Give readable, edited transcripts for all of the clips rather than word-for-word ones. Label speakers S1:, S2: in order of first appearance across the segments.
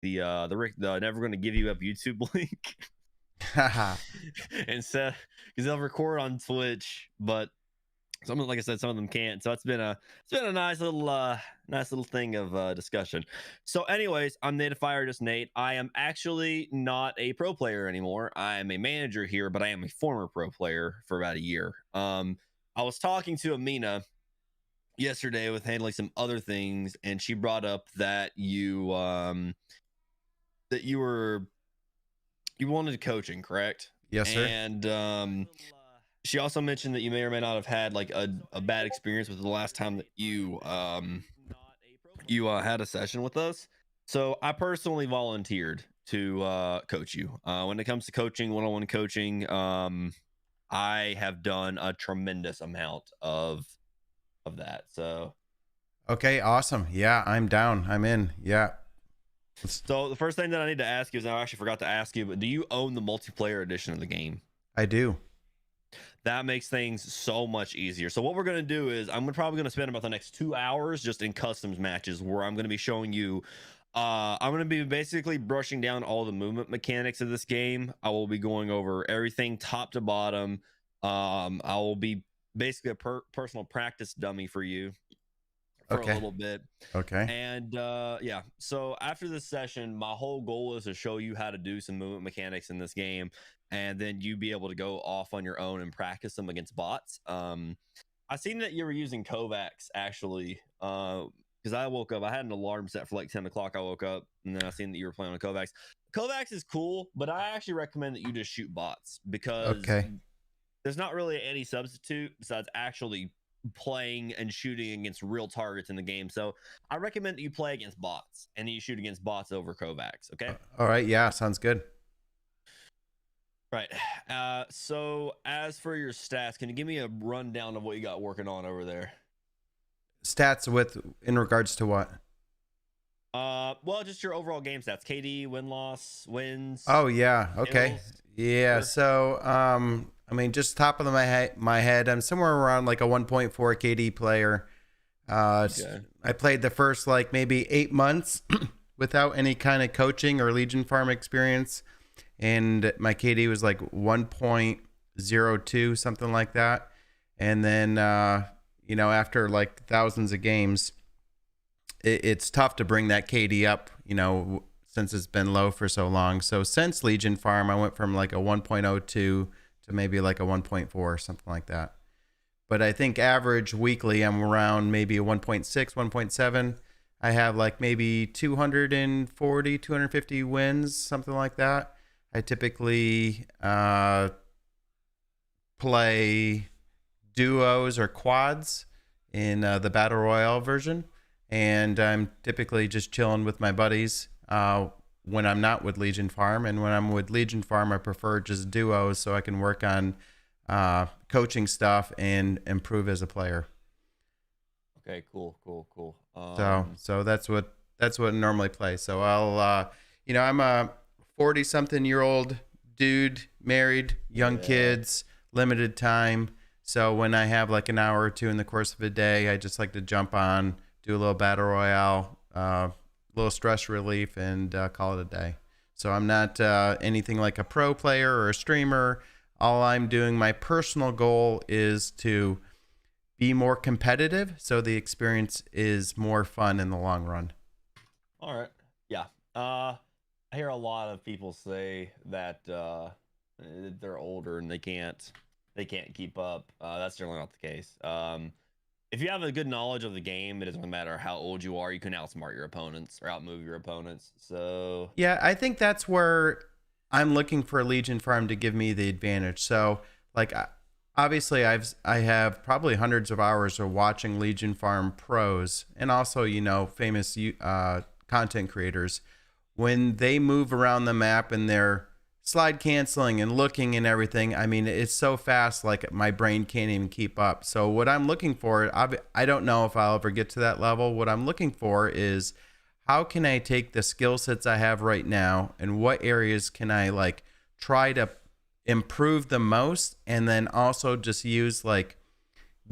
S1: the never gonna give you up YouTube link.
S2: Haha.
S1: And so because they'll record on Twitch, but some of, like I said, some of them can't. So it's been a nice little thing of discussion. So, anyways, I'm Native Fire, just Nate. I am actually not a pro player anymore. I am a manager here, but I am a former pro player for about a year. I was talking to Amina yesterday with handling some other things, and she brought up that you wanted coaching, correct?
S2: Yes, sir.
S1: And she also mentioned that you may or may not have had like a bad experience with the last time that you had a session with us. So I personally volunteered to coach you. When it comes to coaching, one-on-one coaching, I have done a tremendous amount of that. So
S2: Okay, awesome. Yeah, I'm down. I'm in. Yeah.
S1: so the first thing that I need to ask you is, I actually forgot to ask you, but do you own the multiplayer edition of the game?
S2: I do.
S1: That makes things so much easier. So what we're going to do is probably going to spend about the next 2 hours just in customs matches, where I'm going to be showing you I'm going to be basically brushing down all the movement mechanics of this game. I will be going over everything top to bottom. I will be basically a personal practice dummy for you for a
S2: Okay.
S1: little bit.
S2: Okay.
S1: And yeah, so after this session, my whole goal is to show you how to do some movement mechanics in this game, and then you be able to go off on your own and practice them against bots. I seen that you were using Kovacs actually, because I woke up, I had an alarm set for like 10 o'clock. I woke up and then I seen that you were playing on Kovacs. Kovacs is cool, but I actually recommend that you just shoot bots, because
S2: Okay.
S1: there's not really any substitute besides actually playing and shooting against real targets in the game. So I recommend that you play against bots and you shoot against bots over Kovacs. Okay.
S2: All right. Yeah, sounds good.
S1: Right. So as for your stats, can you give me a rundown of what you got working on over there?
S2: Stats in regards to what?
S1: Well, just your overall game stats: KD, win loss, wins.
S2: Oh yeah. Okay.
S1: Kills.
S2: Yeah.
S1: Sure.
S2: So I mean, just top of my head, I'm somewhere around like a 1.4 KD player.
S1: Okay.
S2: I played the first like maybe 8 months without any kind of coaching or Legion Farm experience, and my KD was like 1.02, something like that. And then after like thousands of games, it's tough to bring that KD up, since it's been low for so long. So since Legion Farm, I went from like a 1.02 to maybe like a 1.4, something like that. But I think average weekly, I'm around maybe a 1.6, 1.7. I have like maybe 240, 250 wins, something like that. I typically play duos or quads in the Battle Royale version. And I'm typically just chilling with my buddies when I'm not with Legion Farm. And when I'm with Legion Farm, I prefer just duos so I can work on coaching stuff and improve as a player.
S1: Okay. Cool.
S2: So that's what I normally play. So I'll I'm a 40-something-year-old dude, married, young kids, limited time. So when I have like an hour or two in the course of a day, I just like to jump on, do a little battle royale, a little stress relief, and call it a day. So I'm not anything like a pro player or a streamer. All I'm doing, my personal goal is to be more competitive, so the experience is more fun in the long run.
S1: All right. Yeah. I hear a lot of people say that they're older and they can't keep up. That's certainly not the case. If you have a good knowledge of the game, it doesn't matter how old you are. You can outsmart your opponents or outmove your opponents. So
S2: Yeah, I think that's where I'm looking for Legion Farm to give me the advantage. So, like, obviously, I have probably hundreds of hours of watching Legion Farm pros and also famous content creators when they move around the map and they're slide canceling and looking and everything. I mean, it's so fast, like my brain can't even keep up. So what I'm looking for, I don't know if I'll ever get to that level. What I'm looking for is how can I take the skill sets I have right now and what areas can I like try to improve the most, and then also just use like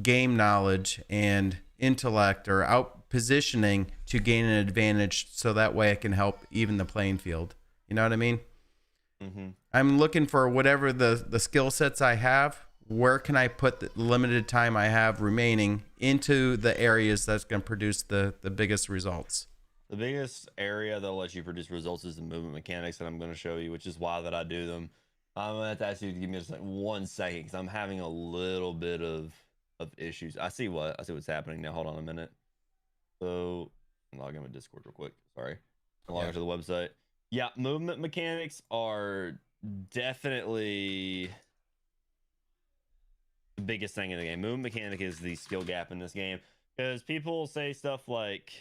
S2: game knowledge and intellect or positioning to gain an advantage, so that way I can help even the playing field. You know what I mean?
S1: Mm-hmm.
S2: I'm looking for whatever the skill sets I have. Where can I put the limited time I have remaining into the areas that's going to produce the biggest results?
S1: The biggest area that'll let you produce results is the movement mechanics that I'm going to show you, which is why that I do them. I'm going to have to ask you to give me just like 1 second because I'm having a little bit of issues. I see what's happening now. Hold on a minute. So I'm logging with Discord real quick. Sorry. I'm logging to the website. Yeah, movement mechanics are definitely the biggest thing in the game. Movement mechanic is the skill gap in this game because people say stuff like,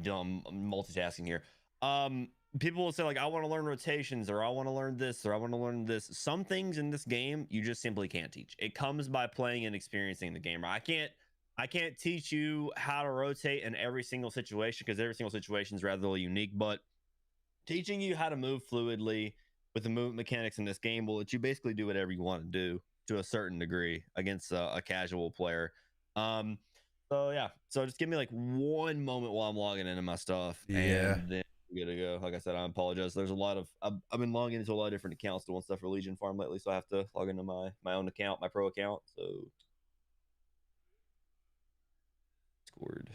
S1: I'm multitasking here. People will say like, I want to learn rotations, or I want to learn this, or I want to learn this. Some things in this game you just simply can't teach. It comes by playing and experiencing the game. I can't teach you how to rotate in every single situation because every single situation is rather unique. But teaching you how to move fluidly with the movement mechanics in this game will let you basically do whatever you want to do to a certain degree against a casual player. So yeah, so just give me like 1 moment while I'm logging into my stuff, and then we're good to go. Like I said, I apologize. There's a lot of I've been logging into a lot of different accounts doing stuff for Legion Farm lately, so I have to log into my own account, my pro account. So Discord.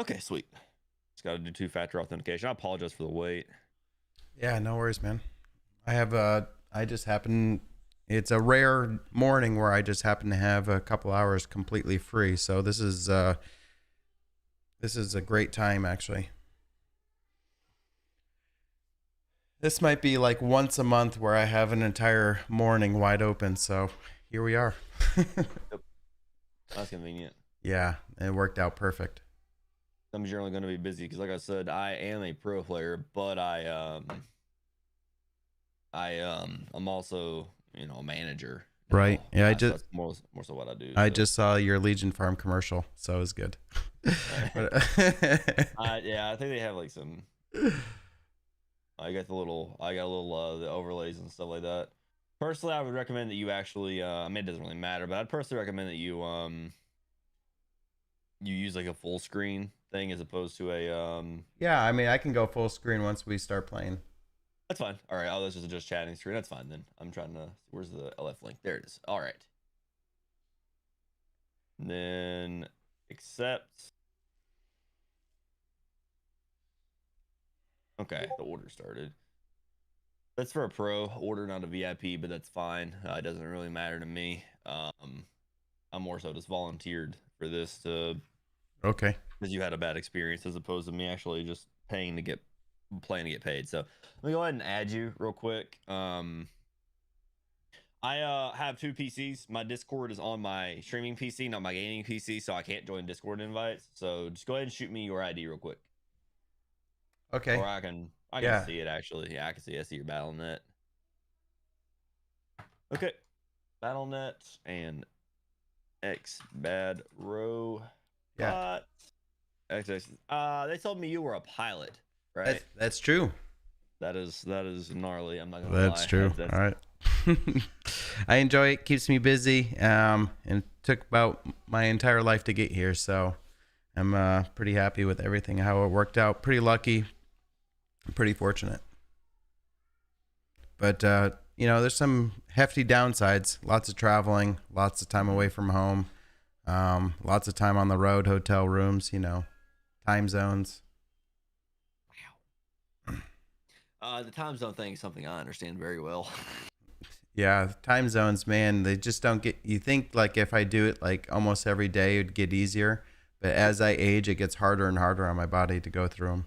S1: Okay, sweet. Just got to do 2-factor authentication. I apologize for the wait.
S2: Yeah, no worries, man. It's a rare morning where I just happen to have a couple hours completely free. So this is a great time, actually. This might be like once a month where I have an entire morning wide open. So here we are.
S1: Yep. That's convenient.
S2: Yeah, it worked out perfect.
S1: I'm generally going to be busy because, like I said, I am a pro player, but I'm also, a manager.
S2: Right. Yeah,
S1: that's more so what I do.
S2: I just saw your Legion Farm commercial, so it was good.
S1: Yeah, I think they have like some. I got a little the overlays and stuff like that. Personally, I would recommend that you actually. I mean, it doesn't really matter, but I'd personally recommend that you you use like a full screen thing as opposed to a
S2: Yeah, I mean, I can go full screen once we start playing.
S1: That's fine. All right, this is just chatting screen. That's fine then. I'm trying to. Where's the LF link? There it is. All right. And then accept. Okay, the order started. That's for a pro order, not a VIP, but that's fine. It doesn't really matter to me. I'm more so just volunteered for this to.
S2: Okay.
S1: Because you had a bad experience as opposed to me actually just playing to get paid. So let me go ahead and add you real quick. I have 2 PCs. My Discord is on my streaming PC, not my gaming PC, so I can't join Discord invites. So just go ahead and shoot me your ID real quick.
S2: Okay.
S1: Or I can see it actually. Yeah, I can see. I see your BattleNet. Okay, BattleNet and X Bad Row.
S2: Yeah.
S1: They told me you were a pilot, right?
S2: That's true.
S1: That is gnarly. I'm not gonna lie.
S2: That's true. All right. I enjoy it. Keeps me busy. And it took about my entire life to get here, so I'm pretty happy with everything, how it worked out. Pretty lucky. Pretty fortunate. But there's some hefty downsides. Lots of traveling. Lots of time away from home. Lots of time on the road. Hotel rooms. Time zones.
S1: Wow. The time zone thing is something I understand very well.
S2: Yeah, time zones, man, they just don't get. You think like if I do it like almost every day, it'd get easier. But as I age, it gets harder and harder on my body to go through them.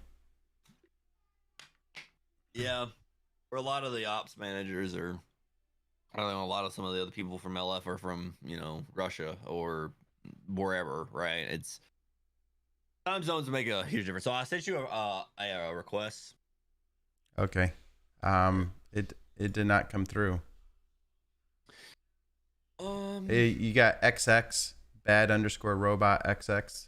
S1: Yeah, or a lot of the ops managers are. I don't know. A lot of some of the other people from LF are from Russia or wherever, right? It's time zones make a huge difference. So I sent you a request.
S2: Okay. It did not come through. You got XX bad_robot XX.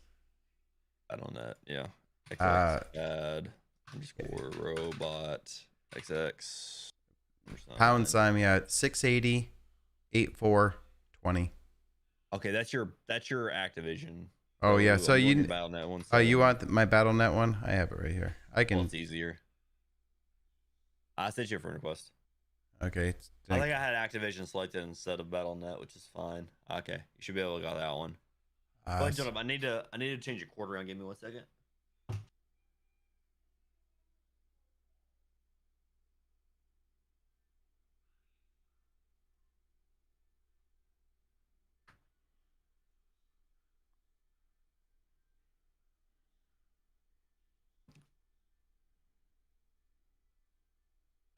S1: I don't know. Yeah. XX bad. underscore robot XX.
S2: Pound sign, yeah, 680 8420.
S1: Okay, that's your Activision.
S2: Oh yeah, so
S1: I'm going
S2: you
S1: to Battle.net one.
S2: oh you want my Battle.net one? I have it right here. I can.
S1: Well, it's easier. I sent you a friend request.
S2: Okay.
S1: I think I had Activision selected instead of Battle.net, which is fine. Okay, you should be able to get that one. But Jonah, I need to change your quarter around. Give me 1 second.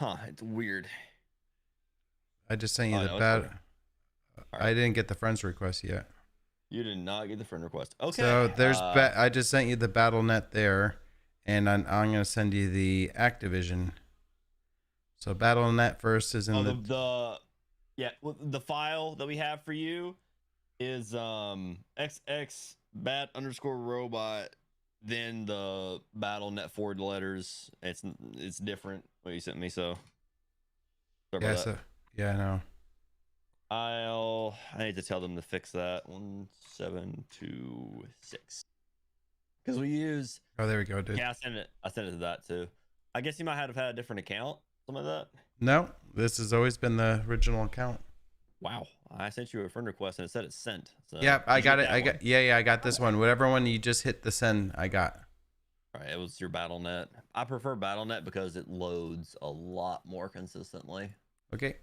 S1: Huh? It's weird.
S2: I just sent you the
S1: no,
S2: battle.
S1: Right.
S2: I didn't get the friends request yet.
S1: You did not get the friend request. Okay.
S2: So there's I just sent you the Battle.net there, and I'm gonna send you the Activision. So Battle.net first is in
S1: the file that we have for you is XX bat underscore robot, then the Battle.net forward letters. It's different what you sent me, so sorry about that.
S2: Yeah, I know.
S1: I need to tell them to fix that. 1726. Because we use.
S2: Oh, there we go, dude.
S1: Yeah, I sent it to that too. I guess you might have had a different account, something like that.
S2: No, this has always been the original account.
S1: Wow, I sent you a friend request and it said it's sent. So
S2: yeah, I got it. I got this one. Whatever one you just hit the send, I got.
S1: All right, it was your Battle.net. I prefer Battle.net because it loads a lot more consistently.
S2: Okay.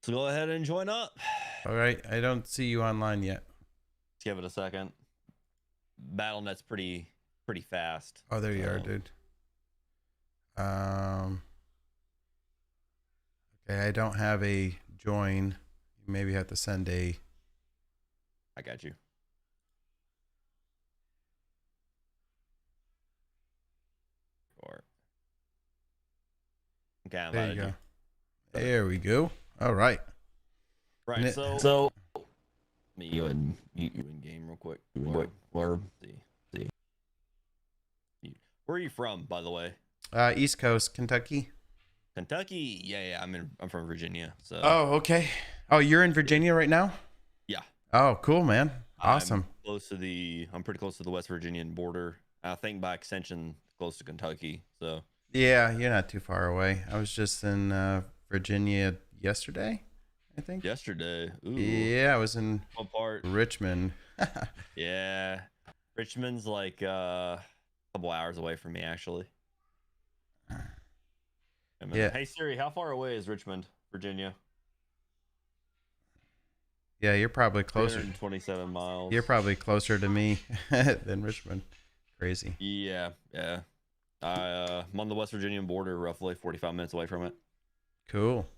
S1: So go ahead and join up.
S2: All right, I don't see you online yet.
S1: Let's give it a second. Battle.net's pretty fast.
S2: Oh, there you are, dude. Okay, I don't have a join. You maybe have to send a.
S1: I got you. Okay, I
S2: there you go.
S1: you.
S2: There we go. All right.
S1: Right. So you in game real quick. Where are you from, by the way?
S2: East Coast, Kentucky.
S1: Kentucky. Yeah. I'm from Virginia. So.
S2: Oh, okay. Oh, you're in Virginia right now?
S1: Yeah.
S2: Oh, cool, man. Awesome.
S1: I'm pretty close to the West Virginian border. I think by extension, close to Kentucky. So.
S2: Yeah, you're not too far away. I was just in Virginia yesterday, I think.
S1: Yesterday. Ooh.
S2: Yeah, I was in
S1: what part?
S2: Richmond.
S1: Yeah. Richmond's like a couple hours away from me, actually.
S2: Yeah.
S1: Hey Siri, how far away is Richmond, Virginia?
S2: Yeah, you're probably closer.
S1: 27 miles.
S2: You're probably closer to me than Richmond. Crazy.
S1: Yeah. I'm on the West Virginian border, roughly 45 minutes away from it.
S2: Cool.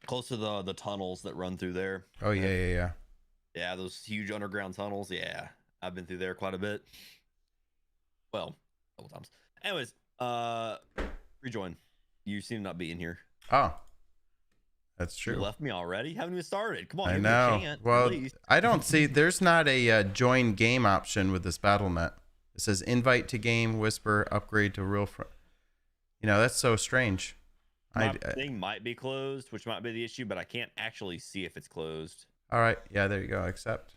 S1: Close to the tunnels that run through there.
S2: Oh yeah.
S1: Yeah, those huge underground tunnels. Yeah, I've been through there quite a bit. Well, a couple times. Anyways, rejoin. You seem to not be in here.
S2: Oh, that's true.
S1: You left me already. Haven't even started. Come on.
S2: I know. Well, I don't see. There's not a join game option with this Battle.net. It says invite to game, whisper, upgrade to real. That's so strange.
S1: My thing might be closed, which might be the issue, but I can't actually see if it's closed.
S2: All right. Yeah, there you go. Accept.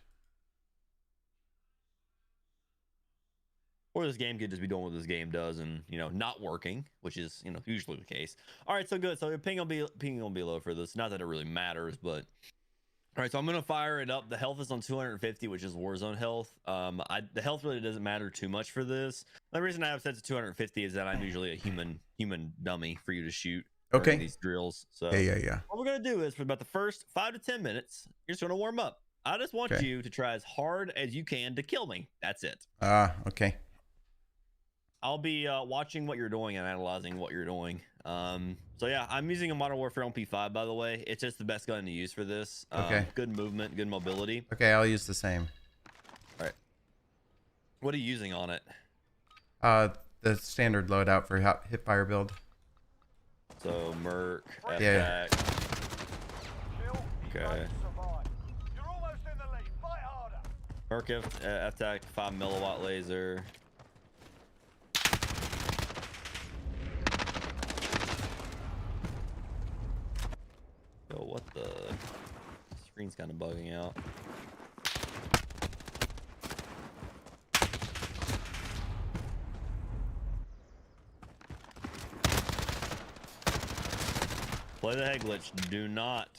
S1: Or this game could just be doing what this game does and, not working, which is, usually the case. All right, so good. So ping will be low for this. Not that it really matters, but all right, so I'm going to fire it up. The health is on 250, which is Warzone health. The health really doesn't matter too much for this. The reason I have set to 250 is that I'm usually a human dummy for you to shoot.
S2: Okay.
S1: These drills. So
S2: yeah.
S1: What we're going to do is for about the first 5 to 10 minutes, you're just going to warm up. I just want you to try as hard as you can to kill me. That's it.
S2: Okay.
S1: I'll be watching what you're doing and analyzing what you're doing. So yeah, I'm using a Modern Warfare on P5, by the way. It's just the best gun to use for this.
S2: Okay.
S1: Good movement, good mobility.
S2: Okay, I'll use the same.
S1: All right. What are you using on it?
S2: The standard loadout for hip fire build.
S1: So Merc,
S2: yeah.
S1: Okay. Merc attack, 5 milliwatt laser. Yo, what the? Screen's kind of bugging out. Play the head glitch. Do not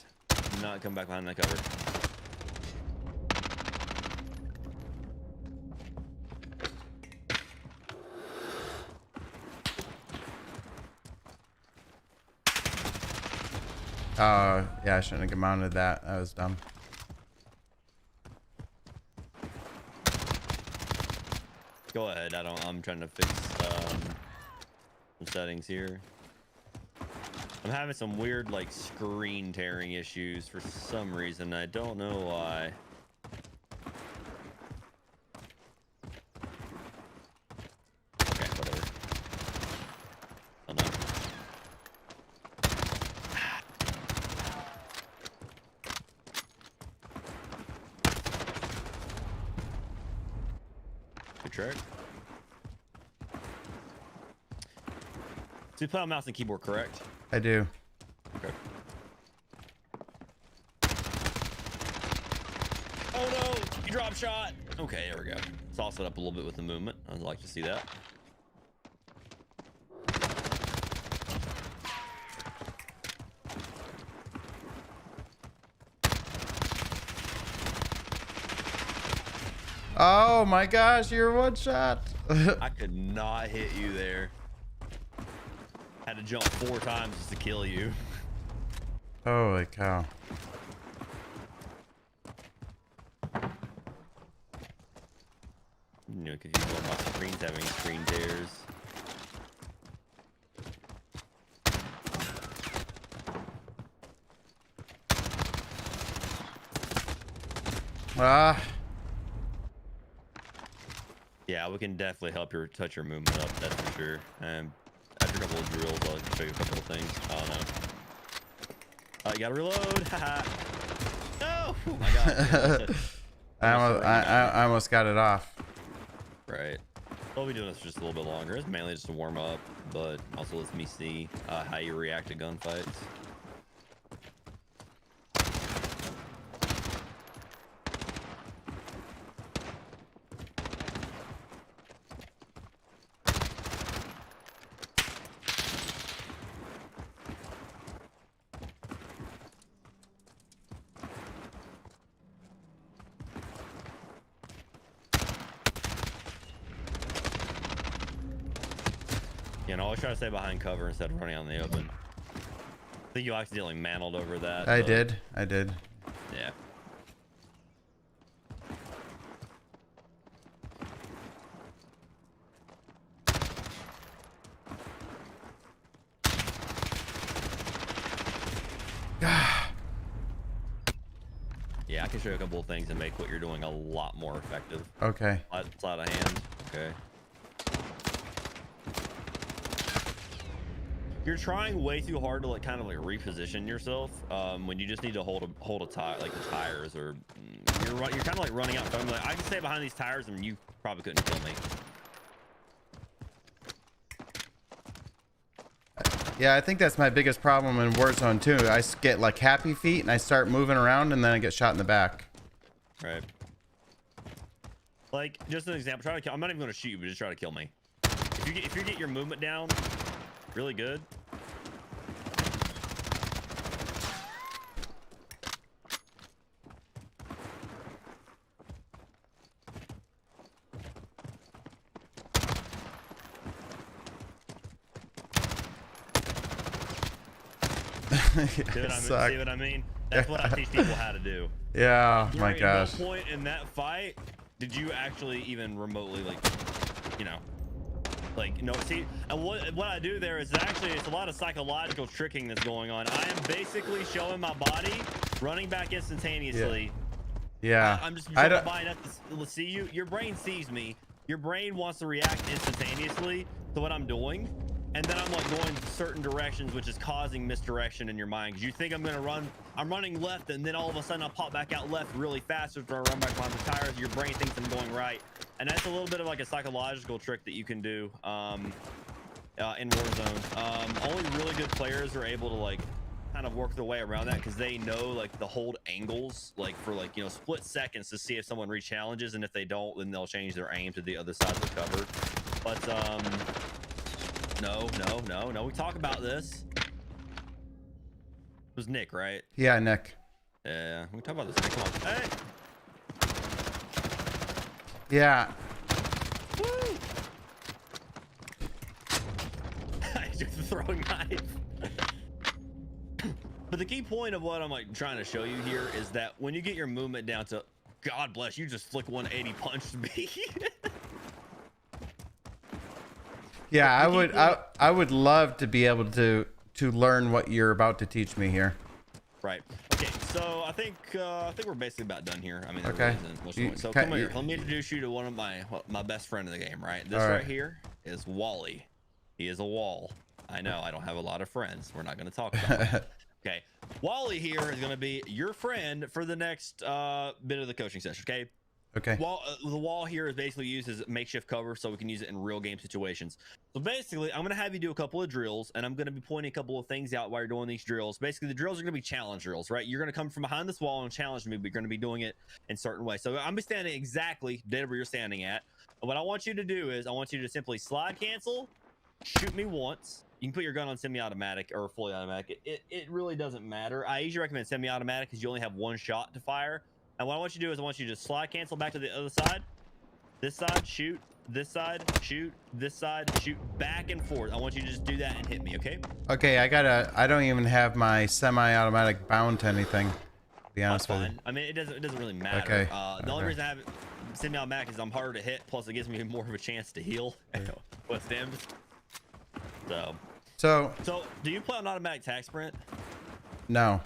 S1: come back behind that cover.
S2: Yeah, I shouldn't have mounted that. That was dumb.
S1: Go ahead. I'm trying to fix some settings here. I'm having some weird like screen tearing issues for some reason. I don't know why. Okay, whatever. Oh no. Good trick. So you play on mouse and keyboard, correct?
S2: I do.
S1: Okay. Oh no, you drop shot. Okay, there we go. Sauce it up a little bit with the movement. I'd like to see that.
S2: Oh my gosh, you're one shot.
S1: I could not hit you there. Had to jump 4 times just to kill you.
S2: Holy cow.
S1: You know, because you know my screen's having screen tears.
S2: Ah.
S1: Yeah, we can definitely help your touch your movement up. That's for sure. After a couple of drills, I'll show you a couple of things. Oh no. You gotta reload. Haha. No. Oh my god.
S2: I almost got it off.
S1: Right. We'll be doing this just a little bit longer. It's mainly just a warm up, but also lets me see how you react to gunfights. You know, always try to stay behind cover instead of running out in the open. I think you accidentally mantled over that.
S2: I did.
S1: Yeah. Yeah, I can show you a couple of things and make what you're doing a lot more effective.
S2: Okay.
S1: Sleight of hand. Okay. You're trying way too hard to like kind of like reposition yourself when you just need to hold a tire, like the tires, or you're kind of like running out in front of me. Like, I can stay behind these tires and you probably couldn't kill me.
S2: Yeah, I think that's my biggest problem in Warzone too. I get like happy feet and I start moving around and then I get shot in the back.
S1: Right. Like just an example, try to kill. I'm not even going to shoot you, but just try to kill me. If you get your movement down really good. See what I mean? That's what I teach people how to do.
S2: Yeah, my gosh.
S1: At no point in that fight did you actually even remotely like, you know, like, no, see, and what I do there is actually it's a lot of psychological tricking that's going on. I am basically showing my body running back instantaneously.
S2: Yeah.
S1: I'm just showing my body not to see you. Your brain sees me. Your brain wants to react instantaneously to what I'm doing. And then I'm like going certain directions, which is causing misdirection in your mind. Because you think I'm gonna run, I'm running left, and then all of a sudden I'll pop back out left really fast after I run back behind the tires. Your brain thinks I'm going right, and that's a little bit of like a psychological trick that you can do in Warzone. Only really good players are able to like kind of work their way around that because they know like the hold angles, like for like, you know, split seconds to see if someone re-challenges, and if they don't, then they'll change their aim to the other side of the cover. But no, we talk about this. It was Nick, right?
S2: Yeah, Nick.
S1: Yeah, we talk about this. Come on. Hey.
S2: Yeah.
S1: Woo! I took the throwing knife. But the key point of what I'm like trying to show you here is that when you get your movement down to, God bless, you just flick 180 punched me.
S2: Yeah, I would love to be able to learn what you're about to teach me here.
S1: Right. Okay. So I think we're basically about done here. I mean,
S2: okay.
S1: So come here. Let me introduce you to one of my best friend in the game. Right. This right here is Wally. He is a wall. I know I don't have a lot of friends. We're not going to talk about it. Okay. Wally here is going to be your friend for the next bit of the coaching session. Okay.
S2: Okay.
S1: The wall here is basically used as makeshift cover, so we can use it in real game situations. So basically, I'm going to have you do a couple of drills, and I'm going to be pointing a couple of things out while you're doing these drills. Basically, the drills are going to be challenge drills, right? You're going to come from behind this wall and challenge me, but you're going to be doing it in certain ways. So I'm going to be standing exactly dead where you're standing at. And what I want you to do is I want you to simply slide cancel, shoot me once. You can put your gun on semi-automatic or fully automatic. It really doesn't matter. I usually recommend semi-automatic because you only have one shot to fire. And what I want you to do is I want you to slide cancel back to the other side. This side, shoot. This side, shoot. This side, shoot. Back and forth. I want you to just do that and hit me, okay?
S2: Okay, I don't even have my semi-automatic bound to anything, to be honest with you.
S1: I mean, it doesn't really matter.
S2: Okay.
S1: The only reason I have semi-automatic is I'm harder to hit, plus it gives me more of a chance to heal with them. So do you play on automatic tac sprint?
S2: No.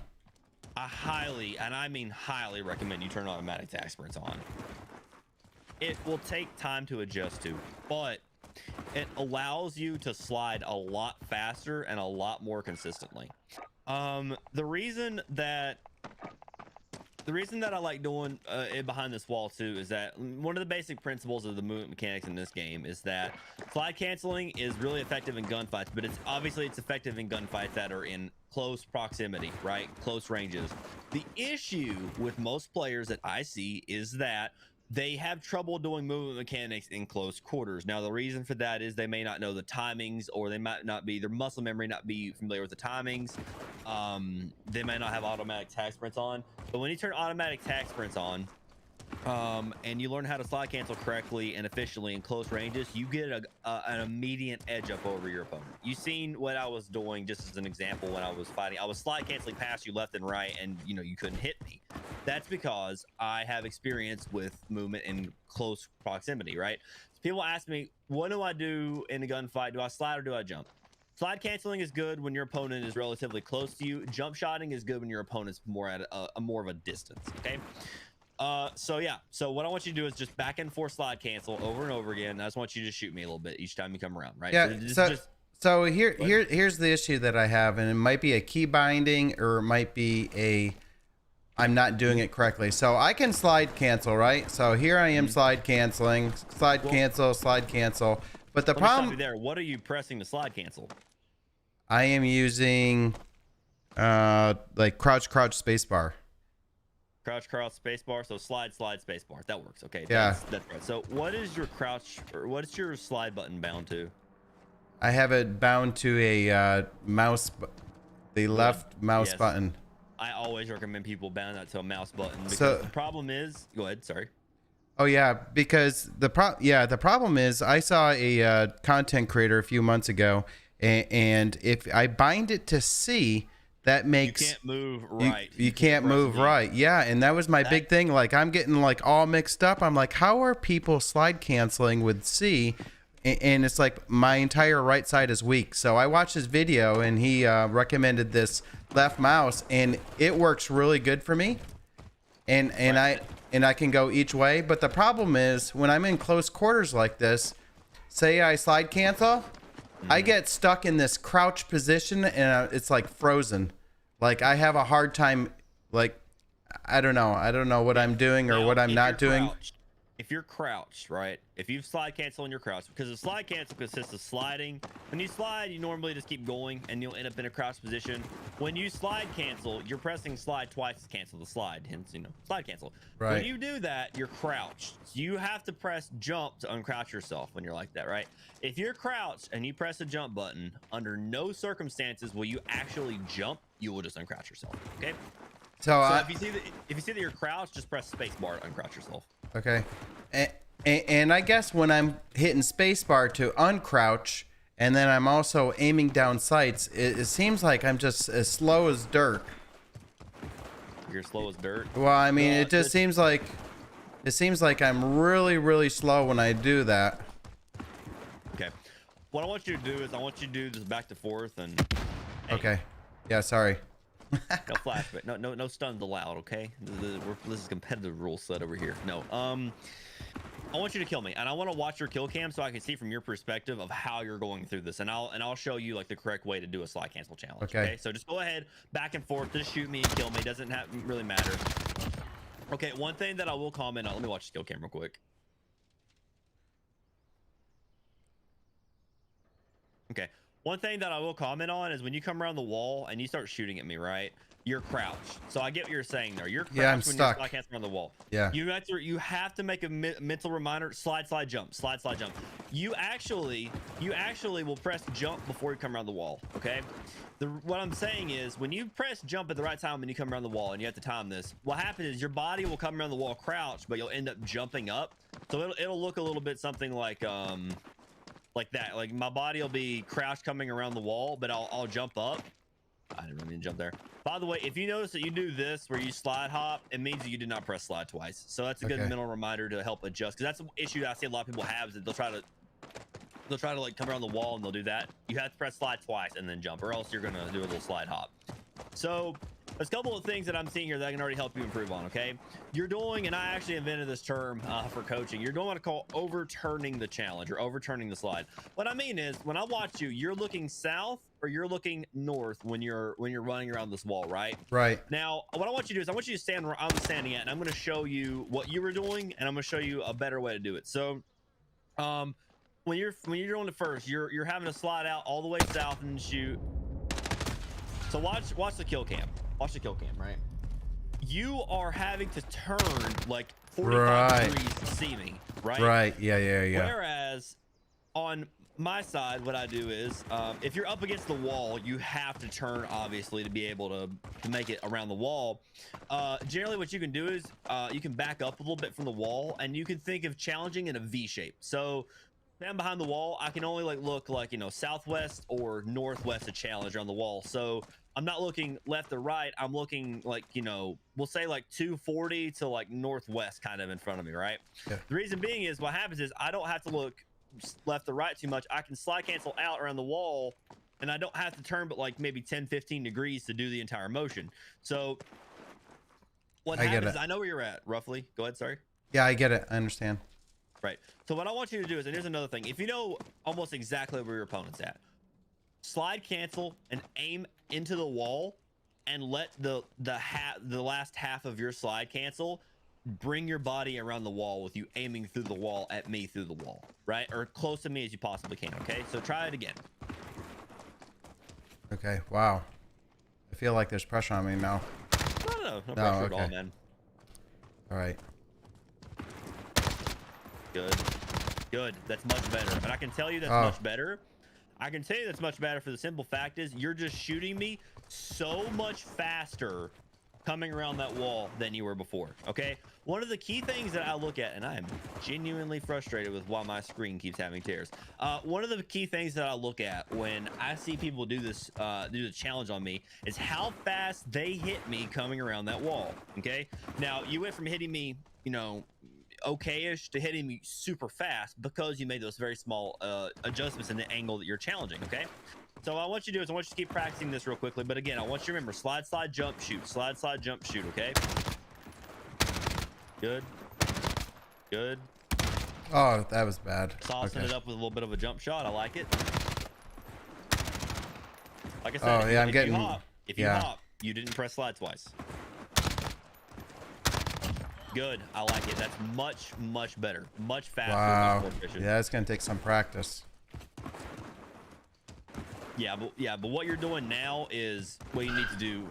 S1: I highly, and I mean highly, recommend you turn automatic tac sprints on. It will take time to adjust to, but it allows you to slide a lot faster and a lot more consistently. The reason that I like doing it behind this wall too is that one of the basic principles of the movement mechanics in this game is that slide canceling is really effective in gunfights, but it's effective in gunfights that are in close proximity, right? Close ranges. The issue with most players that I see is that they have trouble doing movement mechanics in close quarters. Now, the reason for that is they may not know the timings, or they might not be, their muscle memory not be familiar with the timings. They might not have automatic tac sprints on. But when you turn automatic tac sprints on, and you learn how to slide cancel correctly and efficiently in close ranges, you get an immediate edge up over your opponent. You've seen what I was doing just as an example when I was fighting. I was slide canceling past you left and right, and you couldn't hit me. That's because I have experience with movement in close proximity, right? So people ask me, what do I do in a gunfight? Do I slide or do I jump? Slide canceling is good when your opponent is relatively close to you. Jump shotting is good when your opponent's more at more of a distance, okay? So what I want you to do is just back and forth slide cancel over and over again. I just want you to shoot me a little bit each time you come around, right?
S2: Yeah. So here's the issue that I have, and it might be a key binding, or it might be I'm not doing it correctly. So I can slide cancel, right? So here I am slide canceling, slide cancel. But the problem
S1: there, what are you pressing to slide cancel?
S2: I am using like crouch spacebar.
S1: Crouch spacebar. So slide spacebar. That works. Okay.
S2: Yeah.
S1: That's right. So what is your crouch, or what is your slide button bound to?
S2: I have it bound to a mouse, the left mouse button.
S1: I always recommend people bound that to a mouse button, because the problem is, go ahead, sorry.
S2: Oh yeah, because the problem is I saw a content creator a few months ago, and if I bind it to C, that makes
S1: you can't move right.
S2: You can't move right. Yeah, and that was my big thing. Like, I'm getting like all mixed up. I'm like, how are people slide canceling with C? And it's like my entire right side is weak. So I watched his video, and he recommended this left mouse, and it works really good for me. And I can go each way. But the problem is when I'm in close quarters like this, say I slide cancel, I get stuck in this crouch position, and it's like frozen. Like, I have a hard time. Like, I don't know what I'm doing or what I'm not doing.
S1: if you're crouched, right? If you slide cancel and you're crouched, because the slide cancel consists of sliding. When you slide, you normally just keep going and you'll end up in a crouched position. When you slide cancel, you're pressing slide twice to cancel the slide, hence, you know, slide cancel.
S2: Right.
S1: When you do that, you're crouched. So you have to press jump to uncrouch yourself when you're like that, right? If you're crouched and you press a jump button, under no circumstances will you actually jump. You will just uncrouch yourself, okay?
S2: So
S1: if you see that you're crouched, just press space bar to uncrouch yourself.
S2: Okay. And I guess when I'm hitting spacebar to uncrouch, and then I'm also aiming down sights, it seems like I'm just as slow as dirt.
S1: You're slow as dirt?
S2: Well, I mean, it just seems like I'm really, really slow when I do that.
S1: Okay. What I want you to do is I want you to do this back to forth and aim.
S2: Okay. Yeah, sorry.
S1: No flashback. No stuns allowed, okay? This is competitive rule set over here. No. I want you to kill me, and I want to watch your kill cam so I can see from your perspective of how you're going through this, and I'll show you like the correct way to do a slide cancel challenge. Okay. So just go ahead, back and forth, just shoot me and kill me. It doesn't really matter. Okay. One thing that I will comment on. Let me watch the kill cam real quick. Okay. One thing that I will comment on is when you come around the wall and you start shooting at me, right? You're crouched. So I get what you're saying there. You're crouched
S2: I'm
S1: when
S2: stuck.
S1: you're slide around the wall.
S2: Yeah.
S1: You have to make a mental reminder. Slide, jump. Slide, jump. You actually will press jump before you come around the wall. Okay. What I'm saying is when you press jump at the right time when you come around the wall, and you have to time this, what happens is your body will come around the wall crouched, but you'll end up jumping up. So it'll look a little bit something like that. Like my body will be crouched coming around the wall, but I'll jump up. I didn't really mean to jump there. By the way, if you notice that you do this where you slide hop, it means that you did not press slide twice. So that's a good mental reminder to help adjust, because that's an issue that I see a lot of people have, is that they'll try to like come around the wall and they'll do that. You have to press slide twice and then jump, or else you're gonna do a little slide hop. So there's a couple of things that I'm seeing here that I can already help you improve on. Okay, you're doing, and I actually invented this term for coaching, you're doing what I call overturning the challenge, or overturning the slide. What I mean is, when I watch you, you're looking south or you're looking north when you're running around this wall, right?
S2: Right.
S1: Now what I want you to do is I want you to stand where I'm standing at, and I'm going to show you what you were doing, and I'm going to show you a better way to do it. So when you're doing it first, you're having to slide out all the way south and shoot. So watch the kill cam. Watch the kill cam, right? You are having to turn like 45 degrees to see me, right?
S2: Right. Yeah.
S1: Whereas on my side, what I do is, if you're up against the wall, you have to turn, obviously, to be able to make it around the wall. Generally, what you can do is you can back up a little bit from the wall, and you can think of challenging in a V shape. So stand behind the wall, I can only look like, you know, southwest or northwest to challenge around the wall. So I'm not looking left or right. I'm looking like, you know, we'll say like 240 to like northwest kind of in front of me, right? Yeah. The reason being is what happens is I don't have to look left or right too much. I can slide cancel out around the wall, and I don't have to turn but like maybe 10-15 degrees to do the entire motion. So what happens is, I know where you're at roughly. Go ahead. Sorry.
S2: Yeah, I get it. I understand.
S1: Right. So what I want you to do is, and here's another thing, if you know almost exactly where your opponent's at, slide cancel and aim into the wall, and let the last half of your slide cancel bring your body around the wall with you aiming through the wall at me through the wall, right? Or close to me as you possibly can. Okay, so try it again.
S2: Okay. Wow. I feel like there's pressure on me now.
S1: No pressure at all, man.
S2: All right.
S1: Good. That's much better. And I can tell you that's much better. I can tell you that's much better for the simple fact is you're just shooting me so much faster coming around that wall than you were before. Okay, one of the key things that I look at, and I am genuinely frustrated with why my screen keeps having tears. One of the key things that I look at when I see people do this, do the challenge on me, is how fast they hit me coming around that wall. Okay, now you went from hitting me, you know, okay-ish to hitting me super fast because you made those very small adjustments in the angle that you're challenging. Okay, so what I want you to do is I want you to keep practicing this real quickly, but again, I want you to remember slide jump shoot, slide jump shoot. Okay, good.
S2: Oh, that was bad.
S1: Saucing it up with a little bit of a jump shot. I like it. Like I said, if you hop, you didn't press slide twice. Good. I like it. That's much better. Much faster.
S2: Wow.
S1: Much more efficient.
S2: Yeah, it's gonna take some practice.
S1: Yeah, but what you're doing now is what you need to do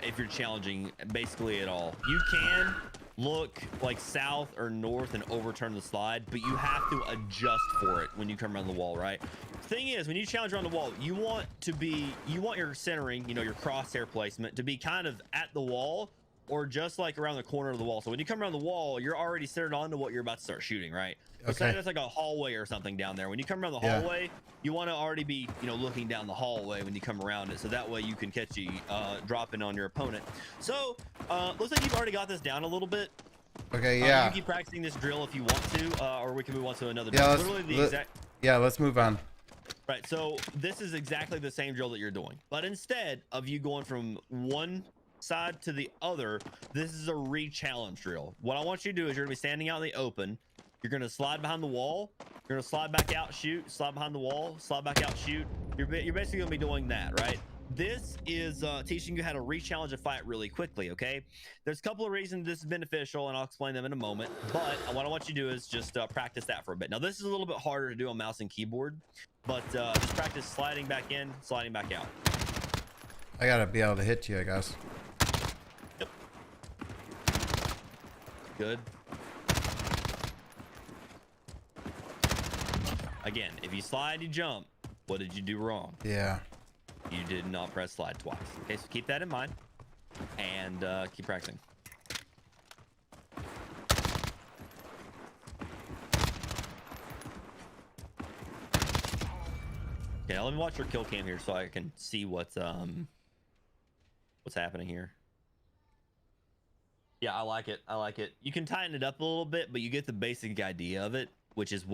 S1: if you're challenging basically at all. You can look like south or north and overturn the slide, but you have to adjust for it when you come around the wall, right? Thing is, when you challenge around the wall, you want your centering, you know, your crosshair placement to be kind of at the wall or just like around the corner of the wall. So when you come around the wall, you're already centered onto what you're about to start shooting, right? So say there's like a hallway or something down there. When you come around the hallway, you want to already be, you know, looking down the hallway when you come around it, so that way you can catch you dropping on your opponent. So looks like you've already got this down a little bit.
S2: Okay, yeah.
S1: You can keep practicing this drill if you want to, or we can move on to another
S2: Yeah,
S1: drill.
S2: let's move on.
S1: Right, so this is exactly the same drill that you're doing, but instead of you going from one side to the other, this is a re-challenge drill. What I want you to do is you're gonna be standing out in the open. You're gonna slide behind the wall. You're gonna slide back out, shoot, slide behind the wall, slide back out, shoot. You're basically gonna be doing that, right? This is teaching you how to re-challenge a fight really quickly, okay? There's a couple of reasons this is beneficial, and I'll explain them in a moment. But what I want you to do is just practice that for a bit. Now, this is a little bit harder to do on mouse and keyboard, but just practice sliding back in, sliding back out.
S2: I gotta be able to hit you, I guess.
S1: Yep. Good. Again, if you slide, you jump. What did you do wrong?
S2: Yeah.
S1: You did not press slide twice. Okay, so keep that in mind and keep practicing. Okay, now let me watch your kill cam here so I can see what's happening here. Yeah, I like it. I like it. You can tighten it up a little bit, but you get the basic idea of it, which is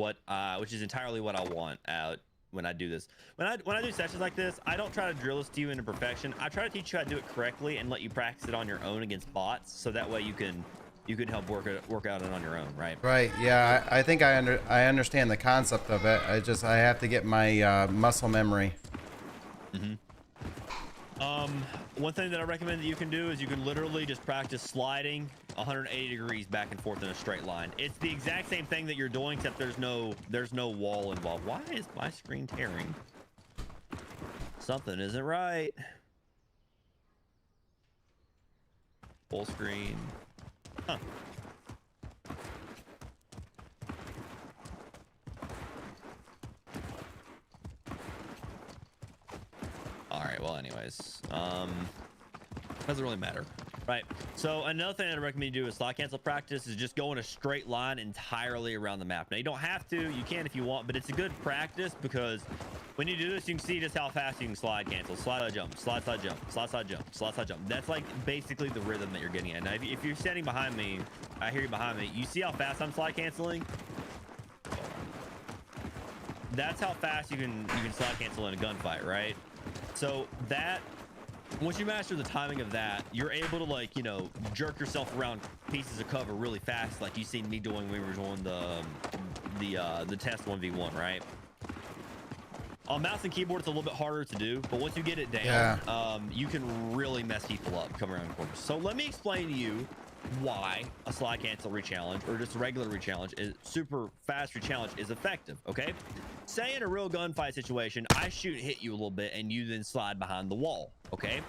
S1: entirely what I want out when I do this. When I do sessions like this, I don't try to drill this to you into perfection. I try to teach you how to do it correctly and let you practice it on your own against bots, so that way you can help work out it on your own, right?
S2: Right. Yeah, I think I understand the concept of it. I have to get my muscle memory.
S1: Mm-hmm. One thing that I recommend that you can do is you can literally just practice sliding 180 degrees back and forth in a straight line. It's the exact same thing that you're doing, except there's no wall involved. Why is my screen tearing? Something isn't right. Full screen. Huh. All right, well, anyways, doesn't really matter, right? So another thing that I recommend you do is slide cancel practice is just go in a straight line entirely around the map. Now, you don't have to, you can if you want, but it's a good practice because when you do this, you can see just how fast you can slide cancel, slide jump, slide jump, slide jump, slide jump. That's like basically the rhythm that you're getting at. Now, if you're standing behind me, I hear you behind me, you see how fast I'm slide canceling? That's how fast you can slide cancel in a gunfight, right? So that, once you master the timing of that, you're able to, like, you know, jerk yourself around pieces of cover really fast, like you seen me doing when we were doing the test 1v1, right? On mouse and keyboard, it's a little bit harder to do, but once you get it down, you can really mess people up coming around corners. So let me explain to you why a slide cancel re-challenge or just a regular re-challenge is super fast re-challenge is effective. Okay, say in a real gunfight situation, I shoot and hit you a little bit and you then slide behind the wall. Okay,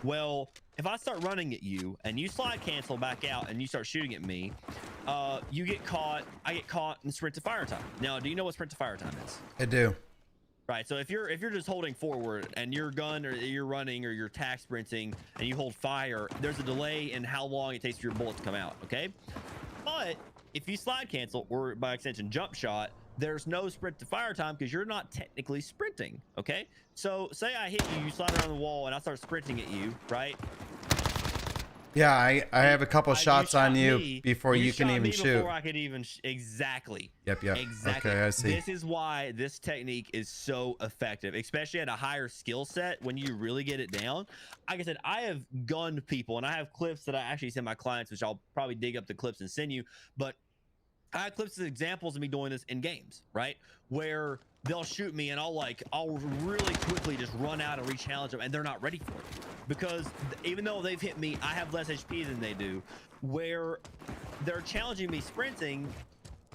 S1: well, if I start running at you and you slide cancel back out and you start shooting at me, you get caught, I get caught in sprint to fire time. Now, do you know what sprint to fire time is?
S2: I do.
S1: Right, so if you're just holding forward and your gun or you're running or you're tack sprinting and you hold fire, there's a delay in how long it takes for your bullet to come out, okay? But if you slide cancel or by extension jump shot, there's no sprint to fire time because you're not technically sprinting, okay? So say I hit you, you slide around the wall and I start sprinting at you, right?
S2: Yeah, I have a couple shots on you before you can even shoot.
S1: Before I could even exactly.
S2: Yep.
S1: Exactly.
S2: Okay, I see.
S1: This is why this technique is so effective, especially at a higher skill set when you really get it down. Like I said, I have gunned people, and I have clips that I actually send my clients, which I'll probably dig up the clips and send you. But I have clips as examples of me doing this in games, right? Where they'll shoot me and I'll really quickly just run out and re-challenge them, and they're not ready for it. Because even though they've hit me, I have less HP than they do. Where they're challenging me sprinting,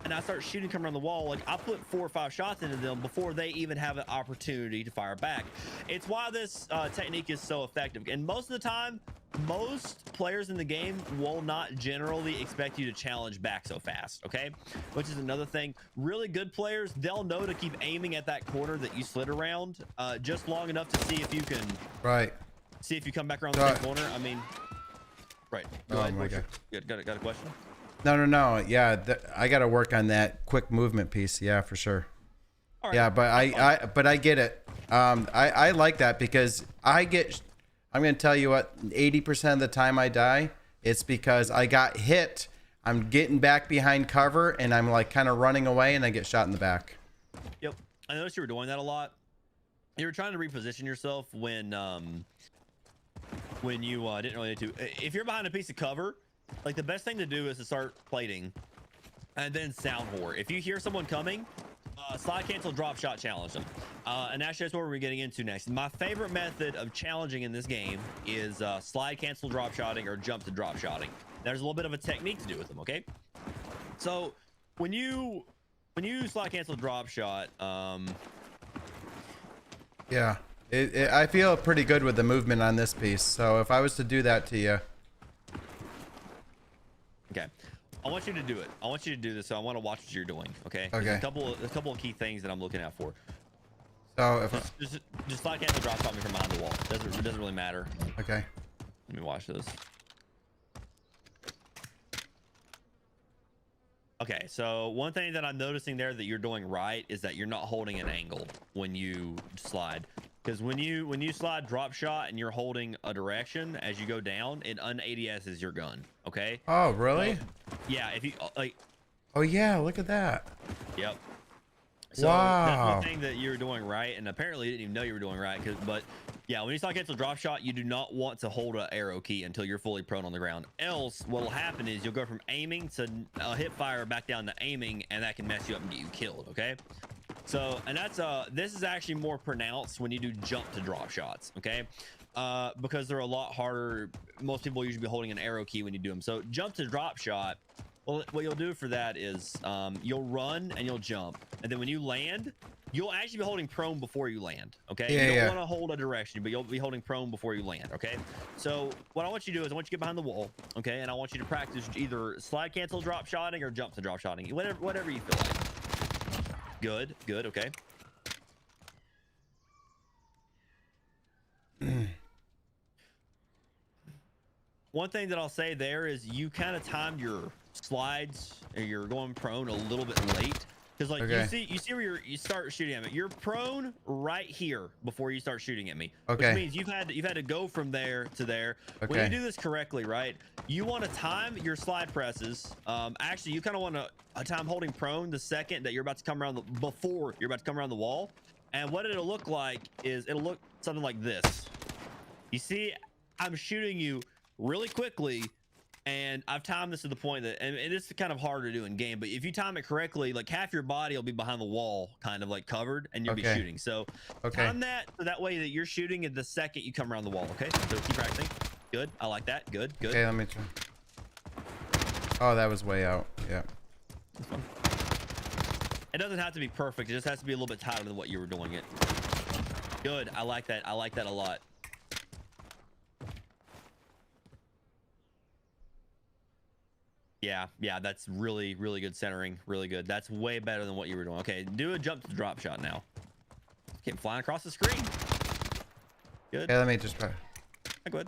S1: and I start shooting, come around the wall, like I put 4 or 5 shots into them before they even have an opportunity to fire back. It's why this technique is so effective. And most of the time, most players in the game will not generally expect you to challenge back so fast, okay? Which is another thing. Really good players, they'll know to keep aiming at that corner that you slid around just long enough to see if you can see if you come back around the same corner. I mean, right. Go ahead.
S2: My God.
S1: Got a question?
S2: No. Yeah, I got to work on that quick movement piece. Yeah, for sure. All right. Yeah, but I get it. I like that because I'm going to tell you what, 80% of the time I die, it's because I got hit. I'm getting back behind cover and I'm like kind of running away and I get shot in the back.
S1: Yep. I noticed you were doing that a lot. You were trying to reposition yourself when you didn't really need to. If you're behind a piece of cover, like the best thing to do is to start plating and then sound whore. If you hear someone coming, slide cancel drop shot challenge them. And actually that's what we're getting into next. My favorite method of challenging in this game is slide cancel drop shotting or jump to drop shotting. There's a little bit of a technique to do with them, okay? So when you slide cancel drop shot,
S2: yeah, I feel pretty good with the movement on this piece. So if I was to do that to you,
S1: okay, I want you to do it. I want you to do this. So I want to watch what you're doing. Okay.
S2: Okay.
S1: There's a couple of key things that I'm looking out for.
S2: So if
S1: just slide cancel drop shot me from behind the wall. It doesn't really matter.
S2: Okay.
S1: Let me watch this. Okay, so one thing that I'm noticing there that you're doing right is that you're not holding an angle when you slide. Because when you slide drop shot and you're holding a direction as you go down, it un-ADS's your gun. Okay.
S2: Oh, really?
S1: So, yeah. If you like.
S2: Oh yeah, look at that.
S1: Yep. So
S2: wow.
S1: That's one thing that you're doing right, and apparently you didn't even know you were doing right. But yeah, when you slide cancel drop shot, you do not want to hold an arrow key until you're fully prone on the ground. Else, what will happen is you'll go from aiming to hip fire back down to aiming, and that can mess you up and get you killed. Okay. So, and that's this is actually more pronounced when you do jump to drop shots, okay? Because they're a lot harder. Most people usually be holding an arrow key when you do them. So jump to drop shot, well, what you'll do for that is you'll run and you'll jump, and then when you land, you'll actually be holding prone before you land, okay?
S2: Yeah,
S1: you don't want to hold a direction, but you'll be holding prone before you land, okay? So what I want you to do is I want you to get behind the wall, okay? And I want you to practice either slide cancel drop shotting or jump to drop shotting, whatever you feel like. Good, okay. One thing that I'll say there is you kind of timed your slides, or you're going prone a little bit late. Because like you see where you start shooting at me. You're prone right here before you start shooting at me.
S2: Okay.
S1: Which means you've had to go from there to there. Okay. When you do this correctly, right? You want to time your slide presses. Actually, you kind of want to time holding prone the second that you're about to come around before you're about to come around the wall. And what it'll look like is it'll look something like this. You see, I'm shooting you really quickly. And I've timed this to the point that, and it's kind of hard to do in game, but if you time it correctly, like half your body will be behind the wall, kind of like covered, and you'll be shooting. So time that so that way that you're shooting at the second you come around the wall. Okay, so keep practicing. Good, I like that. Good.
S2: Okay, let me try. Oh, that was way out. Yeah.
S1: That's fun. It doesn't have to be perfect. It just has to be a little bit tighter than what you were doing it. Good, I like that. I like that a lot. Yeah, that's really good centering. Really good. That's way better than what you were doing. Okay, do a jump to drop shot now. Okay, flying across the screen. Good.
S2: Yeah, let me just try.
S1: Go ahead.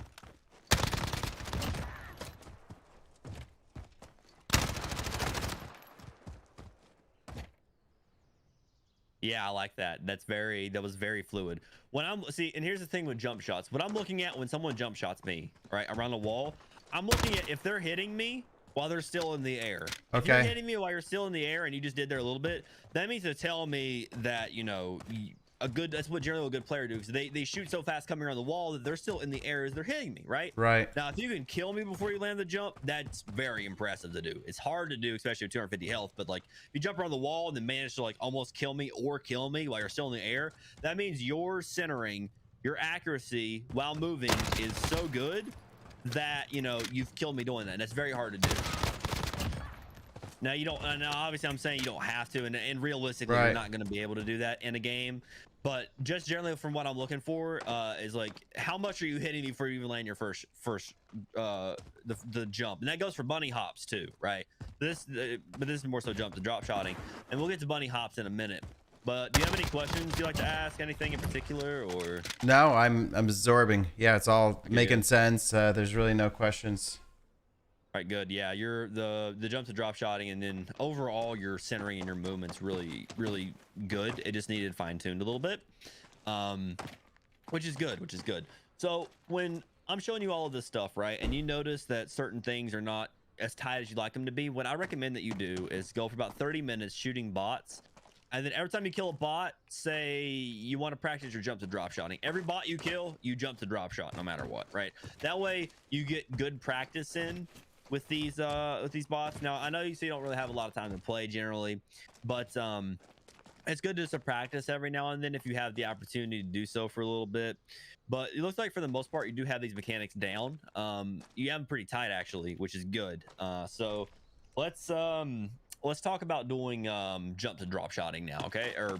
S1: Yeah, I like that. That was very fluid. When and here's the thing with jump shots. What I'm looking at when someone jump shots me, right, around the wall, I'm looking at if they're hitting me while they're still in the air. If you're hitting me while you're still in the air and you just did there a little bit, that means to tell me that, you know, that's what generally a good player do, because they shoot so fast coming around the wall that they're still in the air as they're hitting me, right?
S2: Right.
S1: Now, if you can kill me before you land the jump, that's very impressive to do. It's hard to do, especially with 250 health, but like if you jump around the wall and then manage to like almost kill me while you're still in the air, that means your centering, your accuracy while moving is so good that, you know, you've killed me doing that. And that's very hard to do. Now you don't. Now obviously I'm saying you don't have to, and realistically
S2: Right.
S1: you're not going to be able to do that in a game. But just generally from what I'm looking for, is like how much are you hitting before you even land your first the jump, and that goes for bunny hops too, right? But this is more so jump to drop shotting, and we'll get to bunny hops in a minute. But do you have any questions you'd like to ask? Anything in particular, or?
S2: No, I'm absorbing. Yeah, it's all making
S1: good.
S2: sense. There's really no questions.
S1: All right, good. Yeah, you're the jump to drop shotting, and then overall your centering and your movements really good. It just needed fine tuned a little bit, which is good. So when I'm showing you all of this stuff, right, and you notice that certain things are not as tight as you'd like them to be, what I recommend that you do is go for about 30 minutes shooting bots. And then every time you kill a bot, say you want to practice your jump to drop shotting. Every bot you kill, you jump to drop shot no matter what, right? That way you get good practice in with these bots. Now I know you say you don't really have a lot of time to play generally, but it's good just to practice every now and then if you have the opportunity to do so for a little bit. But it looks like for the most part you do have these mechanics down. You have them pretty tight actually, which is good. So let's talk about doing jump to drop shotting now, okay? Or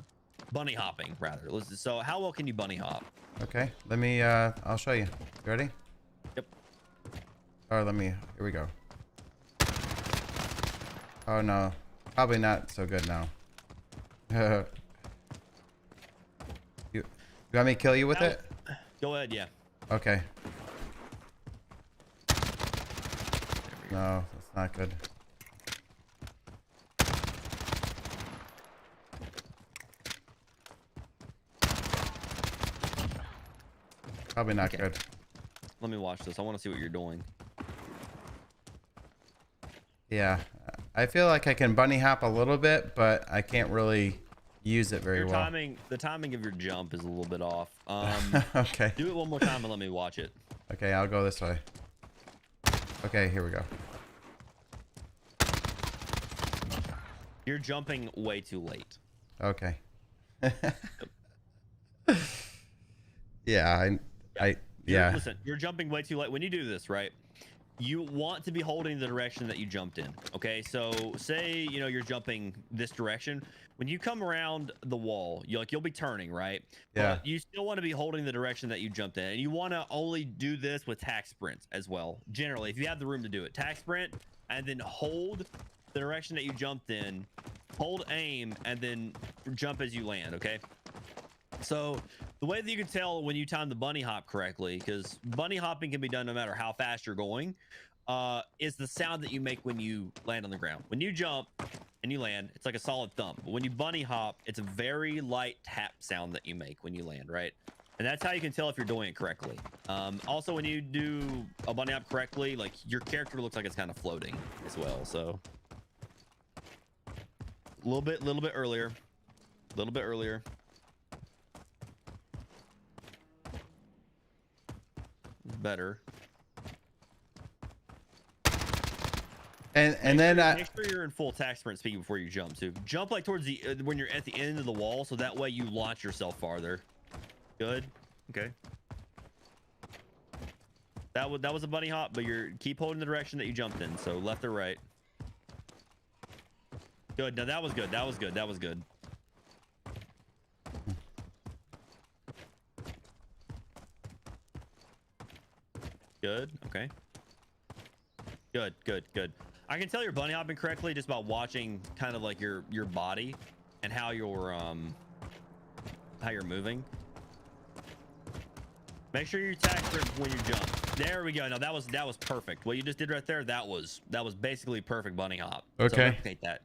S1: bunny hopping rather. So how well can you bunny hop?
S2: Okay, let me I'll show you. You ready?
S1: Yep.
S2: Oh, here we go. Oh no, probably not so good now. You want me to kill you with it?
S1: Go ahead, yeah.
S2: Okay. No, that's not good. Probably not good.
S1: Let me watch this. I want to see what you're doing.
S2: Yeah, I feel like I can bunny hop a little bit, but I can't really use it very well.
S1: The timing of your jump is a little bit off.
S2: Okay.
S1: Do it one more time and let me watch it.
S2: Okay, I'll go this way. Okay, here we go.
S1: You're jumping way too late.
S2: Okay. Yeah, yeah.
S1: Listen, you're jumping way too late. When you do this, right? You want to be holding the direction that you jumped in. Okay, so say you're jumping this direction. When you come around the wall, you'll be turning, right?
S2: Yeah.
S1: But you still want to be holding the direction that you jumped in, and you want to only do this with tack sprints as well. Generally, if you have the room to do it, tack sprint, and then hold the direction that you jumped in, hold aim, and then jump as you land. Okay. So the way that you can tell when you time the bunny hop correctly, because bunny hopping can be done no matter how fast you're going, is the sound that you make when you land on the ground. When you jump and you land, it's like a solid thump. But when you bunny hop, it's a very light tap sound that you make when you land, right? And that's how you can tell if you're doing it correctly. Also, when you do a bunny hop correctly, like your character looks like it's kind of floating as well. So a little bit earlier, better.
S2: And then
S1: make sure you're in full tack sprint speed before you jump too. Jump like towards the when you're at the end of the wall, so that way you launch yourself farther. Good. Okay. That was a bunny hop, but keep holding the direction that you jumped in, so left or right. Good. No, that was good. That was good. Good. Okay. Good. I can tell you're bunny hopping correctly just by watching kind of like your body and how you're moving. Make sure you tack when you jump. There we go. No, that was perfect. What you just did right there, that was basically perfect bunny hop.
S2: Okay.
S1: So replicate that.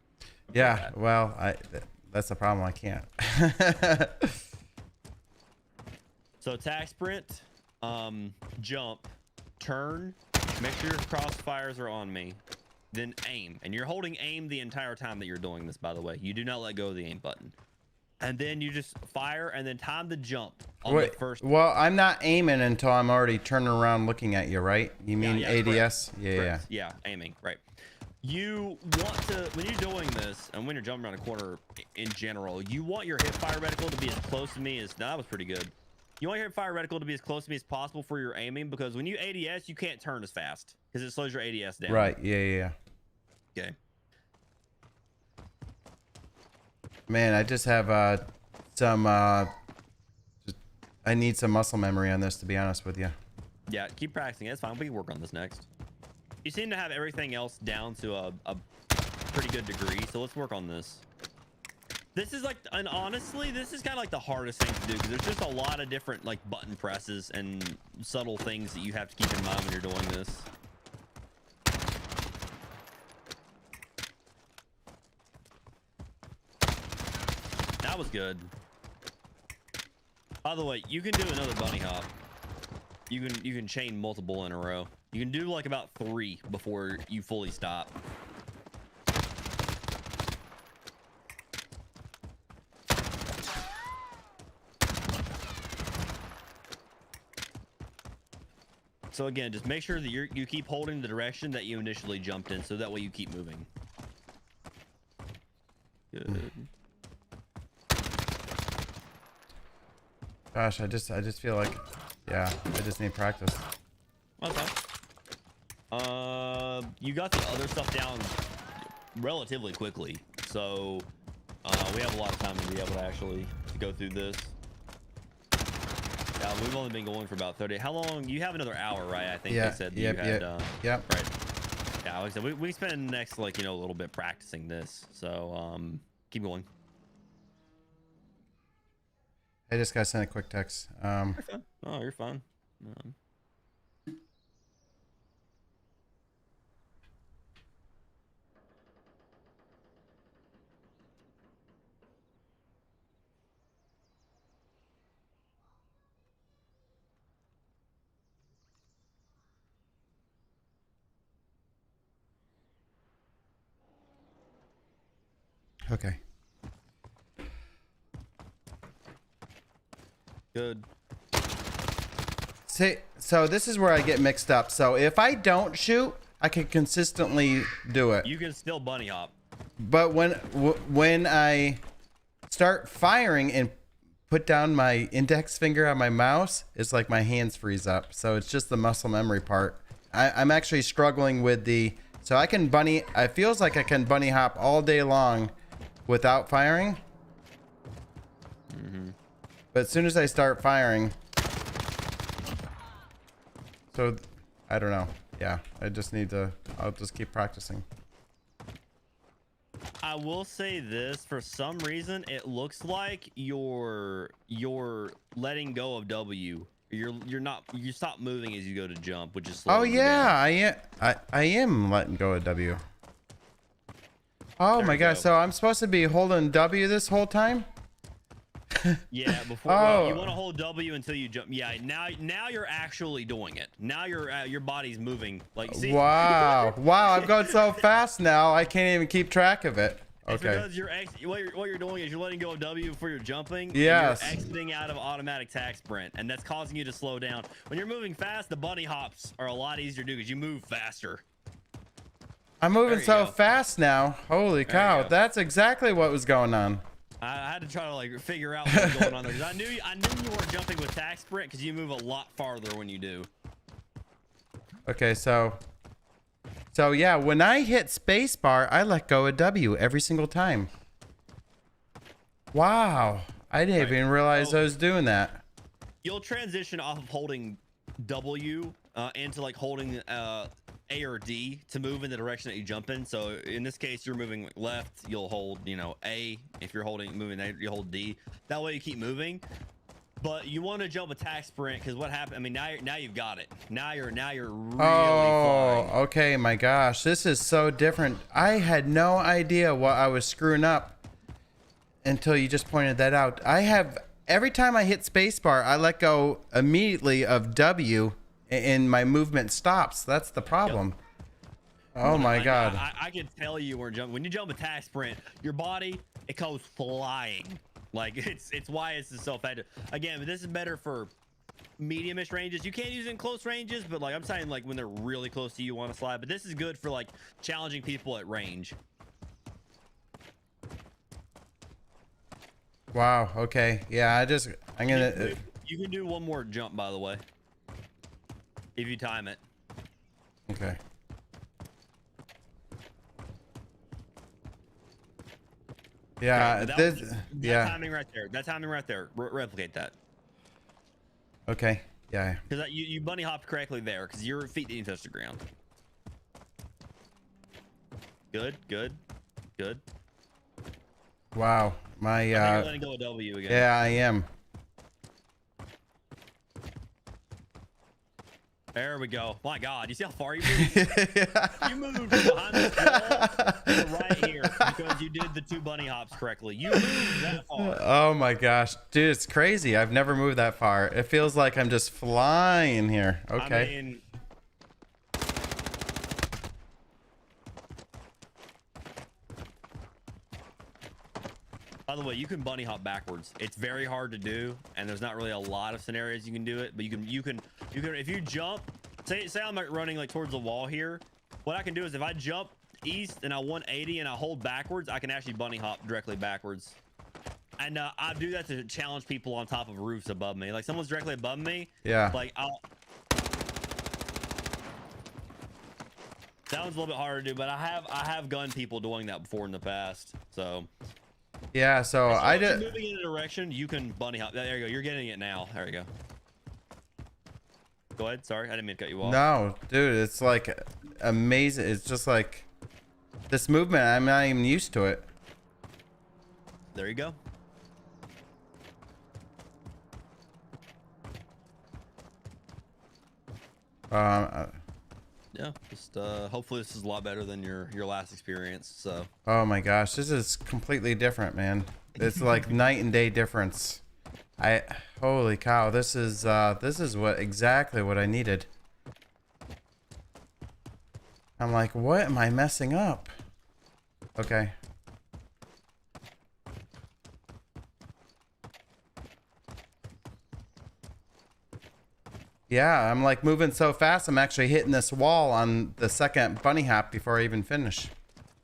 S2: Yeah. Well, that's the problem. I can't.
S1: So tack sprint, jump, turn, make sure your crossfires are on me, then aim. And you're holding aim the entire time that you're doing this, by the way. You do not let go of the aim button. And then you just fire and then time the jump on the first.
S2: Well, I'm not aiming until I'm already turning around looking at you, right? You mean ADS?
S1: Correct. Yeah, aiming, right. You want to, when you're doing this and when you're jumping around a corner in general, you want your hip fire reticle to be as close to me as, no, that was pretty good. You want your hip fire reticle to be as close to me as possible for your aiming, because when you ADS, you can't turn as fast because it slows your ADS down.
S2: Right. Yeah.
S1: Okay.
S2: Man, I just have some just, I need some muscle memory on this, to be honest with you.
S1: Yeah, keep practicing. It's fine. We can work on this next. You seem to have everything else down to a pretty good degree, so let's work on this. This is like, and honestly, this is kind of like the hardest thing to do because there's just a lot of different like button presses and subtle things that you have to keep in mind when you're doing this. That was good. By the way, you can do another bunny hop. You can chain multiple in a row. You can do like about 3 before you fully stop. So again, just make sure that you keep holding the direction that you initially jumped in, so that way you keep moving. Good.
S2: Gosh, I just feel like, yeah, I just need practice.
S1: Okay. You got the other stuff down relatively quickly, so we have a lot of time to be able to actually go through this. Yeah, we've only been going for about 30. How long? You have another hour, right? I think
S2: Yeah,
S1: they said
S2: yep,
S1: you had.
S2: Yep.
S1: Right. Yeah, like I said, we spend the next like a little bit practicing this, so keep going.
S2: I just got sent a quick text.
S1: You're fine. Oh, you're fine.
S2: Okay.
S1: Good.
S2: See, so this is where I get mixed up. So if I don't shoot, I can consistently do it.
S1: You can still bunny hop.
S2: But when I start firing and put down my index finger on my mouse, it's like my hands freeze up. So it's just the muscle memory part. I'm actually struggling with the, so I can bunny, it feels like I can bunny hop all day long without firing.
S1: Mm-hmm.
S2: But as soon as I start firing, so I don't know. Yeah, I just need to, I'll just keep practicing.
S1: I will say this, for some reason it looks like you're letting go of W. You stop moving as you go to jump, which is slow.
S2: Oh yeah, I am letting go of W. Oh my gosh, so I'm supposed to be holding W this whole time?
S1: Yeah, before well, you want to hold W until you jump. Yeah, now you're actually doing it. Now your body's moving. Like, see?
S2: Wow. Wow, I'm going so fast now I can't even keep track of it.
S1: It's
S2: okay.
S1: because what you're doing is you're letting go of W before you're jumping.
S2: Yes.
S1: And you're exiting out of automatic tack sprint, and that's causing you to slow down. When you're moving fast, the bunny hops are a lot easier to do because you move faster.
S2: I'm moving so fast now. Holy cow. That's exactly what was going on.
S1: I had to try to like figure out what was going on there, because I knew you weren't jumping with tack sprint because you move a lot farther when you do.
S2: Okay, so yeah, when I hit spacebar, I let go of W every single time. Wow, I didn't even realize I was doing that.
S1: You'll transition off of holding W into like holding A or D to move in the direction that you jump in. So in this case, you're moving left, you'll hold, A. If you're moving A, you hold D. That way you keep moving. But you want to jump a tack sprint, because what happened? I mean, now you've got it. Now you're really flying.
S2: Okay, my gosh, this is so different. I had no idea what I was screwing up until you just pointed that out. Every time I hit spacebar, I let go immediately of W, and my movement stops. That's the problem. Yep. Oh my God.
S1: I can tell you were jumping. When you jump a tack sprint, your body, it goes flying. Like it's why it's so effective. Again, but this is better for medium-ish ranges. You can't use it in close ranges, but like I'm saying, like when they're really close to you want to slide. But this is good for like challenging people at range.
S2: Wow. Okay. Yeah. I'm gonna.
S1: You can do one more jump, by the way, if you time it.
S2: Okay. Yeah,
S1: Okay,
S2: this,
S1: that timing right there. That timing right there. Replicate that.
S2: Okay, yeah.
S1: Because you bunny hopped correctly there because your feet didn't touch the ground. Good, good, good.
S2: Wow, my
S1: I think you're letting go of W again.
S2: yeah, I am.
S1: There we go. My God, you see how far you moved? You moved from behind this wall to right here because you did the 2 bunny hops correctly. You moved that far.
S2: Oh my gosh, dude, it's crazy. I've never moved that far. It feels like I'm just flying here. Okay.
S1: I mean, by the way, you can bunny hop backwards. It's very hard to do, and there's not really a lot of scenarios you can do it. But you can if you jump. Say I'm like running like towards the wall here. What I can do is if I jump east and I 180 and I hold backwards, I can actually bunny hop directly backwards. And I do that to challenge people on top of roofs above me. Like someone's directly above me.
S2: Yeah.
S1: Like that one's a little bit harder to do, but I have gunned people doing that before in the past. So
S2: Yeah, so I did.
S1: Moving in a direction, you can bunny hop. There you go. You're getting it now. There you go. Go ahead. Sorry, I didn't mean to cut you off.
S2: No, dude, it's like amazing. It's just like this movement. I'm not even used to it.
S1: There you go. Yeah, just hopefully this is a lot better than your last experience. So.
S2: Oh my gosh, this is completely different, man. It's like night and day difference. Holy cow, this is exactly what I needed. I'm like, what am I messing up? Okay. Yeah, I'm like moving so fast, I'm actually hitting this wall on the second bunny hop before I even finish.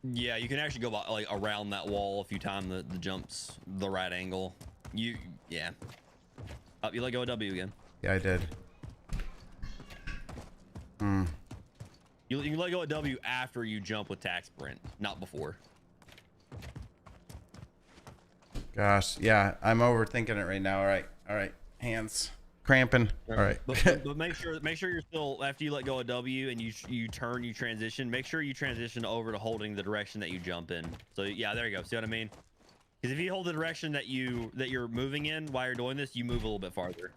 S1: Yeah, you can actually go like around that wall if you time the jumps the right angle. Yeah. Oh, you let go of W again.
S2: Yeah, I did.
S1: You let go of W after you jump with tack sprint, not before.
S2: Gosh, yeah, I'm overthinking it right now. All right, hands cramping. All right.
S1: But make sure you're still, after you let go of W and you transition, make sure you transition over to holding the direction that you jump in. So yeah, there you go. See what I mean? Because if you hold the direction that you're moving in while you're doing this, you move a little bit farther.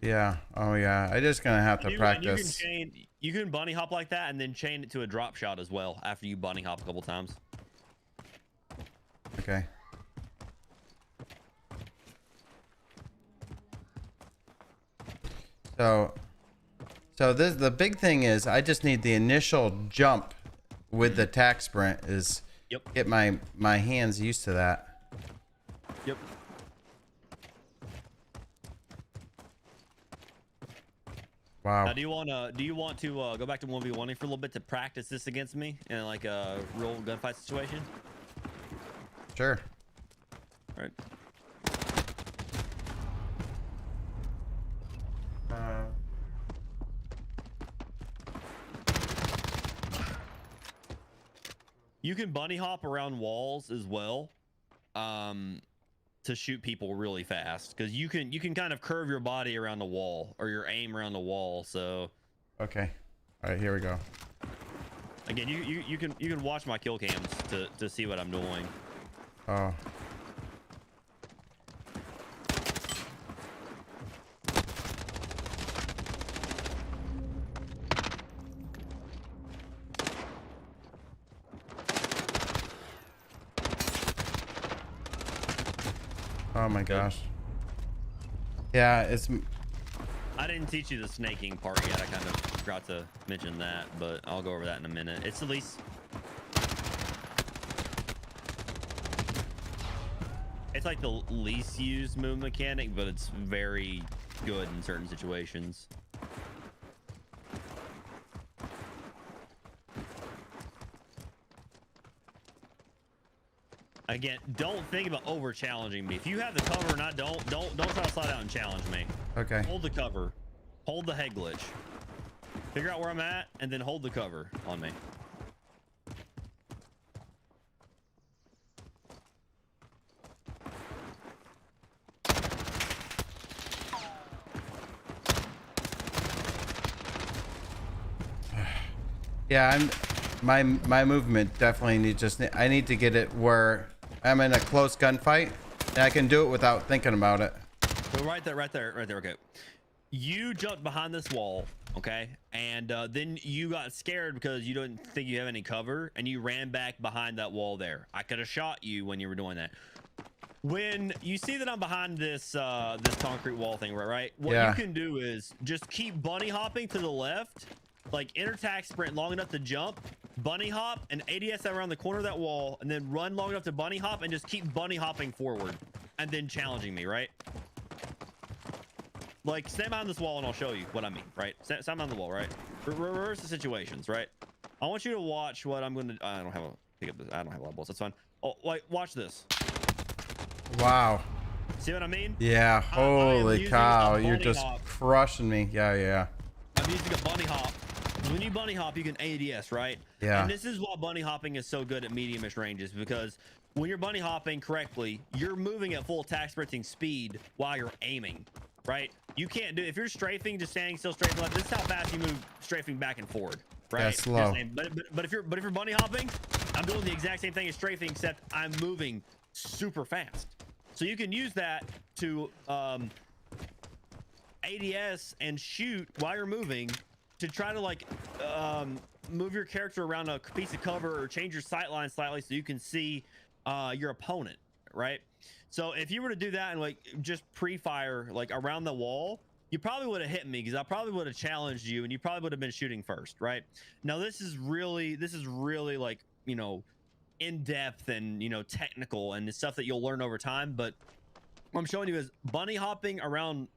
S2: Yeah. Oh yeah. I just gonna have to practice.
S1: You can bunny hop like that and then chain it to a drop shot as well after you bunny hop a couple times.
S2: Okay. So the big thing is I just need the initial jump with the tack sprint is get my hands used to that.
S1: Yep.
S2: Wow.
S1: Now, do you want to go back to 1v1 for a little bit to practice this against me in like a real gunfight situation?
S2: Sure.
S1: All right. You can bunny hop around walls as well, to shoot people really fast because you can kind of curve your body around the wall or your aim around the wall. So.
S2: Okay. All right. Here we go.
S1: Again, you can watch my kill cams to see what I'm doing.
S2: Oh. Oh my gosh. Yeah, it's.
S1: I didn't teach you the snaking part yet. I kind of forgot to mention that, but I'll go over that in a minute. It's at least. It's like the least used move mechanic, but it's very good in certain situations. Again, don't think about over challenging me. If you have the cover and I don't try to slide out and challenge me.
S2: Okay.
S1: Hold the cover. Hold the head glitch. Figure out where I'm at and then hold the cover on me.
S2: Yeah, my movement definitely I need to get it where I'm in a close gunfight and I can do it without thinking about it.
S1: So right there. Okay. You jumped behind this wall, okay, and then you got scared because you didn't think you have any cover, and you ran back behind that wall there. I could have shot you when you were doing that. When you see that I'm behind this this concrete wall thing, right? What you can do is just keep bunny hopping to the left, like enter tac sprint long enough to jump, bunny hop, and ADS around the corner of that wall, and then run long enough to bunny hop, and just keep bunny hopping forward, and then challenging me, right? Like, stand behind this wall and I'll show you what I mean, right? Stand behind the wall, right? Reverse the situations, right? I want you to watch what I'm going to... I don't have a... Pick up this. I don't have a lot of bullets. That's fine. Oh, like, watch this.
S2: Wow.
S1: See what I mean?
S2: Yeah. Holy cow. You're just crushing me. Yeah.
S1: I'm using a bunny hop. When you bunny hop, you can ADS, right?
S2: Yeah.
S1: And this is why bunny hopping is so good at medium-ish ranges, because when you're bunny hopping correctly, you're moving at full attack sprinting speed while you're aiming, right? You can't do... If you're strafing, just standing still, strafing left, this is how fast you move strafing back and forward, right?
S2: Yeah, slow.
S1: But if you're bunny hopping, I'm doing the exact same thing as strafing, except I'm moving super fast. So you can use that to ADS and shoot while you're moving to try to like move your character around a piece of cover or change your sight line slightly so you can see your opponent, right? So if you were to do that and like just pre-fire like around the wall, you probably would have hit me because I probably would have challenged you and you probably would have been shooting first, right? Now this is really like, you know, in depth and, you know, technical and the stuff that you'll learn over time. But what I'm showing you is bunny hopping around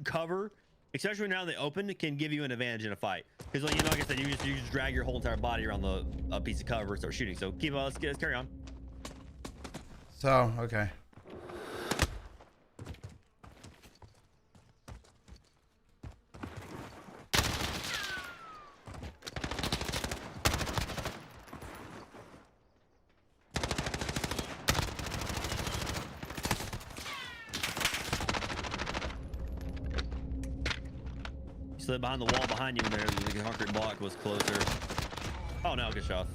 S1: cover, especially when you're out in the open, can give you an advantage in a fight. Because, like, you know, like I said, you just drag your whole entire body around the piece of cover and start shooting. So keep on, let's carry on.
S2: So, okay.
S1: You slid behind the wall behind you when the concrete block was closer. Oh no, good shot.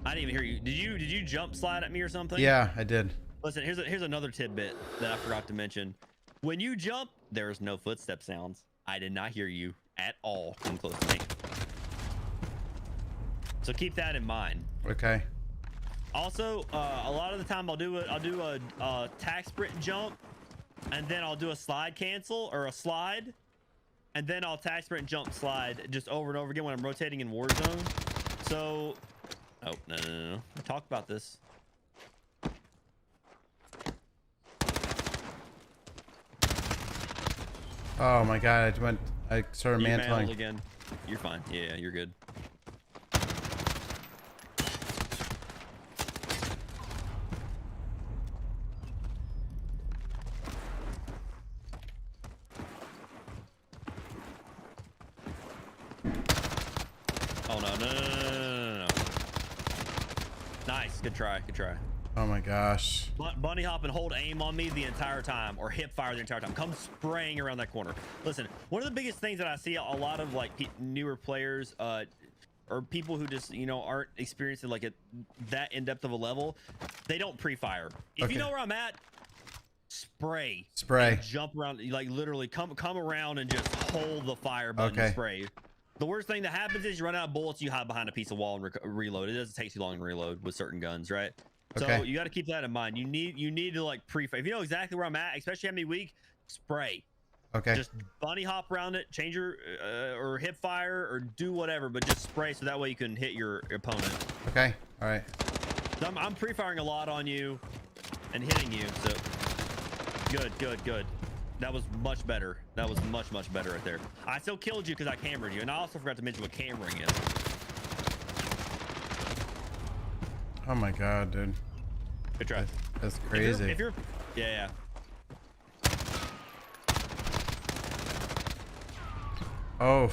S1: I didn't even hear you. Did you jump slide at me or something?
S2: Yeah, I did.
S1: Listen, here's another tidbit that I forgot to mention. When you jump, there's no footstep sounds. I did not hear you at all come close to me. So keep that in mind.
S2: Okay.
S1: Also, a lot of the time I'll do a tac sprint jump, and then I'll do a slide cancel or a slide, and then I'll tac sprint jump slide just over and over again when I'm rotating in Warzone. So, oh no. We talked about this.
S2: Oh my god, I started mantling
S1: again. You're fine. Yeah, you're good. Oh no. Nice, good try.
S2: Oh my gosh.
S1: Bunny hop and hold aim on me the entire time, or hip fire the entire time. Come spraying around that corner. Listen, one of the biggest things that I see a lot of like newer players or people who just, you know, aren't experienced like that in depth of a level, they don't pre-fire. If you know where I'm at, spray, jump around, like literally come around and just hold the fire button and spray. The worst thing that happens is you run out of bullets, you hide behind a piece of wall and reload. It doesn't take too long to reload with certain guns, right? So you got to keep that in mind. You need to like pre-fire. If you know exactly where I'm at, especially having me weak, spray. Okay. Just bunny hop around it, change your or hip fire or do whatever, but just spray so that way you can hit your opponent.
S2: Okay. All right.
S1: So I'm pre-firing a lot on you and hitting you. So good. That was much better. That was much better right there. I still killed you because I cambered you, and I also forgot to mention what cambering is.
S2: Oh my god, dude.
S1: Good try.
S2: That's crazy.
S1: If you're yeah.
S2: Oh,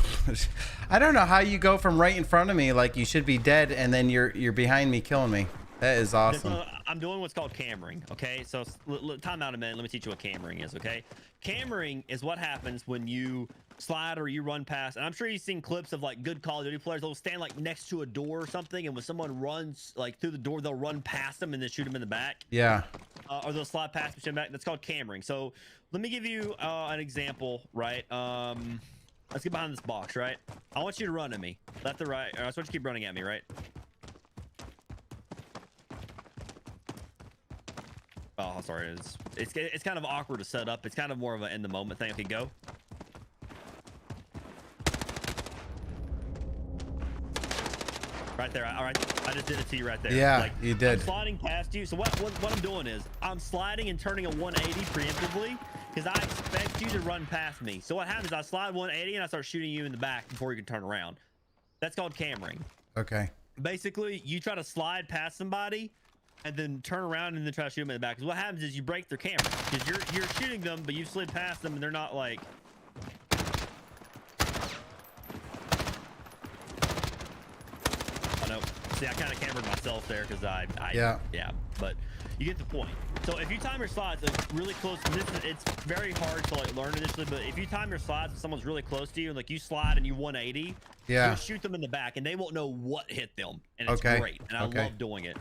S2: I don't know how you go from right in front of me like you should be dead, and then you're behind me killing me. That is awesome.
S1: I'm doing what's called cammering. Okay, so time out a minute. Let me teach you what cammering is. Okay, cammering is what happens when you slide or you run past, and I'm sure you've seen clips of like good Call of Duty players. They'll stand like next to a door or something, and when someone runs like through the door, they'll run past them and then shoot them in the back.
S2: Yeah.
S1: Or they'll slide past them, shoot them back. That's called cammering. So let me give you an example, right? Let's get behind this box, right? I want you to run at me, left or right. Or I want you to keep running at me, right? Oh, sorry. It's kind of awkward to set up. It's kind of more of an in the moment thing. Okay, go. Right there. All right. I just did it to you right there.
S2: Yeah,
S1: like,
S2: you did.
S1: I'm sliding past you. So what I'm doing is I'm sliding and turning a 180 preemptively because I expect you to run past me. So what happens is I slide 180 and I start shooting you in the back before you can turn around. That's called cammering.
S2: Okay.
S1: Basically, you try to slide past somebody and then turn around and then try to shoot them in the back. Because what happens is you break their camera because you're shooting them, but you slid past them and they're not like. Oh no! See, I kind of cambered myself there because yeah. But you get the point. So if you time your slides like really close, it's very hard to like learn initially. But if you time your slides when someone's really close to you and like you slide and you 180,
S2: yeah,
S1: you shoot them in the back and they won't know what hit them, and it's great. And I love doing it.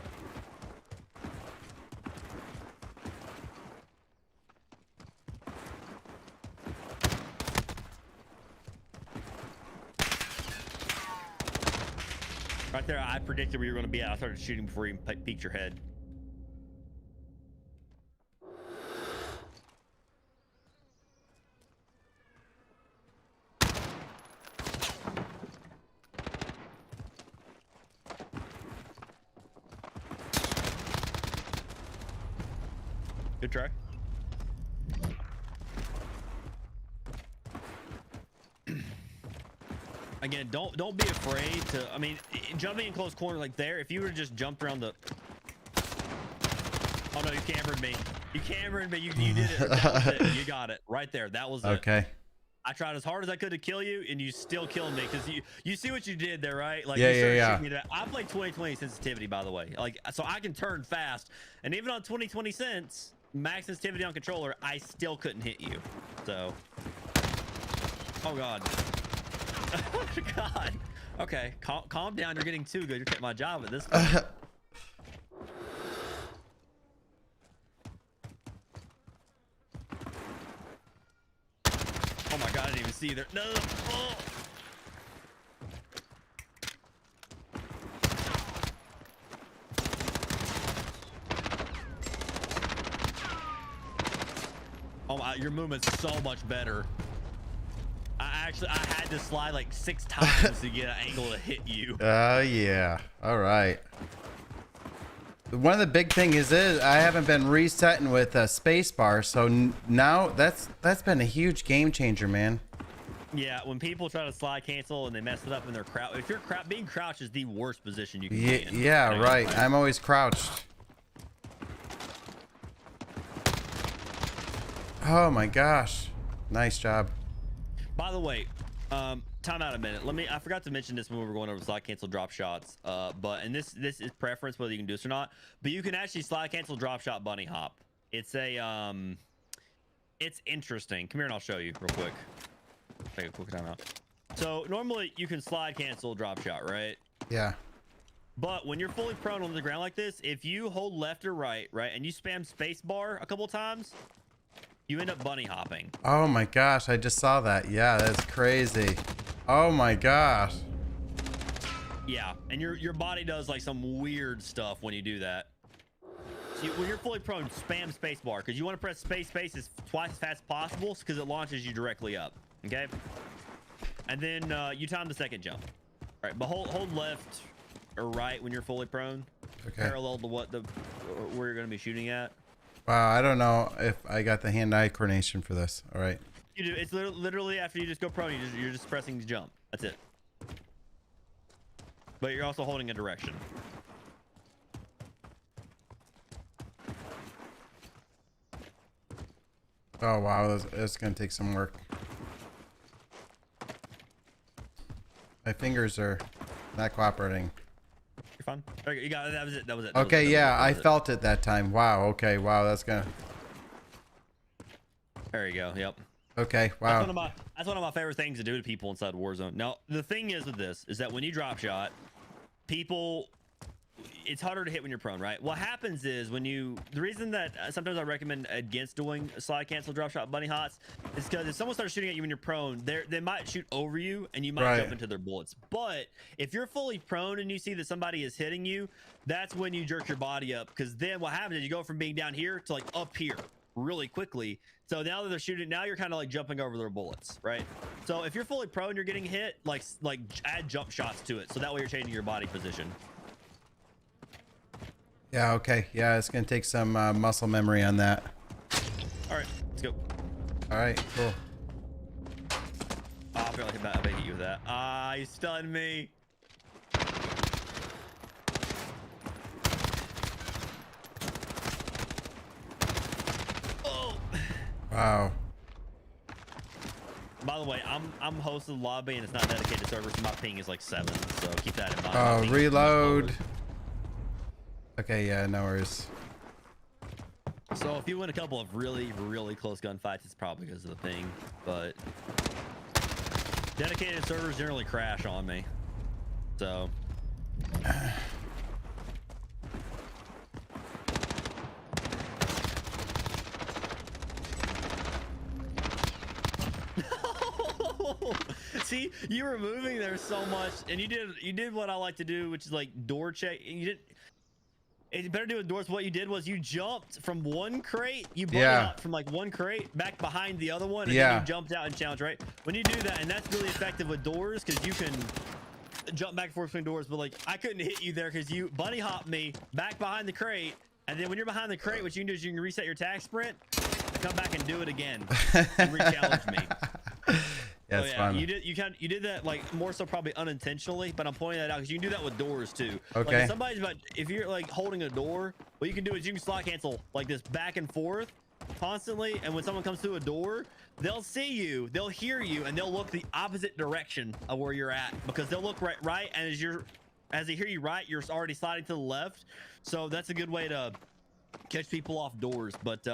S1: Right there, I predicted where you were going to be at. I started shooting before you even peeked your head. Good try. Again, don't be afraid to. I mean, jumping in close corner like there. If you were to just jumped around the. Oh no, you cambered me. You cambered me. You did it. That was it. You got it right there. That was it.
S2: Okay.
S1: I tried as hard as I could to kill you, and you still killed me because you see what you did there, right? Like
S2: yeah,
S1: you started
S2: yeah.
S1: shooting me. I play 2020 sensitivity, by the way. Like so I can turn fast, and even on 2020 sense max sensitivity on controller, I still couldn't hit you. So. Oh god. Oh god. Okay, calm down. You're getting too good. You're taking my job at this point. Oh my god, I didn't even see you there. No. Oh. Oh my, your movement's so much better. I had to slide like 6 times to get an angle to hit you.
S2: Yeah. All right. One of the big thing is I haven't been resetting with a space bar, so now that's been a huge game changer, man.
S1: Yeah, when people try to slide cancel and they mess it up and they're crouched. If you're being crouched is the worst position you can be in.
S2: Yeah, right. I'm always crouched. Oh my gosh. Nice job.
S1: By the way, time out a minute. I forgot to mention this when we were going over slide cancel drop shots. And this is preference whether you can do this or not. But you can actually slide cancel drop shot bunny hop. It's it's interesting. Come here and I'll show you real quick. Take a quick time out. So normally you can slide cancel drop shot, right?
S2: Yeah.
S1: But when you're fully prone on the ground like this, if you hold left or right, and you spam space bar a couple times, you end up bunny hopping.
S2: Oh my gosh, I just saw that. Yeah, that's crazy. Oh my gosh.
S1: Yeah, and your body does like some weird stuff when you do that. So when you're fully prone, spam space bar because you want to press space as twice as fast as possible because it launches you directly up. Okay, and then you time the second jump. All right, but hold left or right when you're fully prone, parallel to where you're going to be shooting at.
S2: Wow, I don't know if I got the hand-eye coordination for this. All right.
S1: You do. It's literally after you just go prone, you're just pressing jump. That's it. But you're also holding a direction.
S2: Oh wow, that's gonna take some work. My fingers are not cooperating.
S1: You're fine. Okay, you got it. That was it. That was it.
S2: Okay, yeah, I felt it that time. Wow. Okay. Wow, that's gonna.
S1: There you go. Yep.
S2: Okay. Wow.
S1: That's one of my favorite things to do to people inside Warzone. Now, the thing is with this is that when you drop shot, people, it's harder to hit when you're prone, right? What happens is when you, the reason that sometimes I recommend against doing slide cancel drop shot bunny hots is because if someone starts shooting at you when you're prone, they might shoot over you and you might jump into their bullets. But if you're fully prone and you see that somebody is hitting you, that's when you jerk your body up, because then what happens is you go from being down here to like up here really quickly. So now that they're shooting, now you're kind of like jumping over their bullets, right? So if you're fully prone, you're getting hit, like add jump shots to it, so that way you're changing your body position.
S2: Yeah, okay. Yeah, it's gonna take some muscle memory on that.
S1: All right, let's go.
S2: All right, cool.
S1: Oh, I feel like I hit you with that. Ah, you stunned me. Oh.
S2: Wow.
S1: By the way, I'm hosting the lobby and it's not dedicated server, so my ping is like 7. So keep that in mind.
S2: Oh, reload. Okay, yeah, no worries.
S1: So if you win a couple of really, really close gunfights, it's probably because of the ping. But dedicated servers generally crash on me. So. See, you were moving there so much, and you did what I like to do, which is like door check. And you didn't. It's better to do with doors. What you did was you jumped from one crate, you bunny hopped from like one crate back behind the other one, and then you jumped out and challenged, right? When you do that, and that's really effective with doors, because you can jump back and forth between doors. But like, I couldn't hit you there because you bunny hopped me back behind the crate, and then when you're behind the crate, what you can do is you can reset your tag sprint, come back and do it again, and re-challenge me.
S2: Yeah, it's fun.
S1: You did that like more so probably unintentionally, but I'm pointing that out because you can do that with doors too.
S2: Okay.
S1: Like if you're like holding a door, what you can do is you can slot cancel like this back and forth constantly, and when someone comes through a door, they'll see you, they'll hear you, and they'll look the opposite direction of where you're at, because they'll look right, and as they hear you right, you're already sliding to the left. So that's a good way to catch people off doors. But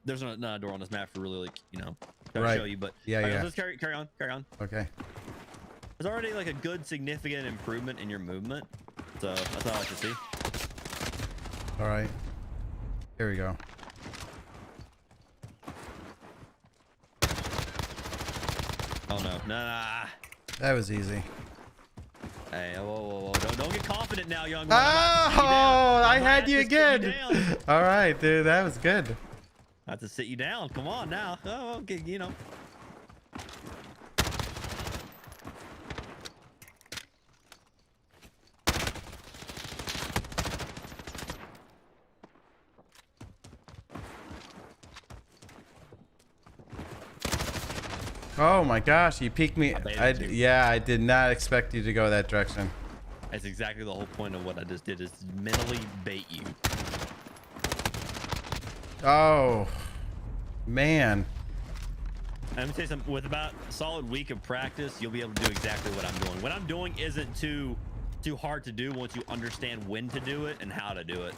S1: there's not a door on this map for really, like, you know, to show you. But let's carry on.
S2: Okay.
S1: There's already like a good significant improvement in your movement, so that's all I like to see.
S2: All right, here we go.
S1: Oh no, nah.
S2: That was easy.
S1: Hey, whoa. Don't get confident now, young
S2: Oh,
S1: man.
S2: I had you again. All right, dude, that was good.
S1: I have to sit you down. Come on now. Oh, okay, you know.
S2: Oh my gosh, you peeked me. Yeah, I did not expect you to go that direction.
S1: That's exactly the whole point of what I just did, is mentally bait you.
S2: Oh, man.
S1: And let me tell you something, with about a solid week of practice, you'll be able to do exactly what I'm doing. What I'm doing isn't too hard to do once you understand when to do it and how to do it.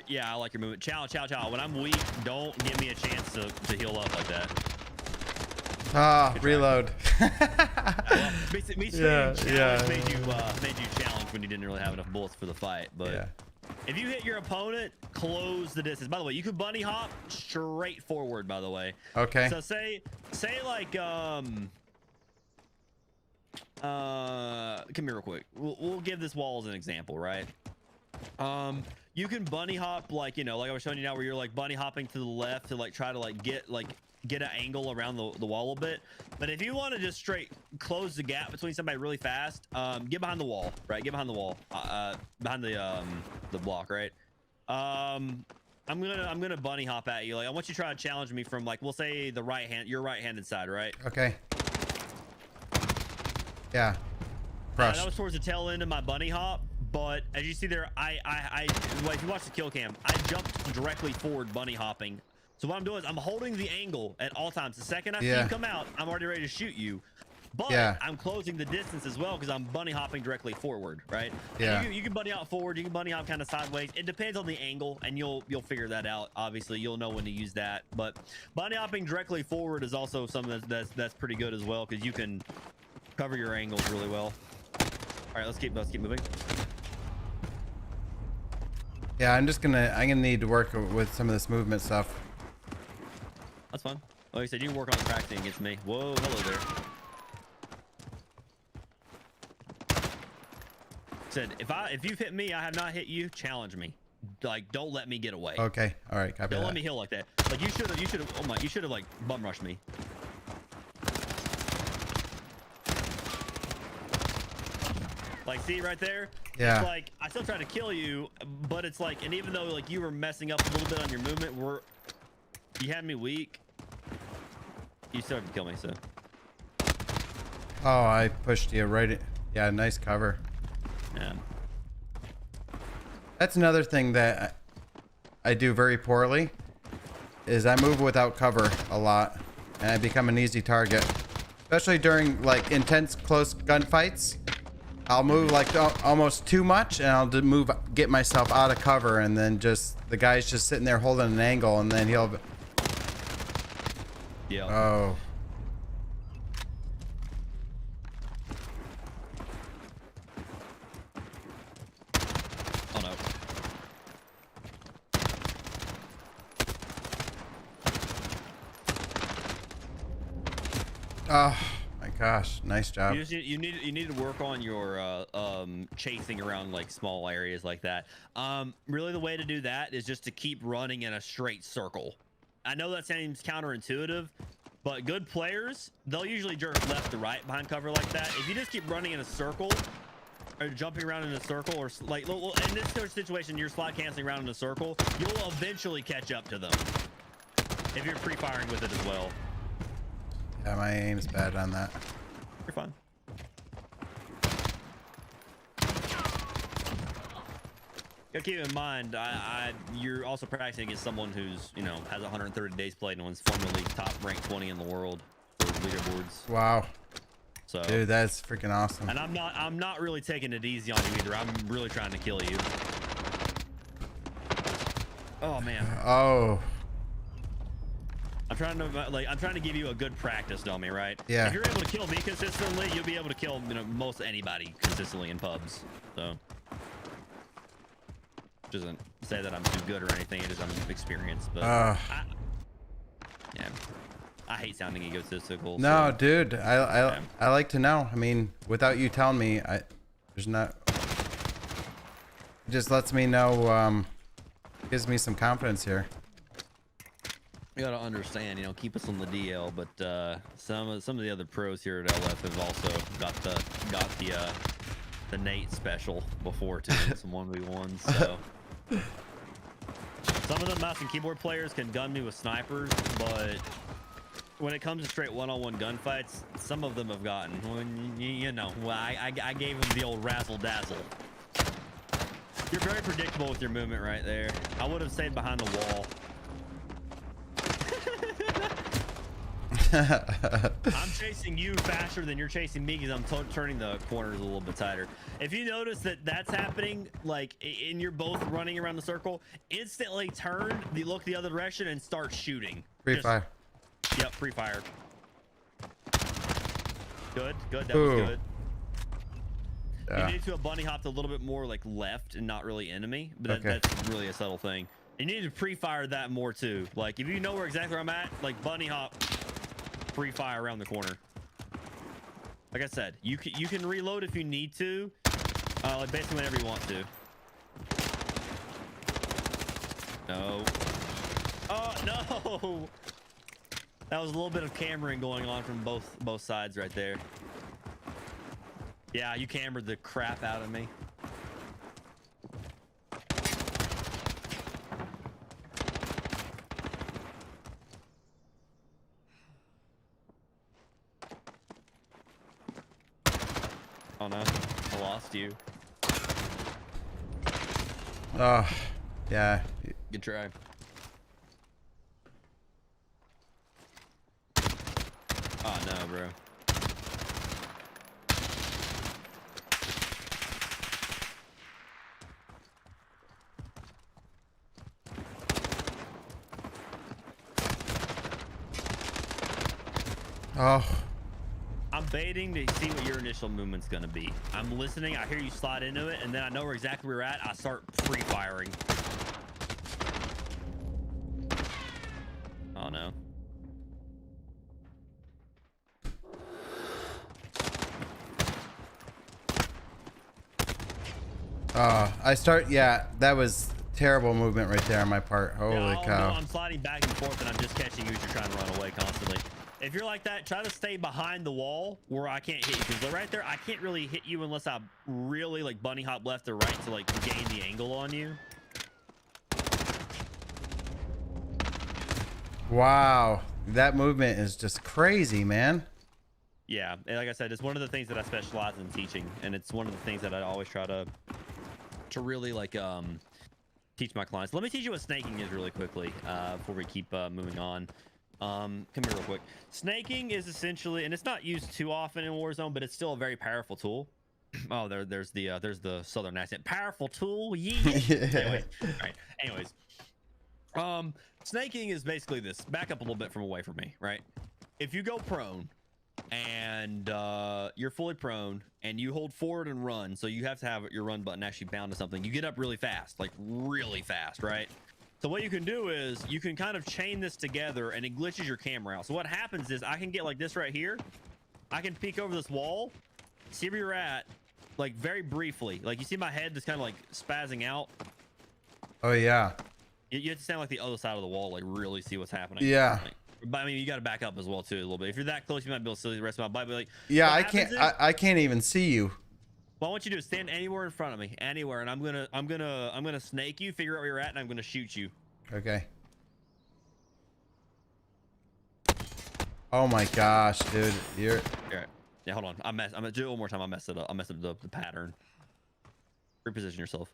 S1: Yeah, I like your movement. Chow. When I'm weak, don't give me a chance to heal up like that.
S2: Ah, reload.
S1: Well, me
S2: yeah.
S1: made you challenge when you didn't really have enough bullets for the fight. But if you hit your opponent, close the distance. By the way, you can bunny hop straight forward, by the way. Okay. So say like come here real quick. We'll give this wall as an example, right? You can bunny hop, like, you know, like I was showing you now, where you're like bunny hopping to the left to like try to like get an angle around the wall a bit. But if you want to just straight close the gap between somebody really fast, get behind the wall, right? Get behind the wall, behind the block, right? I'm gonna bunny hop at you. Like, I want you to try to challenge me from, like, we'll say your right-handed side, right?
S2: Okay. Yeah.
S1: That was towards the tail end of my bunny hop. But as you see there, well, if you watch the kill cam, I jumped directly forward bunny hopping. So what I'm doing is I'm holding the angle at all times. The second I see you come out, I'm already ready to shoot you. but
S2: Yeah.
S1: I'm closing the distance as well because I'm bunny hopping directly forward, right?
S2: Yeah.
S1: And you can bunny hop forward, you can bunny hop kind of sideways. It depends on the angle, and you'll figure that out. Obviously, you'll know when to use that. But bunny hopping directly forward is also something that's pretty good as well because you can cover your angles really well. All right, let's keep moving.
S2: Yeah, I'm gonna need to work with some of this movement stuff.
S1: That's fun. Like I said, you can work on practicing against me. Whoa, hello there. Said if you've hit me, I have not hit you. Challenge me. Like, don't let me get away.
S2: Okay. All right. Copy
S1: Don't
S2: that.
S1: let me heal like that. Like you should have. Oh my, you should have like bum rushed me. Like, see right there?
S2: Yeah.
S1: It's like I still try to kill you, but it's like, and even though like you were messing up a little bit on your movement, you had me weak. You still have to kill me, so.
S2: Oh, I pushed you right. Yeah, nice cover.
S1: Yeah.
S2: That's another thing that I do very poorly, is I move without cover a lot, and I become an easy target, especially during like intense close gunfights. I'll move like almost too much, and I'll get myself out of cover, and then the guy's just sitting there holding an angle, and then he'll.
S1: Yeah.
S2: Oh.
S1: Oh no.
S2: Oh my gosh! Nice job.
S1: You need to work on your chasing around like small areas like that. Really the way to do that is just to keep running in a straight circle. I know that seems counterintuitive, but good players, they'll usually jerk left to right behind cover like that. If you just keep running in a circle or jumping around in a circle, or like in this sort of situation, you're slot canceling around in a circle, you'll eventually catch up to them if you're pre-firing with it as well.
S2: Yeah, my aim's bad on that.
S1: You're fine. Gotta keep in mind, you're also practicing against someone who's, you know, has 130 days played and was formerly top ranked 20 in the world for leaderboards.
S2: Wow.
S1: So,
S2: dude, that's freaking awesome.
S1: And I'm not really taking it easy on you either. I'm really trying to kill you. Oh man.
S2: Oh.
S1: I'm trying to give you a good practice dummy, right?
S2: Yeah.
S1: If you're able to kill me consistently, you'll be able to kill, you know, most anybody consistently in pubs. So, doesn't say that I'm too good or anything. It is I'm experienced, but yeah, I hate sounding egotistical.
S2: No,
S1: so.
S2: dude, I like to know. I mean, without you telling me, there's not. It just lets me know. Gives me some confidence here.
S1: You gotta understand, you know, keep us on the DL, but some of the other pros here at LF have also got the Nate special before too, some 1v1s. So some of the mouse and keyboard players can gun me with snipers, but when it comes to straight one-on-one gunfights, some of them have gotten, you know, well, I gave them the old razzle dazzle. You're very predictable with your movement right there. I would have stayed behind the wall. I'm chasing you faster than you're chasing me because I'm turning the corners a little bit tighter. If you notice that that's happening, like, and you're both running around the circle, instantly turn, look the other direction, and start shooting.
S2: Pre-fire.
S1: Yep, pre-fire. Good, that was good. You need to have bunny hopped a little bit more like left and not really enemy, but that's really a subtle thing. You need to pre-fire that more too. Like, if you know exactly where I'm at, like bunny hop, pre-fire around the corner. Like I said, you can reload if you need to, like basically whenever you want to. No. Oh no! That was a little bit of cameraing going on from both sides right there. Yeah, you cambered the crap out of me. Oh no, I lost you.
S2: Oh, yeah.
S1: Good try. Oh no, bro.
S2: Oh.
S1: I'm baiting to see what your initial movement's gonna be. I'm listening. I hear you slide into it, and then I know where exactly where you're at. I start pre-firing. Oh no.
S2: Yeah, that was terrible movement right there on my part. Holy cow.
S1: No, I'm sliding back and forth, and I'm just catching you as you're trying to run away constantly. If you're like that, try to stay behind the wall where I can't hit you, because right there, I can't really hit you unless I really like bunny hop left or right to like gain the angle on you.
S2: Wow, that movement is just crazy, man.
S1: Yeah, and like I said, it's one of the things that I specialize in teaching, and it's one of the things that I always try to really like teach my clients. Let me teach you what snaking is really quickly before we keep moving on. Come here real quick. Snaking is essentially, and it's not used too often in Warzone, but it's still a very powerful tool. Oh, there's the southern accent. Powerful tool. Yeah. Anyways, all right. Anyways, snaking is basically this. Back up a little bit from away from me, right? If you go prone and you're fully prone and you hold forward and run, so you have to have your run button actually bound to something, you get up really fast, like really fast, right? So what you can do is you can kind of chain this together, and it glitches your camera out. So what happens is I can get like this right here. I can peek over this wall, see where you're at, like very briefly. Like you see my head just kind of like spazzing out.
S2: Oh yeah.
S1: You have to stand like the other side of the wall, like really see what's happening.
S2: Yeah.
S1: Like, but I mean, you got to back up as well too a little bit. If you're that close, you might be able to see the rest of my body. But like,
S2: yeah, I can't even see you.
S1: What I want you to do is stand anywhere in front of me, anywhere, and I'm gonna snake you, figure out where you're at, and I'm gonna shoot you.
S2: Okay. Oh my gosh, dude, you're.
S1: All right. Yeah, hold on. I'm gonna do it one more time. I messed it up. I messed up the pattern. Reposition yourself.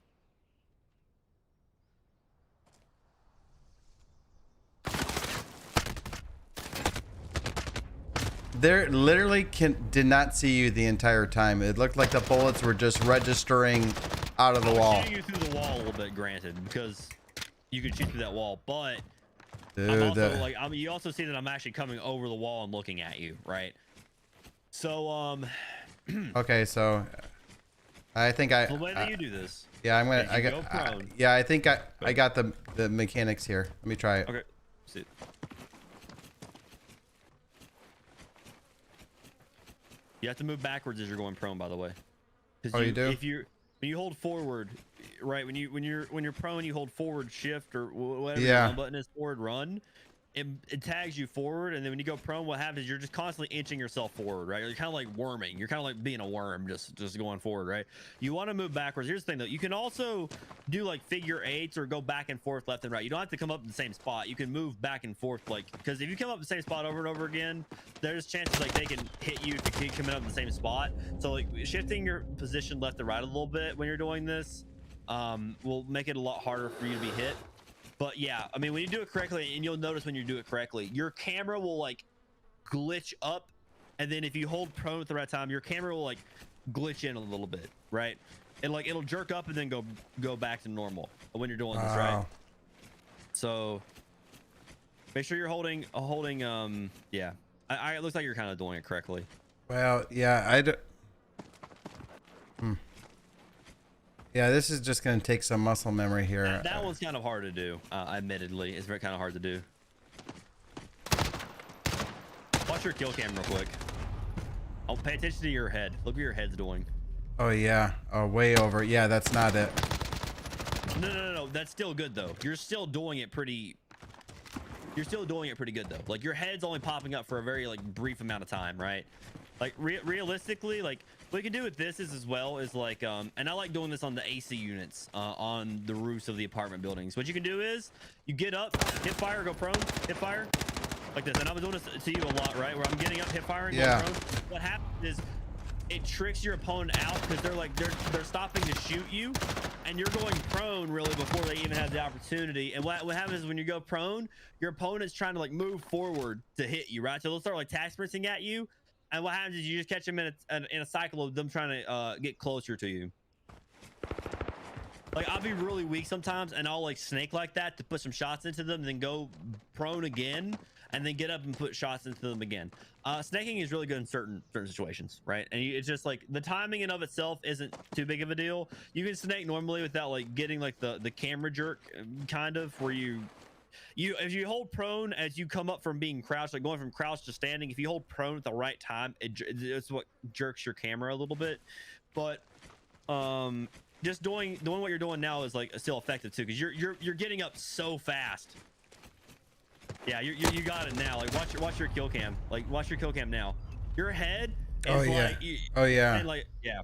S2: There literally did not see you the entire time. It looked like the bullets were just registering out of the wall.
S1: I'm shooting you through the wall a little bit, granted, because you can shoot through that wall, but
S2: dude,
S1: I'm also like, you also see that I'm actually coming over the wall and looking at you, right? So
S2: okay, so I think
S1: the way that you do this.
S2: Yeah, I'm gonna. Yeah, I think I got the mechanics here. Let me try it.
S1: Okay. See it. You have to move backwards as you're going prone, by the way.
S2: Oh, you do?
S1: When you hold forward, right? When you're prone, you hold forward shift or whatever the button is, forward run. It tags you forward, and then when you go prone, what happens is you're just constantly inching yourself forward, right? You're kind of like worming. You're kind of like being a worm, just going forward, right? You want to move backwards. Here's the thing, though. You can also do like figure eights or go back and forth, left and right. You don't have to come up in the same spot. You can move back and forth, like, because if you come up the same spot over and over again, there's chances like they can hit you if you keep coming up in the same spot. So like shifting your position left to right a little bit when you're doing this will make it a lot harder for you to be hit. But yeah, I mean, when you do it correctly, and you'll notice when you do it correctly, your camera will like glitch up, and then if you hold prone at the right time, your camera will like glitch in a little bit, right? And like it'll jerk up and then go back to normal when you're doing this, right? So make sure you're holding yeah. It looks like you're kind of doing it correctly.
S2: Well, yeah, yeah, this is just going to take some muscle memory here.
S1: That one's kind of hard to do, admittedly. It's very kind of hard to do. Watch your kill cam real quick. Oh, pay attention to your head. Look what your head's doing.
S2: Oh, yeah. Oh, way over. Yeah, that's not it.
S1: No. That's still good, though. You're still doing it pretty... You're still doing it pretty good, though. Like, your head's only popping up for a very, like, brief amount of time, right? Like, realistically, like... What you can do with this is as well is like, and I like doing this on the AC units on the roofs of the apartment buildings. What you can do is you get up, hit fire, go prone, hit fire, like this. And I'm doing this to you a lot, right? Where I'm getting up, hit fire, and going prone. What happens is it tricks your opponent out because they're stopping to shoot you, and you're going prone really before they even have the opportunity. And what happens is when you go prone, your opponent's trying to like move forward to hit you, right? So they'll start like tag sprinting at you. And what happens is you just catch them in a cycle of them trying to get closer to you. Like, I'll be really weak sometimes, and I'll like snake like that to put some shots into them, then go prone again. and then get up and put shots into them again. Snaking is really good in certain situations, right? And it's just like the timing in of itself isn't too big of a deal. You can snake normally without like getting like the camera jerk, kind of, where you if you hold prone as you come up from being crouched, like going from crouched to standing, if you hold prone at the right time, it's what jerks your camera a little bit. But just doing what you're doing now is like still effective too, because you're getting up so fast. Yeah, you got it now. Like watch your kill cam. Like watch your kill cam now. Your head is like and like yeah.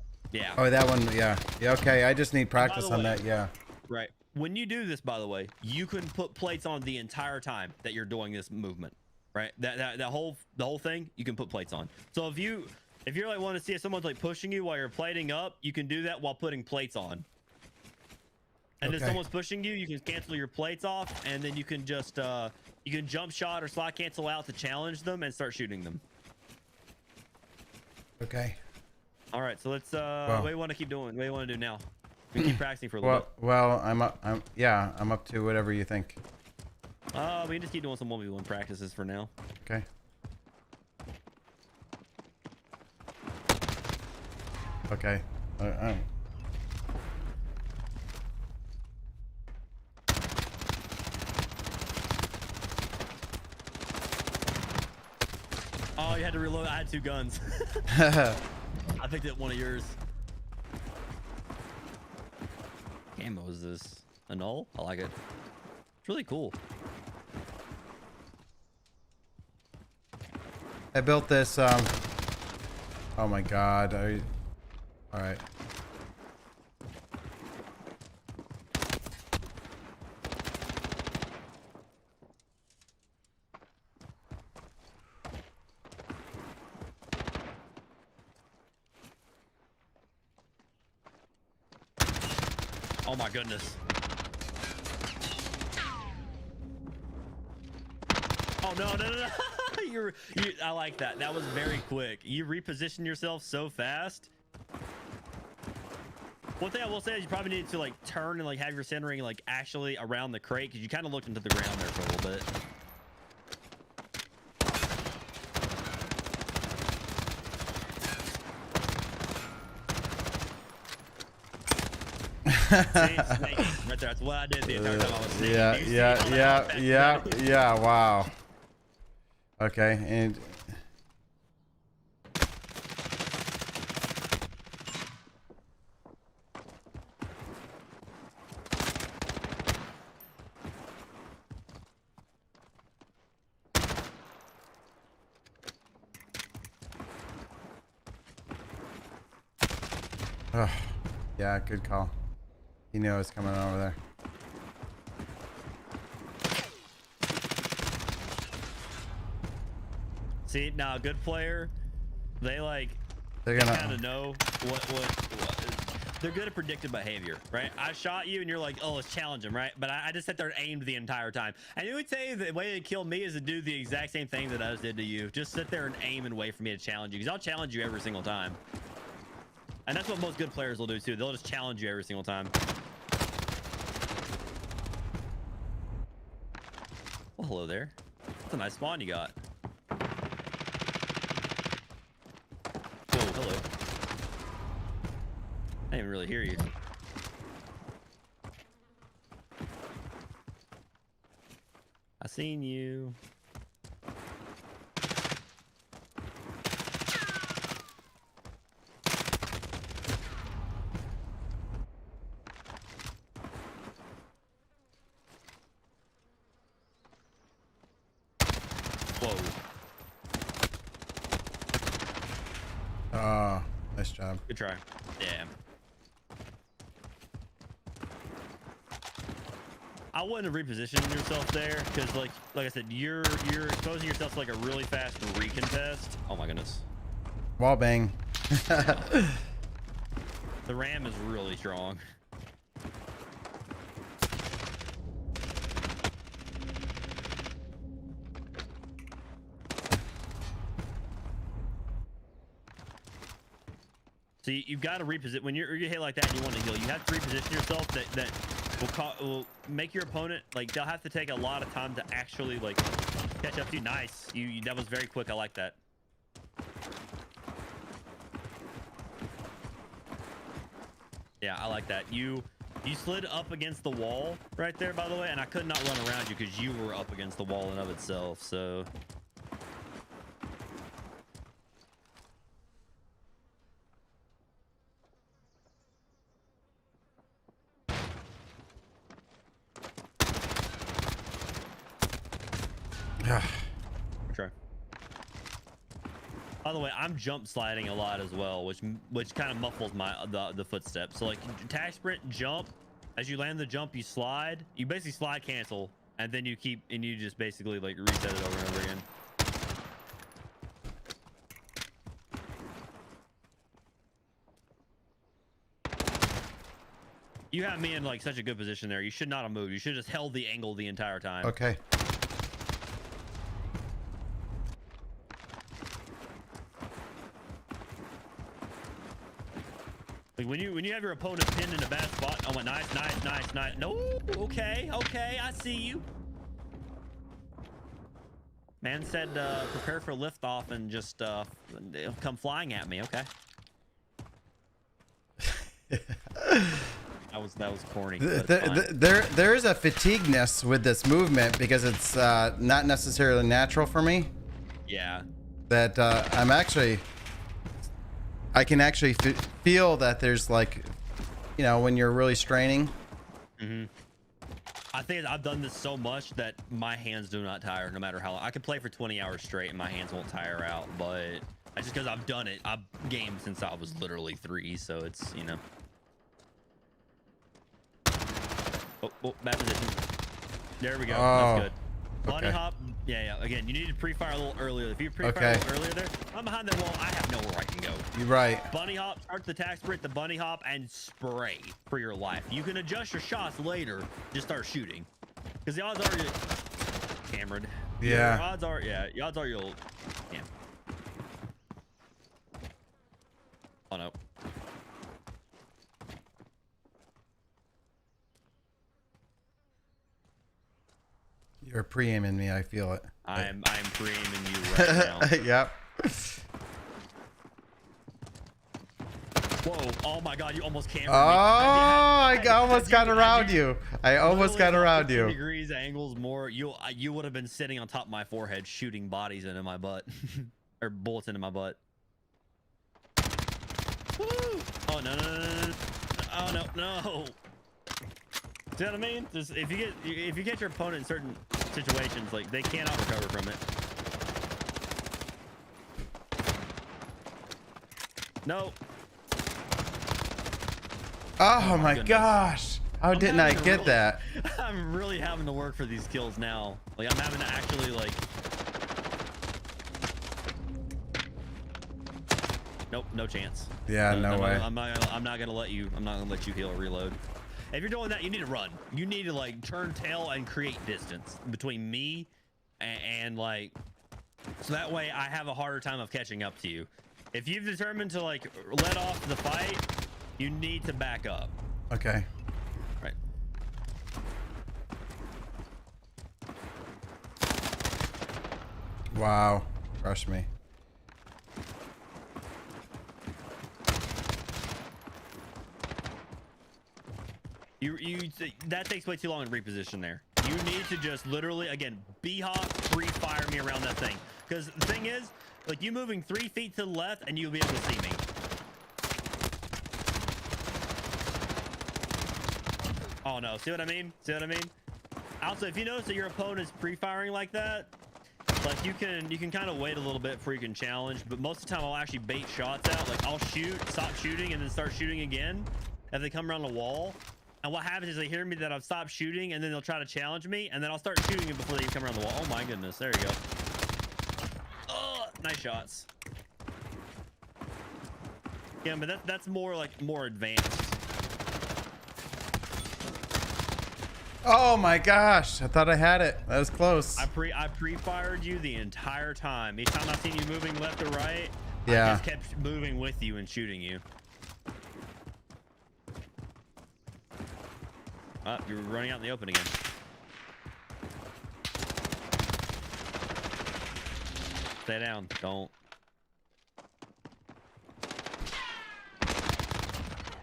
S2: Oh, that one, yeah. Okay, I just need practice on that. Yeah.
S1: Right. When you do this, by the way, you can put plates on the entire time that you're doing this movement. Right. The whole thing, you can put plates on. So if you're like want to see if someone's like pushing you while you're plating up, you can do that while putting plates on. And if someone's pushing you, you can cancel your plates off, and then you can just you can jump shot or slot cancel out to challenge them and start shooting them.
S2: Okay.
S1: All right, so let's what do you want to keep doing? What do you want to do now? We can keep practicing for a little bit.
S2: Well, I'm up to whatever you think.
S1: We can just keep doing some 1v1 practices for now.
S2: Okay. Okay.
S1: Oh, you had to reload. I had 2 guns. I picked up one of yours. Camo is this? A null? I like it. It's really cool.
S2: I built this. Oh my God. All right.
S1: Oh my goodness. Oh no. I like that. That was very quick. You reposition yourself so fast. One thing I will say is you probably need to like turn and like have your centering like actually around the crate, because you kind of looked into the ground there for a little bit. Snaking. Right there. That's what I did the entire time I was snaking.
S2: Yeah. Wow. Okay, and yeah, good call. He knew I was coming over there.
S1: See, now a good player, they're gonna kind of know what they're good at predictive behavior, right? I shot you and you're like, oh, let's challenge him, right? But I just sat there and aimed the entire time. And it would tell you the way they killed me is to do the exact same thing that I just did to you. Just sit there and aim and wait for me to challenge you, because I'll challenge you every single time. And that's what most good players will do too. They'll just challenge you every single time. Well, hello there. That's a nice spawn you got. Whoa, hello. I didn't even really hear you. I seen you. Whoa.
S2: Oh, nice job.
S1: Good try. Yeah. I wouldn't have repositioned yourself there, because like I said, you're exposing yourself to like a really fast recontest. Oh my goodness.
S2: Wall bang.
S1: The RAM is really strong. So you've got to reposition when you hit like that and you want to heal. You have to reposition yourself that will make your opponent like they'll have to take a lot of time to actually like catch up to you. Nice. You that was very quick. I like that. Yeah, I like that. You slid up against the wall right there, by the way, and I could not run around you because you were up against the wall in and of itself. So sure. By the way, I'm jump sliding a lot as well, which kind of muffles my the footsteps. So like attack, sprint, jump. As you land the jump, you slide. You basically slide cancel, and then you just basically like reset it over and over again. You have me in like such a good position there. You should not have moved. You should have just held the angle the entire time.
S2: Okay.
S1: Like when you have your opponent pinned in a bad spot. Oh, nice. No, okay, I see you. Man said prepare for liftoff and just come flying at me. Okay. That was corny.
S2: There is a fatigueness with this movement because it's not necessarily natural for me.
S1: Yeah.
S2: That I can actually feel that there's like, you know, when you're really straining.
S1: Mm-hmm. I think I've done this so much that my hands do not tire no matter how long. I could play for 20 hours straight and my hands won't tire out, but that's just because I've done it. I've gamed since I was literally 3, so it's, you know. Oh, bad position. There we go. That's good. Bunny hop. Yeah. Again, you need to pre-fire a little earlier. If you pre-fire a little earlier there, I'm behind that wall. I have nowhere I can go.
S2: You're right.
S1: Bunny hop, start the attack sprint, the bunny hop, and spray for your life. You can adjust your shots later. Just start shooting. Because the odds are you're cambered.
S2: Yeah.
S1: The odds are, you'll... Yeah. Oh, no.
S2: You're pre-aiming me. I feel it.
S1: I'm pre-aiming you right now.
S2: Yep.
S1: Whoa! Oh my God! You almost cambered me.
S2: I almost got around you. I almost got around you.
S1: Degrees angles more. You would have been sitting on top of my forehead, shooting bodies into my butt, or bullets into my butt. Woo! Oh no! Oh no! See what I mean? Just if you get your opponent in certain situations, like they cannot recover from it. No.
S2: Oh my gosh! How didn't I get that?
S1: I'm really having to work for these kills now. Like I'm having to actually like. Nope, no chance.
S2: Yeah, no way.
S1: I'm not gonna let you. I'm not gonna let you heal or reload. If you're doing that, you need to run. You need to like turn tail and create distance between me and like, so that way I have a harder time of catching up to you. If you've determined to like let off the fight, you need to back up.
S2: Okay.
S1: Right.
S2: Wow. Crush me.
S1: That takes way too long to reposition there. You need to just literally, again, B-hop, pre-fire me around that thing. Because the thing is, like, you moving 3 feet to the left and you'll be able to see me. Oh no, see what I mean? See what I mean? Also, if you notice that your opponent's pre-firing like that, like you can kind of wait a little bit before you can challenge, but most of the time I'll actually bait shots out. Like I'll shoot, stop shooting, and then start shooting again if they come around the wall. And what happens is they hear me that I've stopped shooting, and then they'll try to challenge me, and then I'll start shooting before they come around the wall. Oh my goodness, there you go. Oh, nice shots. Yeah, but that's more like more advanced.
S2: Oh my gosh, I thought I had it. That was close.
S1: I pre-fired you the entire time. Each time I've seen you moving left or right,
S2: yeah,
S1: I just kept moving with you and shooting you. You're running out in the open again. Stay down. Don't.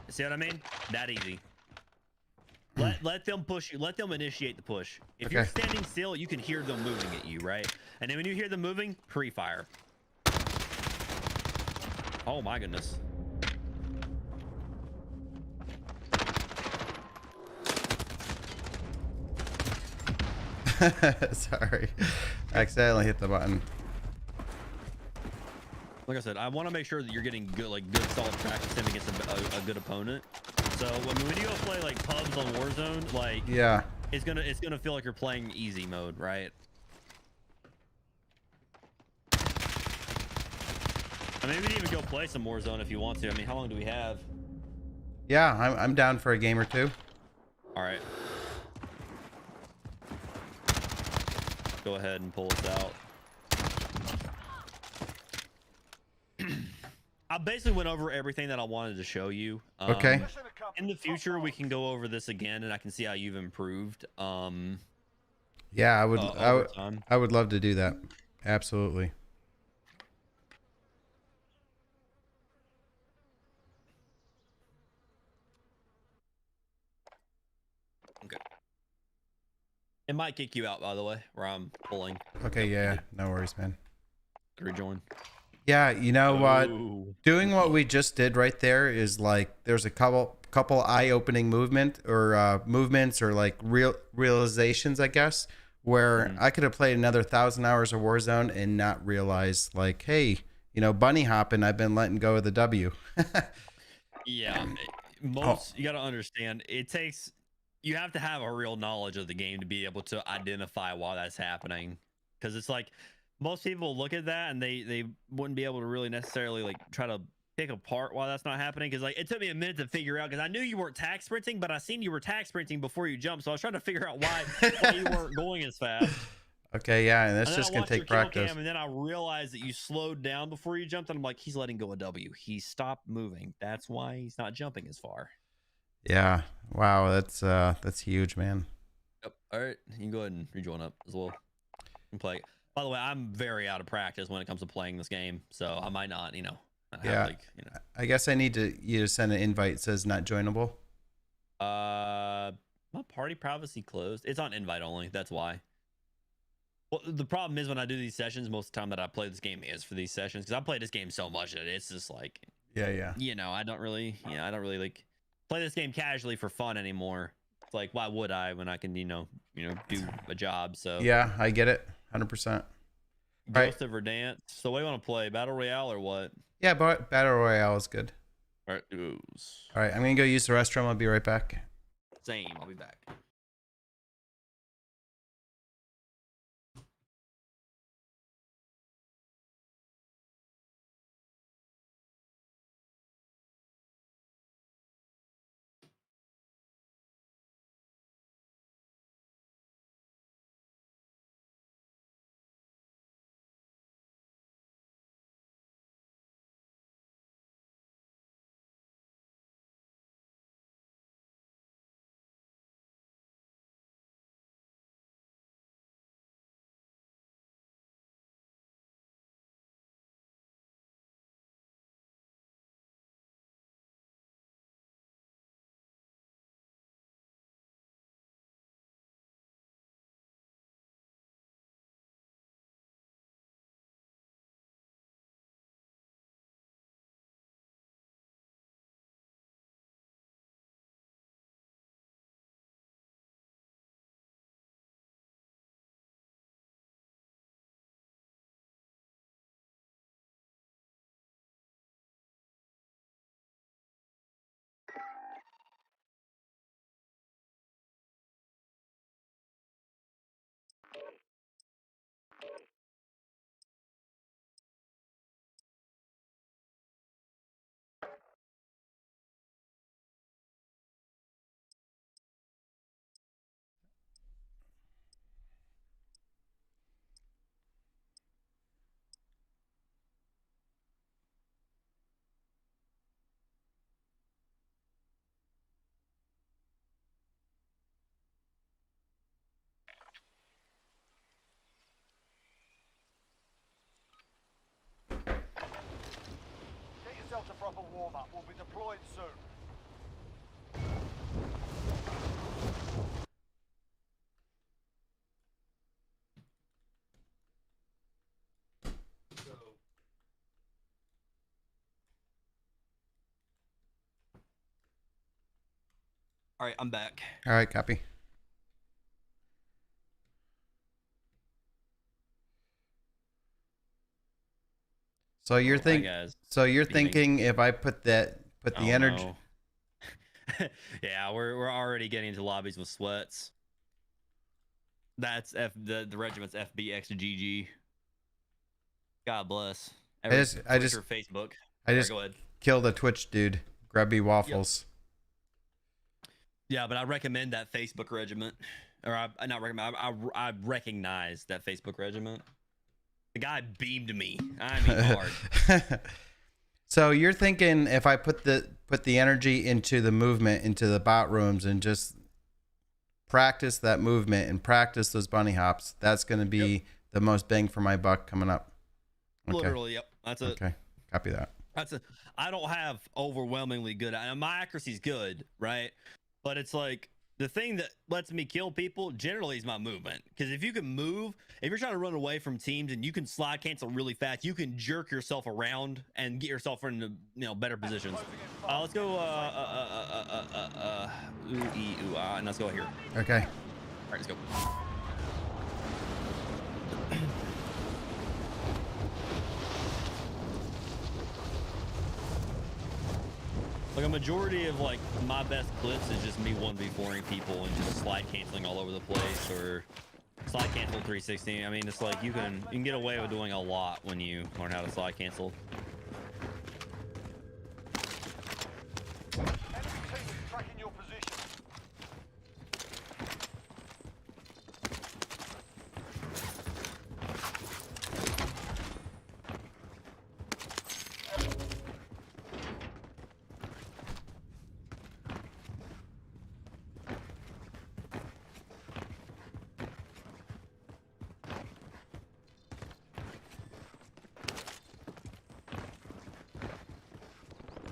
S1: See what I mean? That easy. Let them push you. Let them initiate the push. If you're standing still, you can hear them moving at you, right? And then when you hear them moving, pre-fire. Oh my goodness.
S2: Sorry, I accidentally hit the button.
S1: Like I said, I want to make sure that you're getting good, good solid practice in against a good opponent. So when you go play like pubs on Warzone, like
S2: Yeah,
S1: it's gonna feel like you're playing easy mode, right? I mean, we can even go play some Warzone if you want to. I mean, how long do we have?
S2: yeah, I'm down for a game or two.
S1: All right. Go ahead and pull us out. I basically went over everything that I wanted to show you.
S2: Okay.
S1: In the future, we can go over this again, and I can see how you've improved.
S2: Yeah,
S1: I
S2: would love to do that. Absolutely.
S1: Okay. It might kick you out, by the way, where I'm pulling.
S2: Okay, yeah, no worries, man.
S1: Rejoin.
S2: Yeah, you know what? Doing what
S1: Tricky.
S2: we just did right there is like there's a couple eye-opening movements or like realizations, I guess, where I could have played another 1,000 hours of Warzone and not realize like, hey, you know, bunny hopping, I've been letting go of the W.
S1: Yeah, you got to understand, you have to have a real knowledge of the game to be able to identify why that's happening, because it's like most people look at that and they wouldn't be able to really necessarily like try to pick apart why that's not happening, because like it took me a minute to figure out, because I knew you weren't tag sprinting, but I seen you were tag sprinting before you jumped, so I was trying to figure out why you weren't going as fast.
S2: Okay, yeah, and that's
S1: And then
S2: just
S1: I
S2: gonna
S1: watched your
S2: take
S1: kill
S2: practice.
S1: cam, and then I realized that you slowed down before you jumped, and I'm like, he's letting go of W. He stopped moving. That's why he's not jumping as far.
S2: Yeah, wow, that's huge, man.
S1: Yep. All right, you can go ahead and rejoin up as well and play. By the way, I'm very out of practice when it comes to playing this game, so I might not, have
S2: Yeah,
S1: like,
S2: I guess I need you to send an invite that says not joinable.
S1: My party privacy closed. It's on invite only. That's why. Well, the problem is when I do these sessions, most of the time that I play this game is for these sessions, because I play this game so much that it's just like,
S2: Yeah.
S1: I don't really like play this game casually for fun anymore. It's like, why would I when I can, do a job? So
S2: Yeah, I get it, 100%.
S1: Ghost of Verdance. So what do you want to play? Battle Royale or what?
S2: Yeah, but Battle Royale is good.
S1: All right,
S2: All right, I'm gonna go use the restroom. I'll be right back.
S1: same. I'll be back.
S3: will be deployed soon.
S1: All right, I'm back.
S2: All right, copy. So you're thinking if I put the energy.
S1: No. Yeah, we're already getting into lobbies with sweats. That's the regiment's FBXGG. God bless.
S2: I just
S1: Facebook.
S2: I just
S1: go ahead.
S2: Killed a Twitch dude. Grubby Waffles.
S1: Yep. Yeah, but I recommend that Facebook regiment, or I not recommend. I recognize that Facebook regiment. The guy beamed me. I mean, hard.
S2: So you're thinking if I put the energy into the movement, into the bot rooms, and just practice that movement and practice those bunny hops, that's going to be the most bang for my buck coming up. Okay.
S1: Literally, yep. That's it.
S2: Okay, copy that.
S1: I don't have overwhelmingly good. My accuracy's good, right? But it's like the thing that lets me kill people generally is my movement. Because if you can move, if you're trying to run away from teams and you can slide cancel really fast, you can jerk yourself around and get yourself into better positions. Let's go and let's go here.
S2: Okay.
S1: All right, let's go. Like a majority of like my best clips is just me 1v4ing people and just slide canceling all over the place, or slide cancel 360. I mean, it's like you can get away with doing a lot when you learn how to slide cancel.
S3: Enemy team is tracking your position.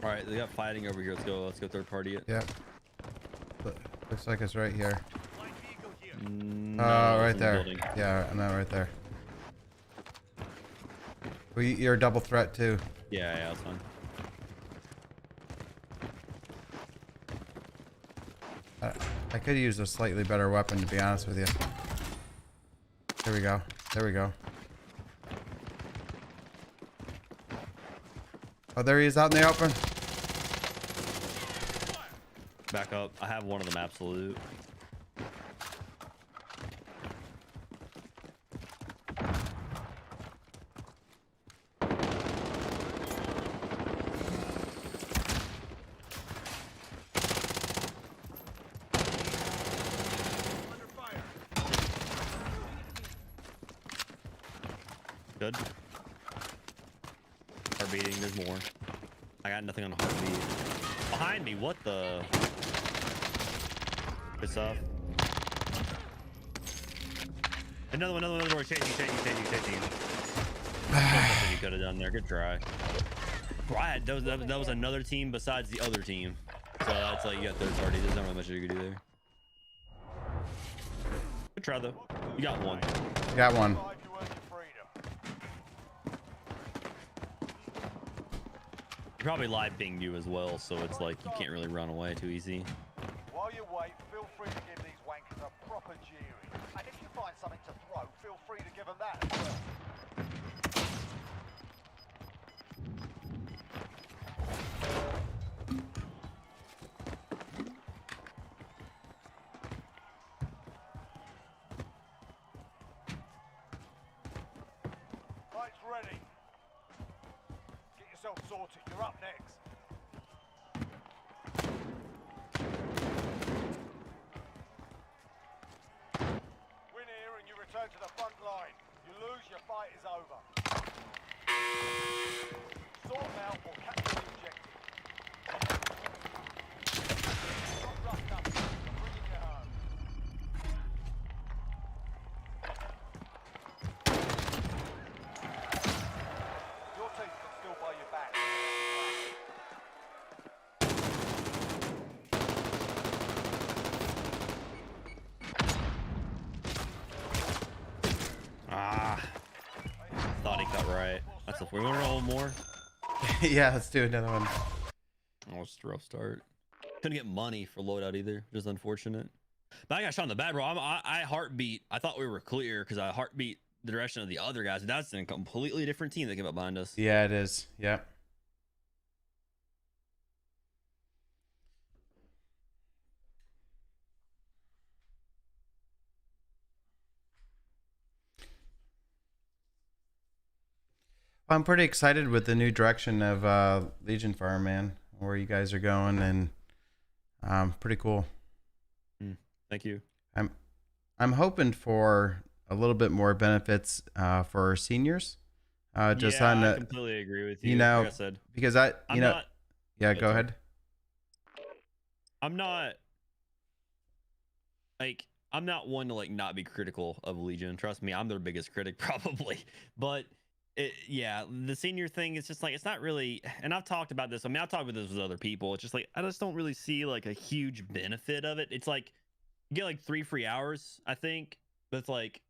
S1: All right, they got fighting over here. Let's go third party it.
S2: Yep. Looks like it's right here.
S1: No,
S2: Right there. Yeah, I know, right there. Well, you're a double threat too.
S1: Yeah, that's fine.
S2: I could use a slightly better weapon, to be honest with you. There we go. There we go. Oh, there he is out in the open.
S1: Back up. I have one of them absolute. Good. Heart beating, there's more. I got nothing on heartbeat. Behind me, what the? Good stuff. Another one, chasing you. That's what you could have done there. Good try. Right, that was another team besides the other team. So that's like you got third party. There's not really much you can do there. Good try though. You got one.
S2: Got one.
S3: He
S1: probably live pinged you as well, so it's like you can't really run away too easy.
S3: While you wait, feel free to give these wankers a proper jeering. And if you find something to throw, feel free to give them that as well. Fight's ready. Get yourself sorted. You're up next. Win here and you return to the front line. You lose, your fight is over. Sort them out or capture the objective. Stop roughed up. I'm bringing you home. Your team can still buy you back.
S1: the we want to roll more.
S2: Yeah, let's do another one.
S1: Oh, it's a rough start. Couldn't get money for loadout either, which is unfortunate. But I got shot in the bad, bro. I heartbeat. I thought we were clear because I heartbeat the direction of the other guys. That's a completely different team that came up behind us.
S2: Yeah, it is. Yeah. I'm pretty excited with the new direction of Legion Farm, man. Where you guys are going, and pretty cool.
S1: Thank you.
S2: I'm hoping for a little bit more benefits for seniors. Just
S1: yeah,
S2: on the,
S1: I completely agree with you.
S2: You know,
S1: like I said,
S2: because I,
S1: I'm
S2: you know,
S1: not,
S2: yeah, go ahead.
S1: I'm not like I'm not one to like not be critical of Legion. Trust me, I'm their biggest critic probably. But yeah, the senior thing is just like it's not really. And I've talked about this. I mean, I've talked about this with other people. It's just like I just don't really see like a huge benefit of it. It's like you get like 3 free hours, I think. But it's like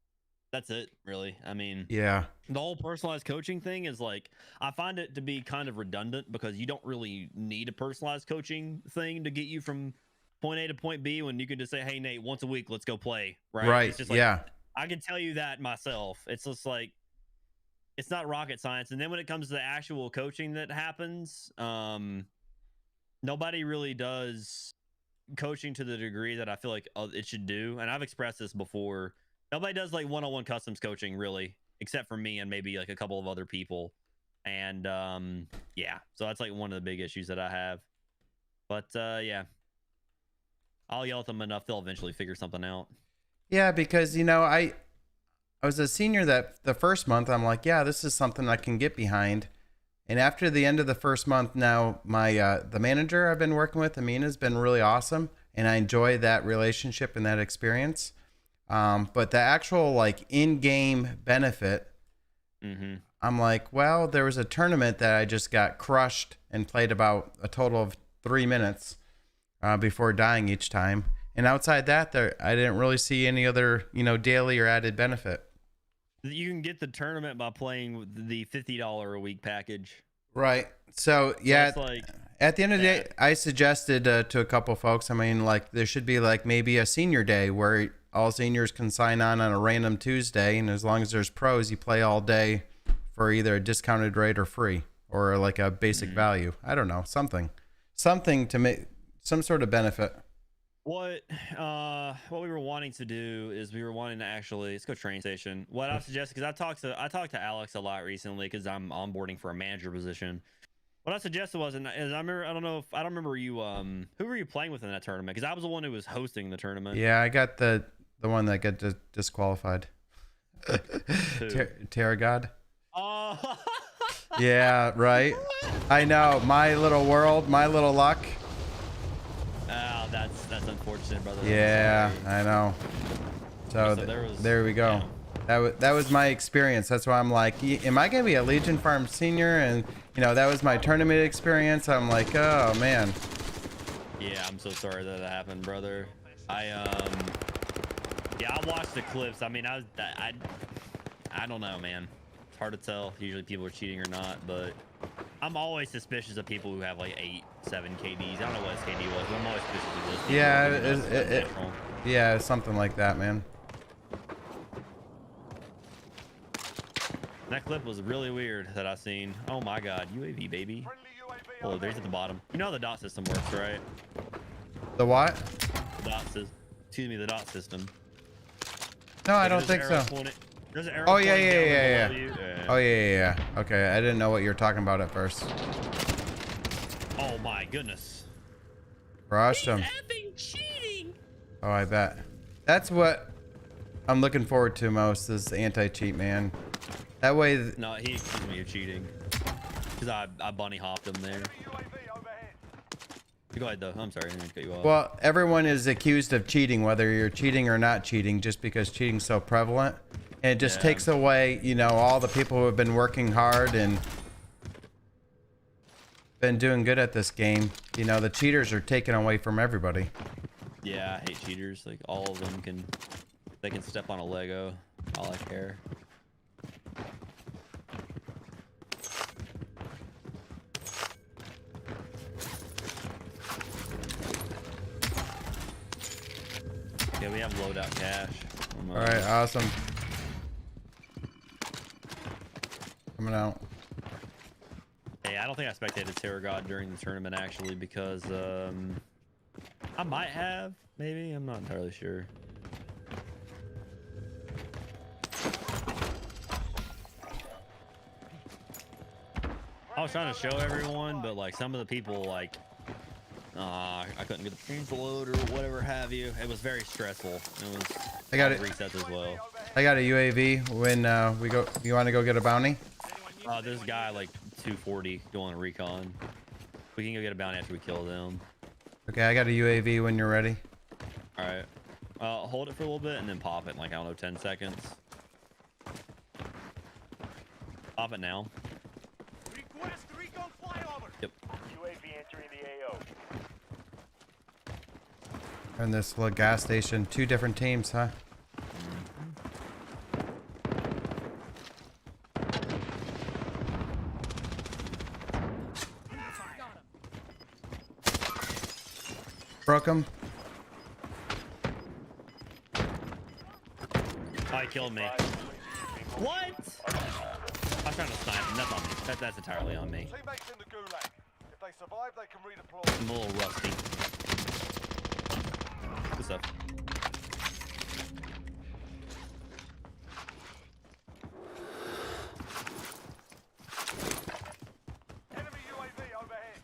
S1: that's it, really. I mean,
S2: Yeah.
S1: the whole personalized coaching thing is like I find it to be kind of redundant because you don't really need a personalized coaching thing to get you from point A to point B when you can just say, hey Nate, once a week let's go play, right?
S2: Right.
S1: It's just like
S2: Yeah.
S1: I can tell you that myself. It's just like it's not rocket science. And then when it comes to the actual coaching that happens, nobody really does coaching to the degree that I feel like it should do. And I've expressed this before. Nobody does like one-on-one customs coaching really, except for me and maybe like a couple of other people. And yeah, so that's like one of the big issues that I have. But yeah, I'll yell at them enough, they'll eventually figure something out.
S2: Yeah, because you know, I was a senior that the first month I'm like, yeah, this is something I can get behind. And after the end of the first month, now my the manager I've been working with, Amina, has been really awesome, and I enjoy that relationship and that experience. But the actual like in-game benefit, I'm like, well, there was a tournament that I just got crushed and played about a total of 3 minutes before dying each time. And outside that, there I didn't really see any other, you know, daily or added benefit.
S1: You can get the tournament by playing with the $50 a week package.
S2: Right. So yeah,
S1: So it's like,
S2: at the end of the day, I suggested to a couple folks, I mean, like there should be like maybe a senior day where all seniors can sign on a random Tuesday, and as long as there's pros, you play all day for either a discounted rate or free or like a basic value. I don't know, something to make some sort of benefit.
S1: what we were wanting to do is we were wanting to actually let's go train station. What I suggested, because I talked to Alex a lot recently because I'm onboarding for a manager position. What I suggested was, and I don't remember you who were you playing with in that tournament? Because I was the one who was hosting the tournament.
S2: Yeah, I got the one that got disqualified. Terra God.
S1: Oh.
S2: Yeah, right. I know. My little world, my little luck.
S1: Oh, that's unfortunate, brother.
S2: Yeah, I know. So there we go.
S1: Yeah.
S2: That was my experience. That's why I'm like, am I gonna be a Legion Farm senior? And you know, that was my tournament experience. I'm like, oh man.
S1: Yeah, I'm so sorry that happened, brother. Yeah, I watched the clips. I mean, I don't know, man. It's hard to tell. Usually people are cheating or not, but I'm always suspicious of people who have like 8, 7 KDs. I don't know what his KD was, but I'm always suspicious of those people.
S2: Yeah, yeah, something like that, man.
S1: That clip was really weird that I seen. Oh my god, UAV baby. Oh, there's at the bottom. You know how the dot system works, right?
S2: The what?
S1: The dot system. Excuse me, the dot system.
S2: No, I don't think so.
S1: There's an arrow.
S2: Oh yeah.
S1: Yeah.
S2: Oh yeah. Okay, I didn't know what you were talking about at first.
S1: Oh my goodness.
S2: Crushed him.
S1: Effing cheating.
S2: Oh, I bet. That's what I'm looking forward to most is anti-cheat, man. That way.
S1: No, he accused me of cheating because I bunny hopped him there. Go ahead though. I'm sorry, I didn't mean to cut you off.
S2: Well, everyone is accused of cheating, whether you're cheating or not cheating, just because cheating's so prevalent. And it just takes away, you know, all the people who have been working hard and been doing good at this game. You know, the cheaters are taken away from everybody.
S1: Yeah, I hate cheaters. Like all of them they can step on a Lego. All I care. have loadout cash.
S2: All right, awesome. Coming out.
S1: Hey, I don't think I spectated Terror God during the tournament actually because I might have, maybe. I'm not entirely sure. I was trying to show everyone, but like some of the people like I couldn't get the screen to load or whatever have you. It was very stressful. It was
S2: I got it.
S1: resets as well.
S2: I got a UAV when we go. You want to go get a bounty?
S1: There's a guy like 240 going recon. We can go get a bounty after we kill them.
S2: Okay, I got a UAV when you're ready.
S1: All right. Hold it for a little bit and then pop it in like, I don't know, 10 seconds. Pop it now.
S3: Request recon flyover.
S1: Yep.
S3: UAV entering the AO.
S2: And this little gas station. 2 different teams, huh? Broke him.
S1: Oh, he killed me. What? I was trying to snipe him. That's on me. That's entirely on me.
S3: Teammates in the gulag. If they survive, they can redeploy.
S1: I'm a little rusty. Good stuff.
S3: Enemy UAV overhead.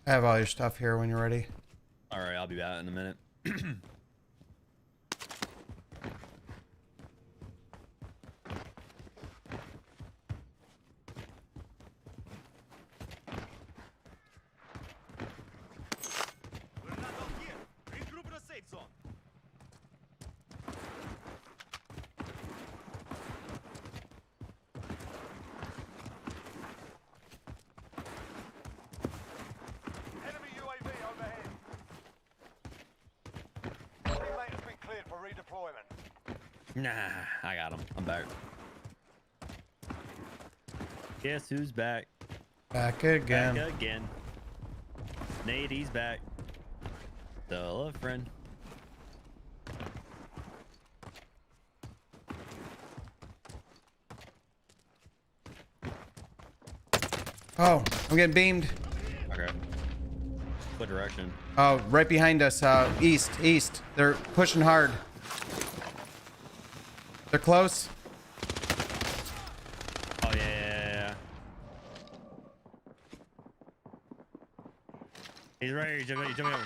S2: I have all your stuff here when you're ready.
S1: All right, I'll be back in a minute.
S3: We're not all here. Regroup in a safe zone. Enemy UAV overhead. Teammate has been cleared for redeployment.
S1: Nah, I got him. I'm back. Guess who's back?
S2: Back again.
S1: Back again. Nate, he's back. Hello, friend.
S2: Oh, I'm getting beamed.
S1: Okay. What direction?
S2: Oh, right behind us. East. They're pushing hard. They're close.
S1: Oh, yeah. He's right here. He's jumping over.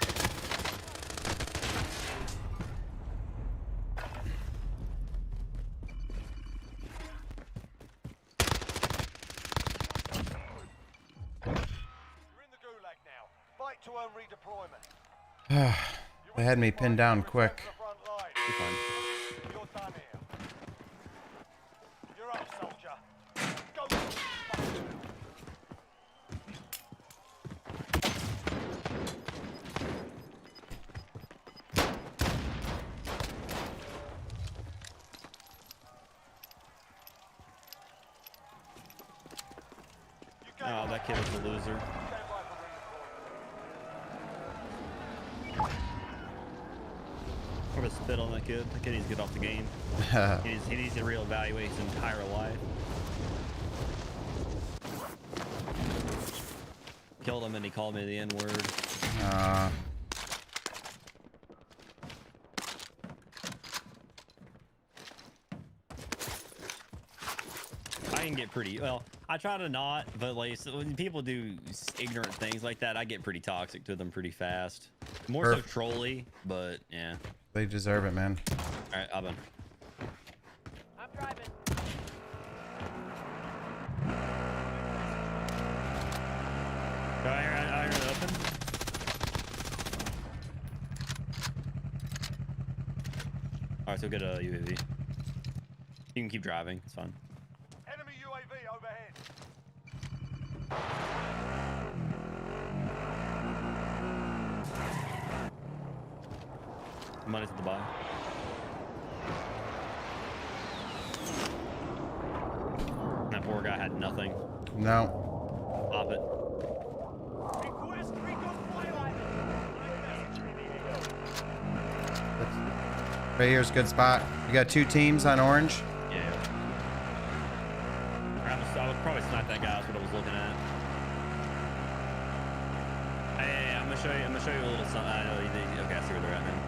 S3: You're in the gulag now. Fight to earn redeployment.
S2: They had me pinned down quick.
S1: You're fine.
S3: You're done here. You're up, soldier. Go.
S1: Oh, that kid was a loser.
S3: Stand by for redeployment.
S1: I'm gonna spit on that kid. That kid needs to get off the game. He needs to reevaluate his entire life. Killed him and he called me the N-word. I can get pretty well. I try to not, but like so when people do ignorant things like that, I get pretty toxic to them pretty fast. More so trolly, but yeah.
S2: They deserve it, man.
S1: All right, I've been.
S4: I'm driving.
S1: I hear it open. All right, so get a UAV. You can keep driving. It's fine.
S3: Enemy UAV overhead.
S1: Money's at the bottom. That poor guy had nothing.
S2: No.
S1: Pop it.
S2: Right here's a good spot. You got 2 teams on orange.
S1: Yeah. I would probably snipe that guy. That's what I was looking at. Hey, I'm gonna show you. I'm gonna show you a little something. I know you. Okay, I see where they're at now.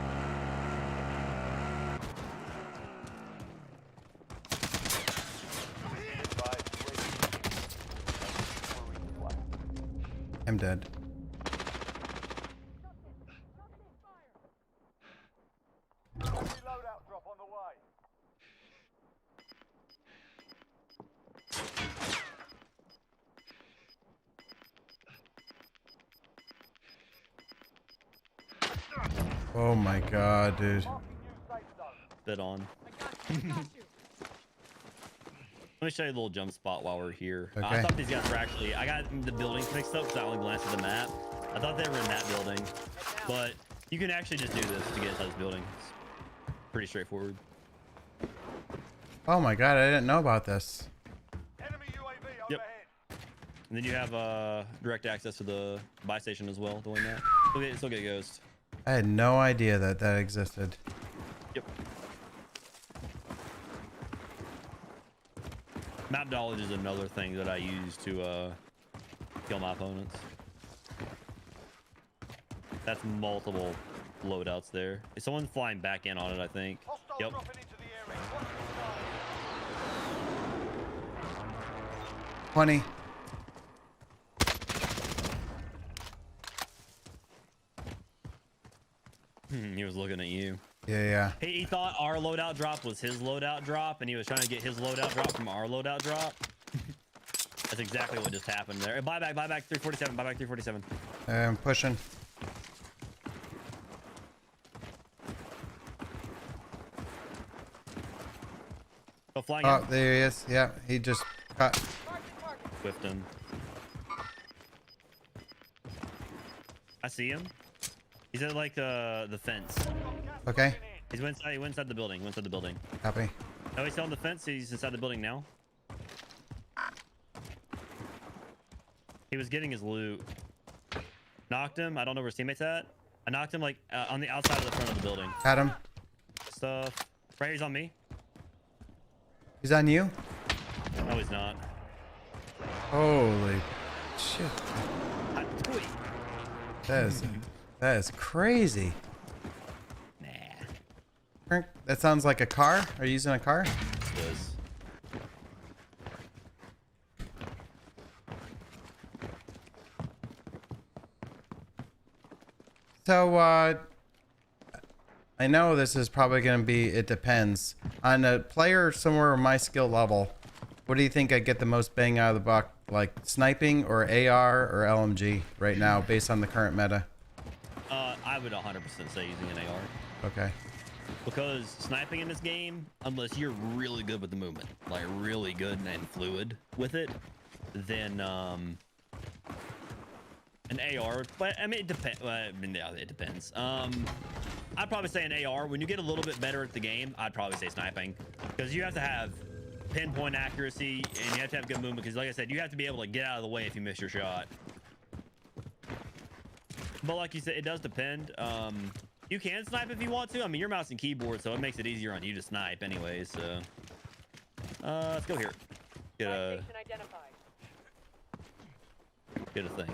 S2: I'm dead.
S3: Loadout drop on the way.
S2: Oh my god, dude.
S3: Marking new safe zone.
S1: Bit on. Let me show you a little jump spot while we're here. I
S2: Okay.
S1: thought these guys were actually. I got the buildings mixed up because I only glanced at the map. I thought they were in that building, but you can actually just do this to get inside this building. It's pretty straightforward.
S2: Oh my god, I didn't know about this.
S3: Enemy UAV
S1: Yep.
S3: overhead.
S1: And then you have direct access to the buy station as well, doing that. Still get ghost.
S2: I had no idea that that existed.
S1: Yep. Map knowledge is another thing that I use to kill my opponents. That's multiple loadouts there. Is someone flying back in on it, I think.
S3: Hostile
S1: Yep.
S3: dropping into the area. Watch the
S2: 20.
S1: He was looking at you.
S2: Yeah.
S1: He thought our loadout drop was his loadout drop, and he was trying to get his loadout drop from our loadout drop. That's exactly what just happened there. Buy back 347, buy back 347.
S2: I'm pushing.
S1: Go flying
S2: Oh,
S1: in.
S2: there he is. Yeah, he just cut.
S1: Whiffed him. I see him. He's at like the fence.
S2: Okay,
S1: He went inside the building. Went inside the building.
S2: copy.
S1: No, he's still on the fence. He's inside the building now. He was getting his loot. Knocked him. I don't know where his teammate's at. I knocked him like on the outside of the front of the building.
S2: Had him.
S1: Stuff. Right here's on me.
S2: He's on you.
S1: No, he's not.
S2: Holy shit. That is crazy.
S1: Nah.
S2: That sounds like a car. Are you using a car?
S1: It is.
S2: So, I know this is probably going to be, it depends. On a player somewhere in my skill level, what do you think I get the most bang out of the buck? Like sniping or AR or LMG right now based on the current meta?
S1: I would 100% say using an AR.
S2: Okay.
S1: Because sniping in this game, unless you're really good with the movement, like really good and fluid with it, then an AR. But I mean, it depends. Yeah, it depends. I'd probably say an AR. When you get a little bit better at the game, I'd probably say sniping, because you have to have pinpoint accuracy and you have to have good movement. Because like I said, you have to be able to get out of the way if you miss your shot. But like you said, it does depend. You can snipe if you want to. I mean, you're mouse and keyboard, so it makes it easier on you to snipe anyways. So, let's go here. Get a
S4: Station identified.
S1: get a thing.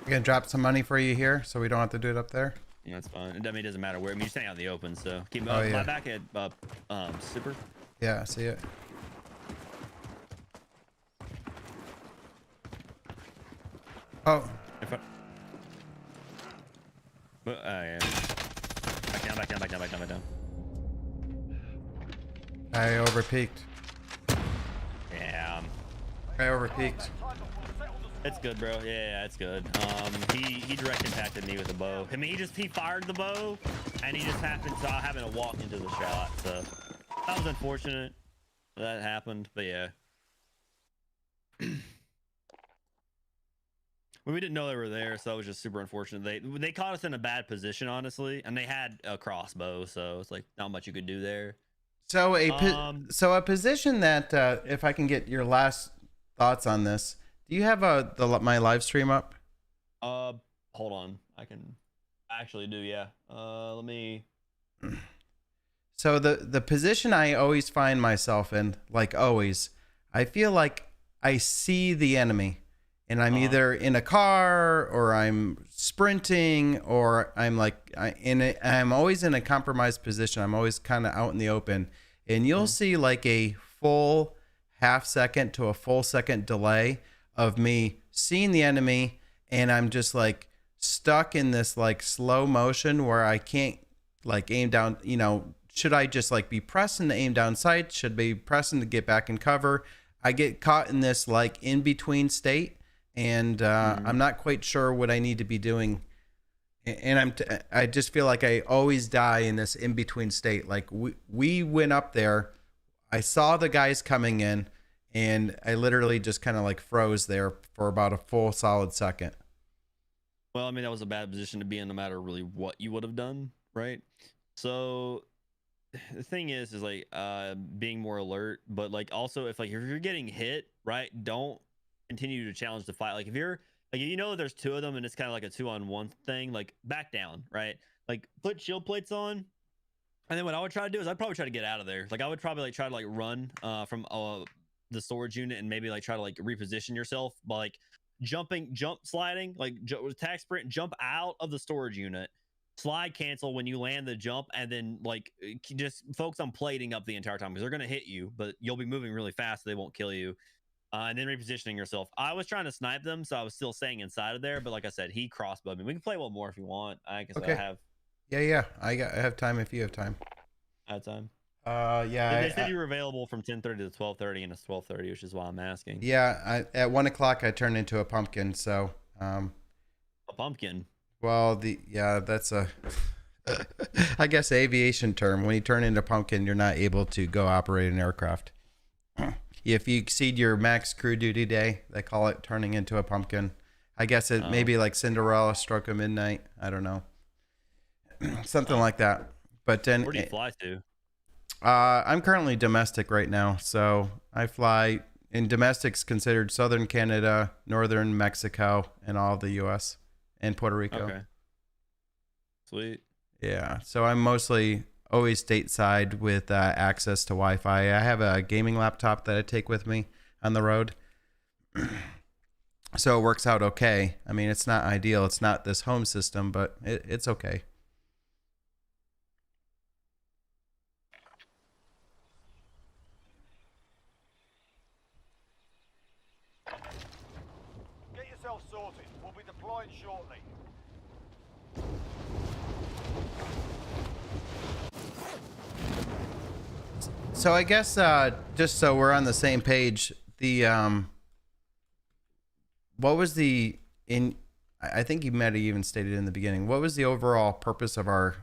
S2: We're going to drop some money for you here so we don't have to do it up there.
S1: Yeah, that's fine. I mean, it doesn't matter where. I mean, you're staying out in the open, so keep
S2: Oh, yeah.
S1: fly back at super.
S2: Yeah, I see it. Oh,
S1: If I, yeah. Back down.
S2: I overpeaked.
S1: Yeah,
S2: I overpeaked.
S1: it's good, bro. Yeah, it's good. He direct impacted me with the bow. I mean, he fired the bow, and he just happened to having to walk into the shot. So that was unfortunate that happened, but yeah. We didn't know they were there, so it was just super unfortunate. They caught us in a bad position, honestly, and they had a crossbow, so it's like not much you could do there.
S2: So a position that if I can get your last thoughts on this. Do you have my live stream up?
S1: Hold on. I can actually do, yeah. Let me.
S2: So the position I always find myself in, like always, I feel like I see the enemy, and I'm either in a car or I'm sprinting or I'm like I'm always in a compromised position. I'm always kind of out in the open, and you'll see like a full half second to a full second delay of me seeing the enemy, and I'm just like stuck in this like slow motion where I can't like aim down, should I just like be pressing to aim down sight? Should be pressing to get back in cover? I get caught in this like in between state, and I'm not quite sure what I need to be doing. And I just feel like I always die in this in between state. Like we went up there, I saw the guys coming in, and I literally just kind of like froze there for about a full solid second.
S1: Well, I mean, that was a bad position to be in no matter really what you would have done, right? So the thing is like being more alert, but like also if you're getting hit, right, don't continue to challenge the fight. Like if you're like, there's two of them and it's kind of like a 2-on-1 thing, like back down, right? Like put shield plates on. And then what I would try to do is I'd probably try to get out of there. Like I would probably like try to like run from the storage unit and maybe like try to like reposition yourself by like jump sliding, like attack sprint, jump out of the storage unit, slide cancel when you land the jump, and then like just focus on plating up the entire time because they're going to hit you, but you'll be moving really fast so they won't kill you. And then repositioning yourself. I was trying to snipe them, so I was still staying inside of there, but like I said, he crossbowed me. We can play one more if you want. I guess
S2: Okay.
S1: I have.
S2: Yeah. I have time if you have time.
S1: I have time.
S2: Yeah.
S1: They said you were available from 10:30 to 12:30, and it's 12:30, which is why I'm asking.
S2: Yeah. At 1 o'clock, I turned into a pumpkin. So,
S1: A pumpkin.
S2: well, that's a, I guess, aviation term. When you turn into a pumpkin, you're not able to go operate an aircraft. If you exceed your max crew duty day, they call it turning into a pumpkin. I guess it maybe like Cinderella, stroke of midnight. I don't know. Something like that. But then,
S1: Where do you fly to?
S2: I'm currently domestic right now. So I fly in domestic's considered Southern Canada, Northern Mexico, and all of the U.S. and Puerto Rico.
S1: Okay. Sweet.
S2: Yeah. So I'm mostly always stateside with access to Wi-Fi. I have a gaming laptop that I take with me on the road. So it works out okay. I mean, it's not ideal. It's not this home system, but it's okay.
S3: Get yourself sorted. We'll be deploying shortly.
S2: So I guess just so we're on the same page, what was I think you might have even stated in the beginning, what was the overall purpose of our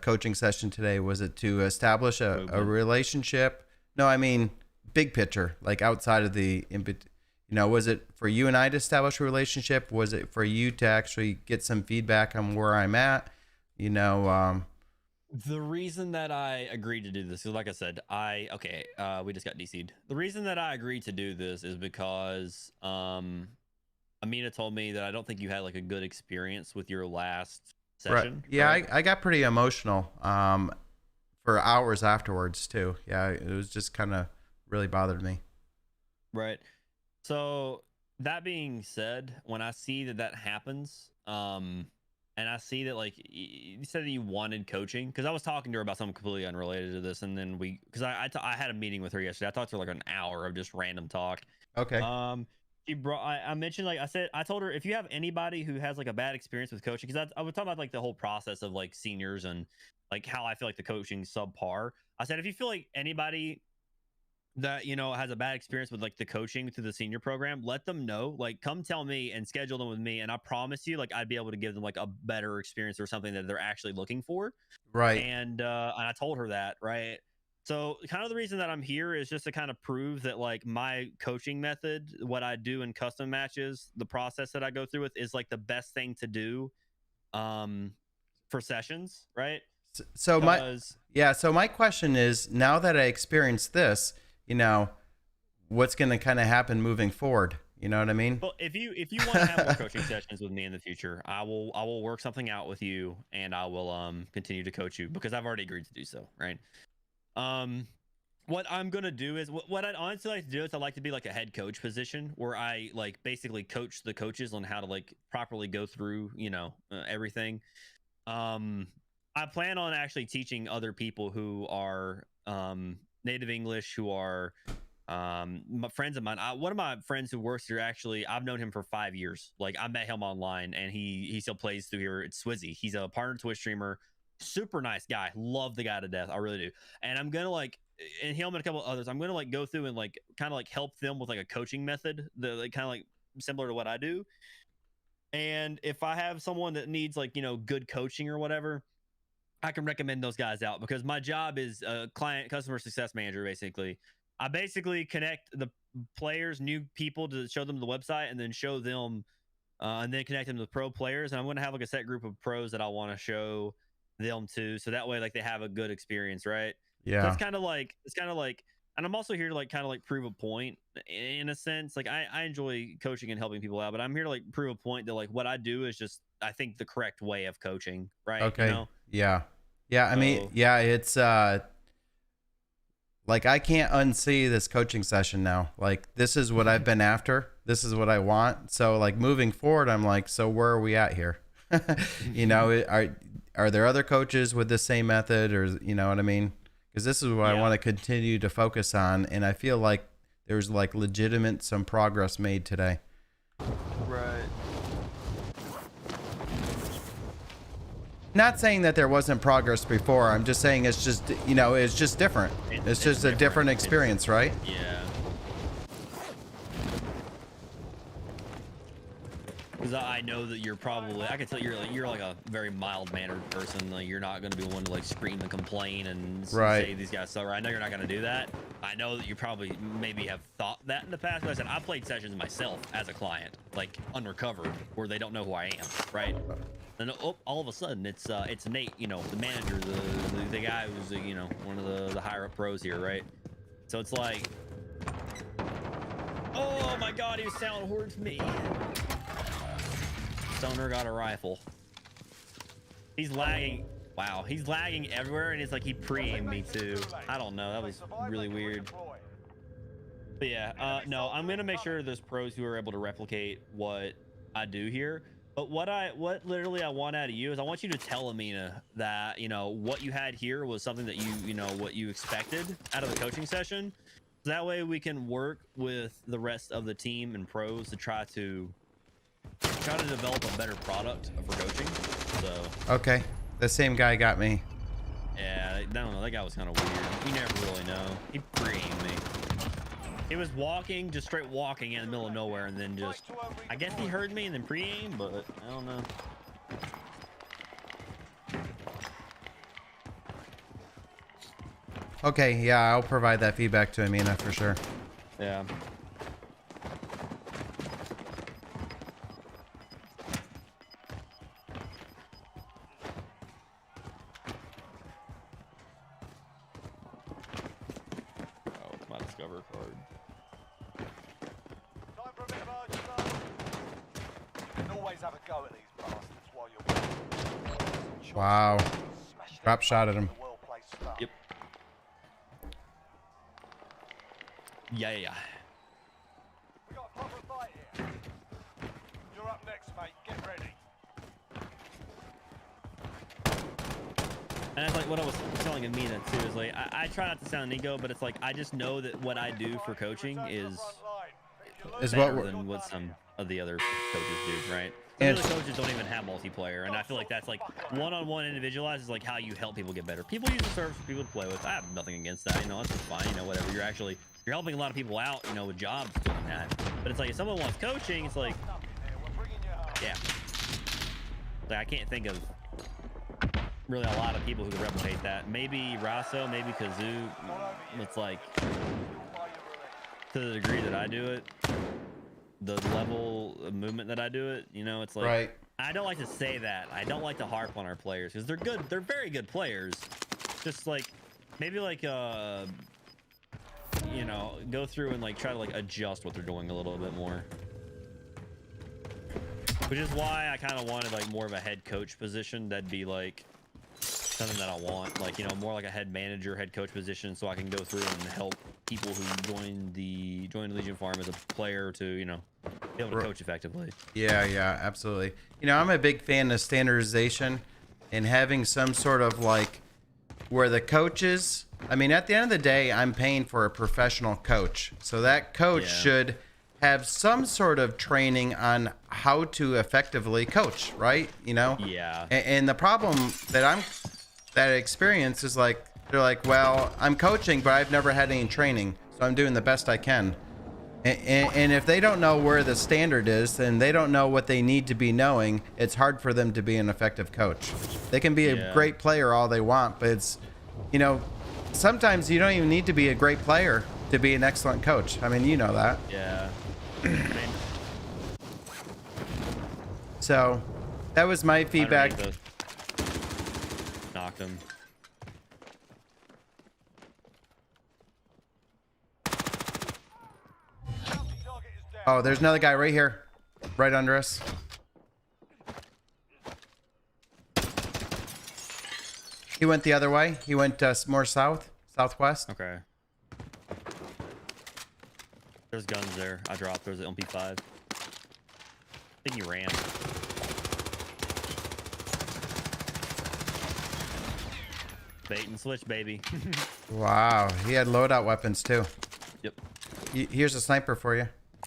S2: coaching session today? Was it to establish a relationship? No, I mean big picture, like outside of was it for you and I to establish a relationship? Was it for you to actually get some feedback on where I'm at?
S1: The reason that I agreed to do this, because like I said, we just got DC'd. The reason that I agreed to do this is because Amina told me that I don't think you had like a good experience with your last session.
S2: Right. Yeah,
S1: right?
S2: I got pretty emotional for hours afterwards too. Yeah, it was just kind of really bothered me.
S1: Right. So that being said, when I see that happens, and I see that like you said that you wanted coaching, because I was talking to her about something completely unrelated to this, and then because I had a meeting with her yesterday. I talked to her like an hour of just random talk.
S2: Okay.
S1: I mentioned, like I told her, if you have anybody who has like a bad experience with coaching, because I would talk about like the whole process of like seniors and like how I feel like the coaching subpar. I said if you feel like anybody that has a bad experience with like the coaching through the senior program, let them know, like come tell me and schedule them with me, and I promise you like I'd be able to give them like a better experience or something that they're actually looking for.
S2: Right.
S1: And I told her that, right? So kind of the reason that I'm here is just to kind of prove that like my coaching method, what I do in custom matches, the process that I go through with is like the best thing to do for sessions, right?
S2: So my question is, now that I experienced this, what's going to kind of happen moving forward. You know what I mean?
S1: Well, if you want to have more coaching sessions with me in the future, I will work something out with you, and I will continue to coach you because I've already agreed to do so, right? What I'm gonna do is what I'd honestly like to do is I'd like to be like a head coach position where I like basically coach the coaches on how to like properly go through, you know, everything. I plan on actually teaching other people who are native English, who are my friends of mine. One of my friends who works here, actually, I've known him for 5 years. Like, I met him online, and he still plays through here. It's Swizzy. He's a partner Twitch streamer, super nice guy. Love the guy to death. I really do. And I'm gonna like, and him and a couple of others, I'm gonna like go through and like kind of like help them with like a coaching method, the like kind of like similar to what I do. And if I have someone that needs like, you know, good coaching or whatever, I can recommend those guys out because my job is a client customer success manager. Basically, I basically connect the players, new people, to show them the website, and then show them, and then connect them to the pro players. And I'm going to have like a set group of pros that I want to show them to, so that way like they have a good experience, right?
S2: Yeah.
S1: So it's kind of like, and I'm also here to like kind of like prove a point in a sense. Like I enjoy coaching and helping people out, but I'm here to like prove a point that like what I do is just, I think, the correct way of coaching, right?
S2: Okay.
S1: You know?
S2: Yeah. Yeah. I mean, yeah, it's like I can't unsee this coaching session now. Like, this is what I've been after. This is what I want. So like moving forward, I'm like, so where are we at here? You know, are there other coaches with the same method, or, you know what I mean? Because this is what I want to continue to focus on. And I feel like there's like legitimate some progress made today.
S1: Right.
S2: Not saying that there wasn't progress before. I'm just saying it's just, you know, it's just different. It's just a different experience, right?
S1: Yeah. Because I know that you're probably, I can tell you're like a very mild-mannered person. Like, you're not going to be one to like scream and complain and say these guys suck. I know you're not going to do that. I know that you probably maybe have thought that in the past. But I said, I've played sessions myself as a client, like undercover, where they don't know who I am, right? And all of a sudden it's Nate, you know, the manager, the guy who's you know, one of the higher up pros here, right? So it's like, oh my god, he was sounding towards me. Stoner got a rifle. He's lagging. Wow, he's lagging everywhere, and it's like he pre-aimed me too. I don't know, that was really weird. But yeah, no, I'm gonna make sure there's pros who are able to replicate what I do here. But what literally I want out of you is I want you to tell Amina that, you know, what you had here was something that you know, what you expected out of the coaching session. So that way we can work with the rest of the team and pros to try to develop a better product for coaching. So
S2: okay, the same guy got me.
S1: Yeah, I don't know, that guy was kind of weird. You never really know. He pre-aimed me. He was walking, just straight walking in the middle of nowhere, and then just, I guess he heard me and then pre-aimed, but I don't know.
S2: Okay, yeah, I'll provide that feedback to Amina for sure.
S1: Yeah. Oh, my Discover card.
S3: Time for a bit of urgency. You can always have a go at these bastards while you're
S2: Wow. Drop shot at him.
S1: Yep. Yeah.
S3: We got a proper fight here. You're up next, mate. Get ready.
S1: And that's like what I was telling Amina too, is like, I try not to sound ego, but it's like, I just know that what I do for coaching is better than what some of the other coaches do, right? Some of the coaches don't even have multiplayer, and I feel like that's like one-on-one individualized is like how you help people get better. People use the service for people to play with. I have nothing against that, you know, that's fine, you know, whatever. You're helping a lot of people out, you know, with jobs doing that. But it's like, if someone wants coaching, it's like, yeah. Like, I can't think of really a lot of people who can replicate that. Maybe Raso, maybe Kazoo. It's like, to the degree that I do it, the level of movement that I do it, you know, it's like,
S2: right.
S1: I don't like to say that. I don't like to harp on our players because they're good. They're very good players. Just like, maybe like, you you know, go through and like try to like adjust what they're doing a little bit more. Which is why I kind of wanted like more of a head coach position. That'd be like something that I want, like, you know, more like a head manager, head coach position, so I can go through and help people who join Legion Farm as a player to, you know, be able to coach effectively.
S2: Yeah, absolutely. You know, I'm a big fan of standardization and having some sort of like where the coaches, I mean, at the end of the day, I'm paying for a professional coach. So that coach should have some sort of training on how to effectively coach, right? You know?
S1: Yeah.
S2: And the problem that I experience is like, they're like, well, I'm coaching, but I've never had any training, so I'm doing the best I can. And if they don't know where the standard is, and they don't know what they need to be knowing, it's hard for them to be an effective coach. They can be a great player all they want, but it's, you know, sometimes you don't even need to be a great player to be an excellent coach. I mean, you know that.
S1: Yeah.
S2: So that was my feedback.
S1: Knocked him.
S2: Oh, there's another guy right here, right under us. He went the other way. He went more southwest.
S1: Okay. There's guns there. I dropped. There's an MP5. I think he ran. Bait and switch, baby.
S2: Wow, he had loadout weapons too.
S1: Yep.
S2: Here's a sniper for you.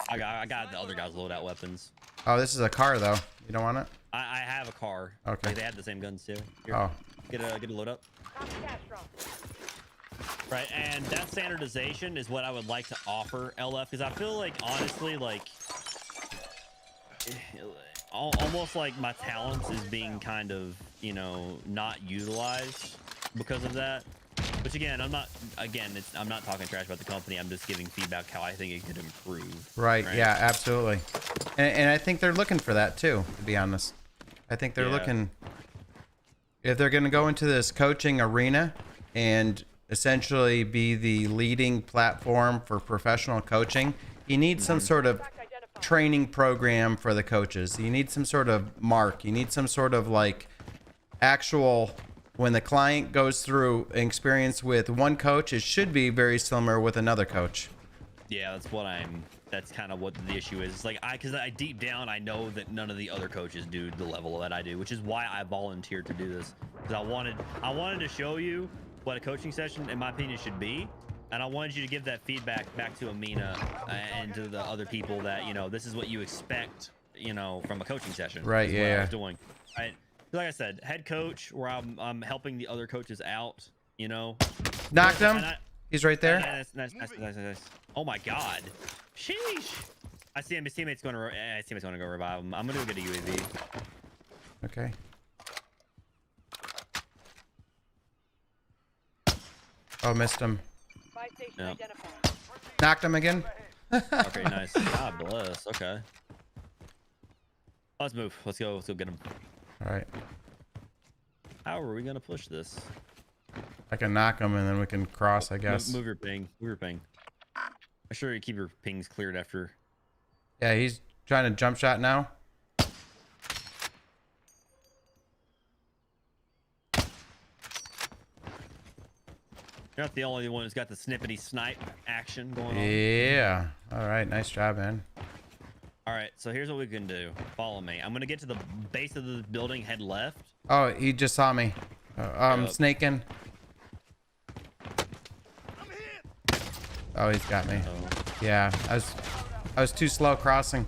S1: I got the other guys loadout weapons.
S2: Oh, this is a car though. You don't want it?
S1: I have a car.
S2: Okay.
S1: They had the same guns too. Here,
S2: Oh.
S1: Get a load up. Right, and that standardization is what I would like to offer LF, because I feel like, honestly, like almost like my talents is being kind of, you know, not utilized because of that. Which again, I'm not talking trash about the company. I'm just giving feedback how I think it could improve.
S2: Right. Yeah, absolutely. And I think they're looking for that too, to be honest. I think they're looking, if they're going to go into this coaching arena and essentially be the leading platform for professional coaching, you need some sort of training program for the coaches. You need some sort of mark. You need some sort of like actual, when the client goes through an experience with one coach, it should be very similar with another coach.
S1: Yeah, that's kind of what the issue is. It's like, because I deep down, I know that none of the other coaches do the level that I do, which is why I volunteered to do this. Because I wanted to show you what a coaching session, in my opinion, should be. And I wanted you to give that feedback back to Amina and to the other people that, you know, this is what you expect, you know, from a coaching session.
S2: Right,
S1: What I was doing. Right. Like I said, head coach, where I'm helping the other coaches out, you know.
S2: Knocked him. He's right there.
S1: Yeah, nice. Oh my god. Sheesh. I see him. His teammate's going to go revive him. I'm going to go get a UAV.
S2: Okay. Oh, missed him.
S1: Yep.
S2: Knocked him again.
S1: Okay, nice. God bless. Okay. Let's move. Let's go get him.
S2: All right.
S1: How are we going to push this?
S2: I can knock him and then we can cross, I guess.
S1: Move your ping. Move your ping. Make sure you keep your pings cleared after.
S2: Yeah, he's trying to jump shot now.
S1: You're not the only one who's got the snippety snipe action going on.
S2: Yeah. All right. Nice job, man.
S1: All right. So here's what we can do. Follow me. I'm going to get to the base of the building, head left.
S2: Oh, he just saw me. Snaking. Oh, he's got me. Yeah, I was too slow crossing.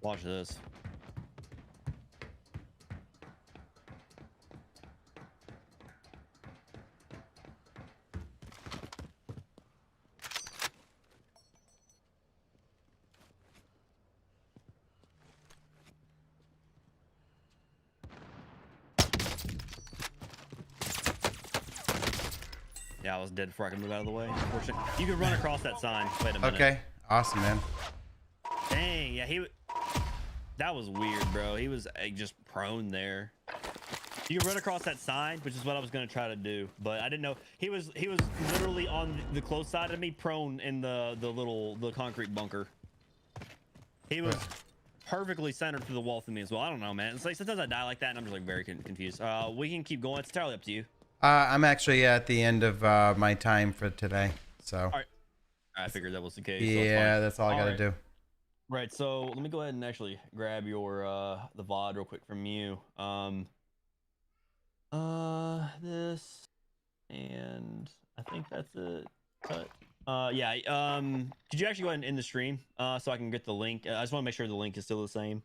S1: Watch this. Yeah, I was dead before I could move out of the way. Unfortunately, you could run across that sign. Wait a minute.
S2: Okay, awesome, man.
S1: Dang, yeah, that was weird, bro. He was just prone there. You can run across that sign, which is what I was gonna try to do, but I didn't know he was literally on the close side of me, prone in the concrete bunker. He was perfectly centered through the wall for me as well. I don't know, man. It's like sometimes I die like that, and I'm just like very confused. We can keep going. It's entirely up to you.
S2: I'm actually at the end of my time for today, so.
S1: All right. I figured that was the case.
S2: Yeah,
S1: so
S2: that's all I gotta do.
S1: Right. So let me go ahead and actually grab your the VOD real quick from you. This, and I think that's it. Cut. Yeah. Could you actually go ahead and end the stream so I can get the link? I just want to make sure the link is still the same.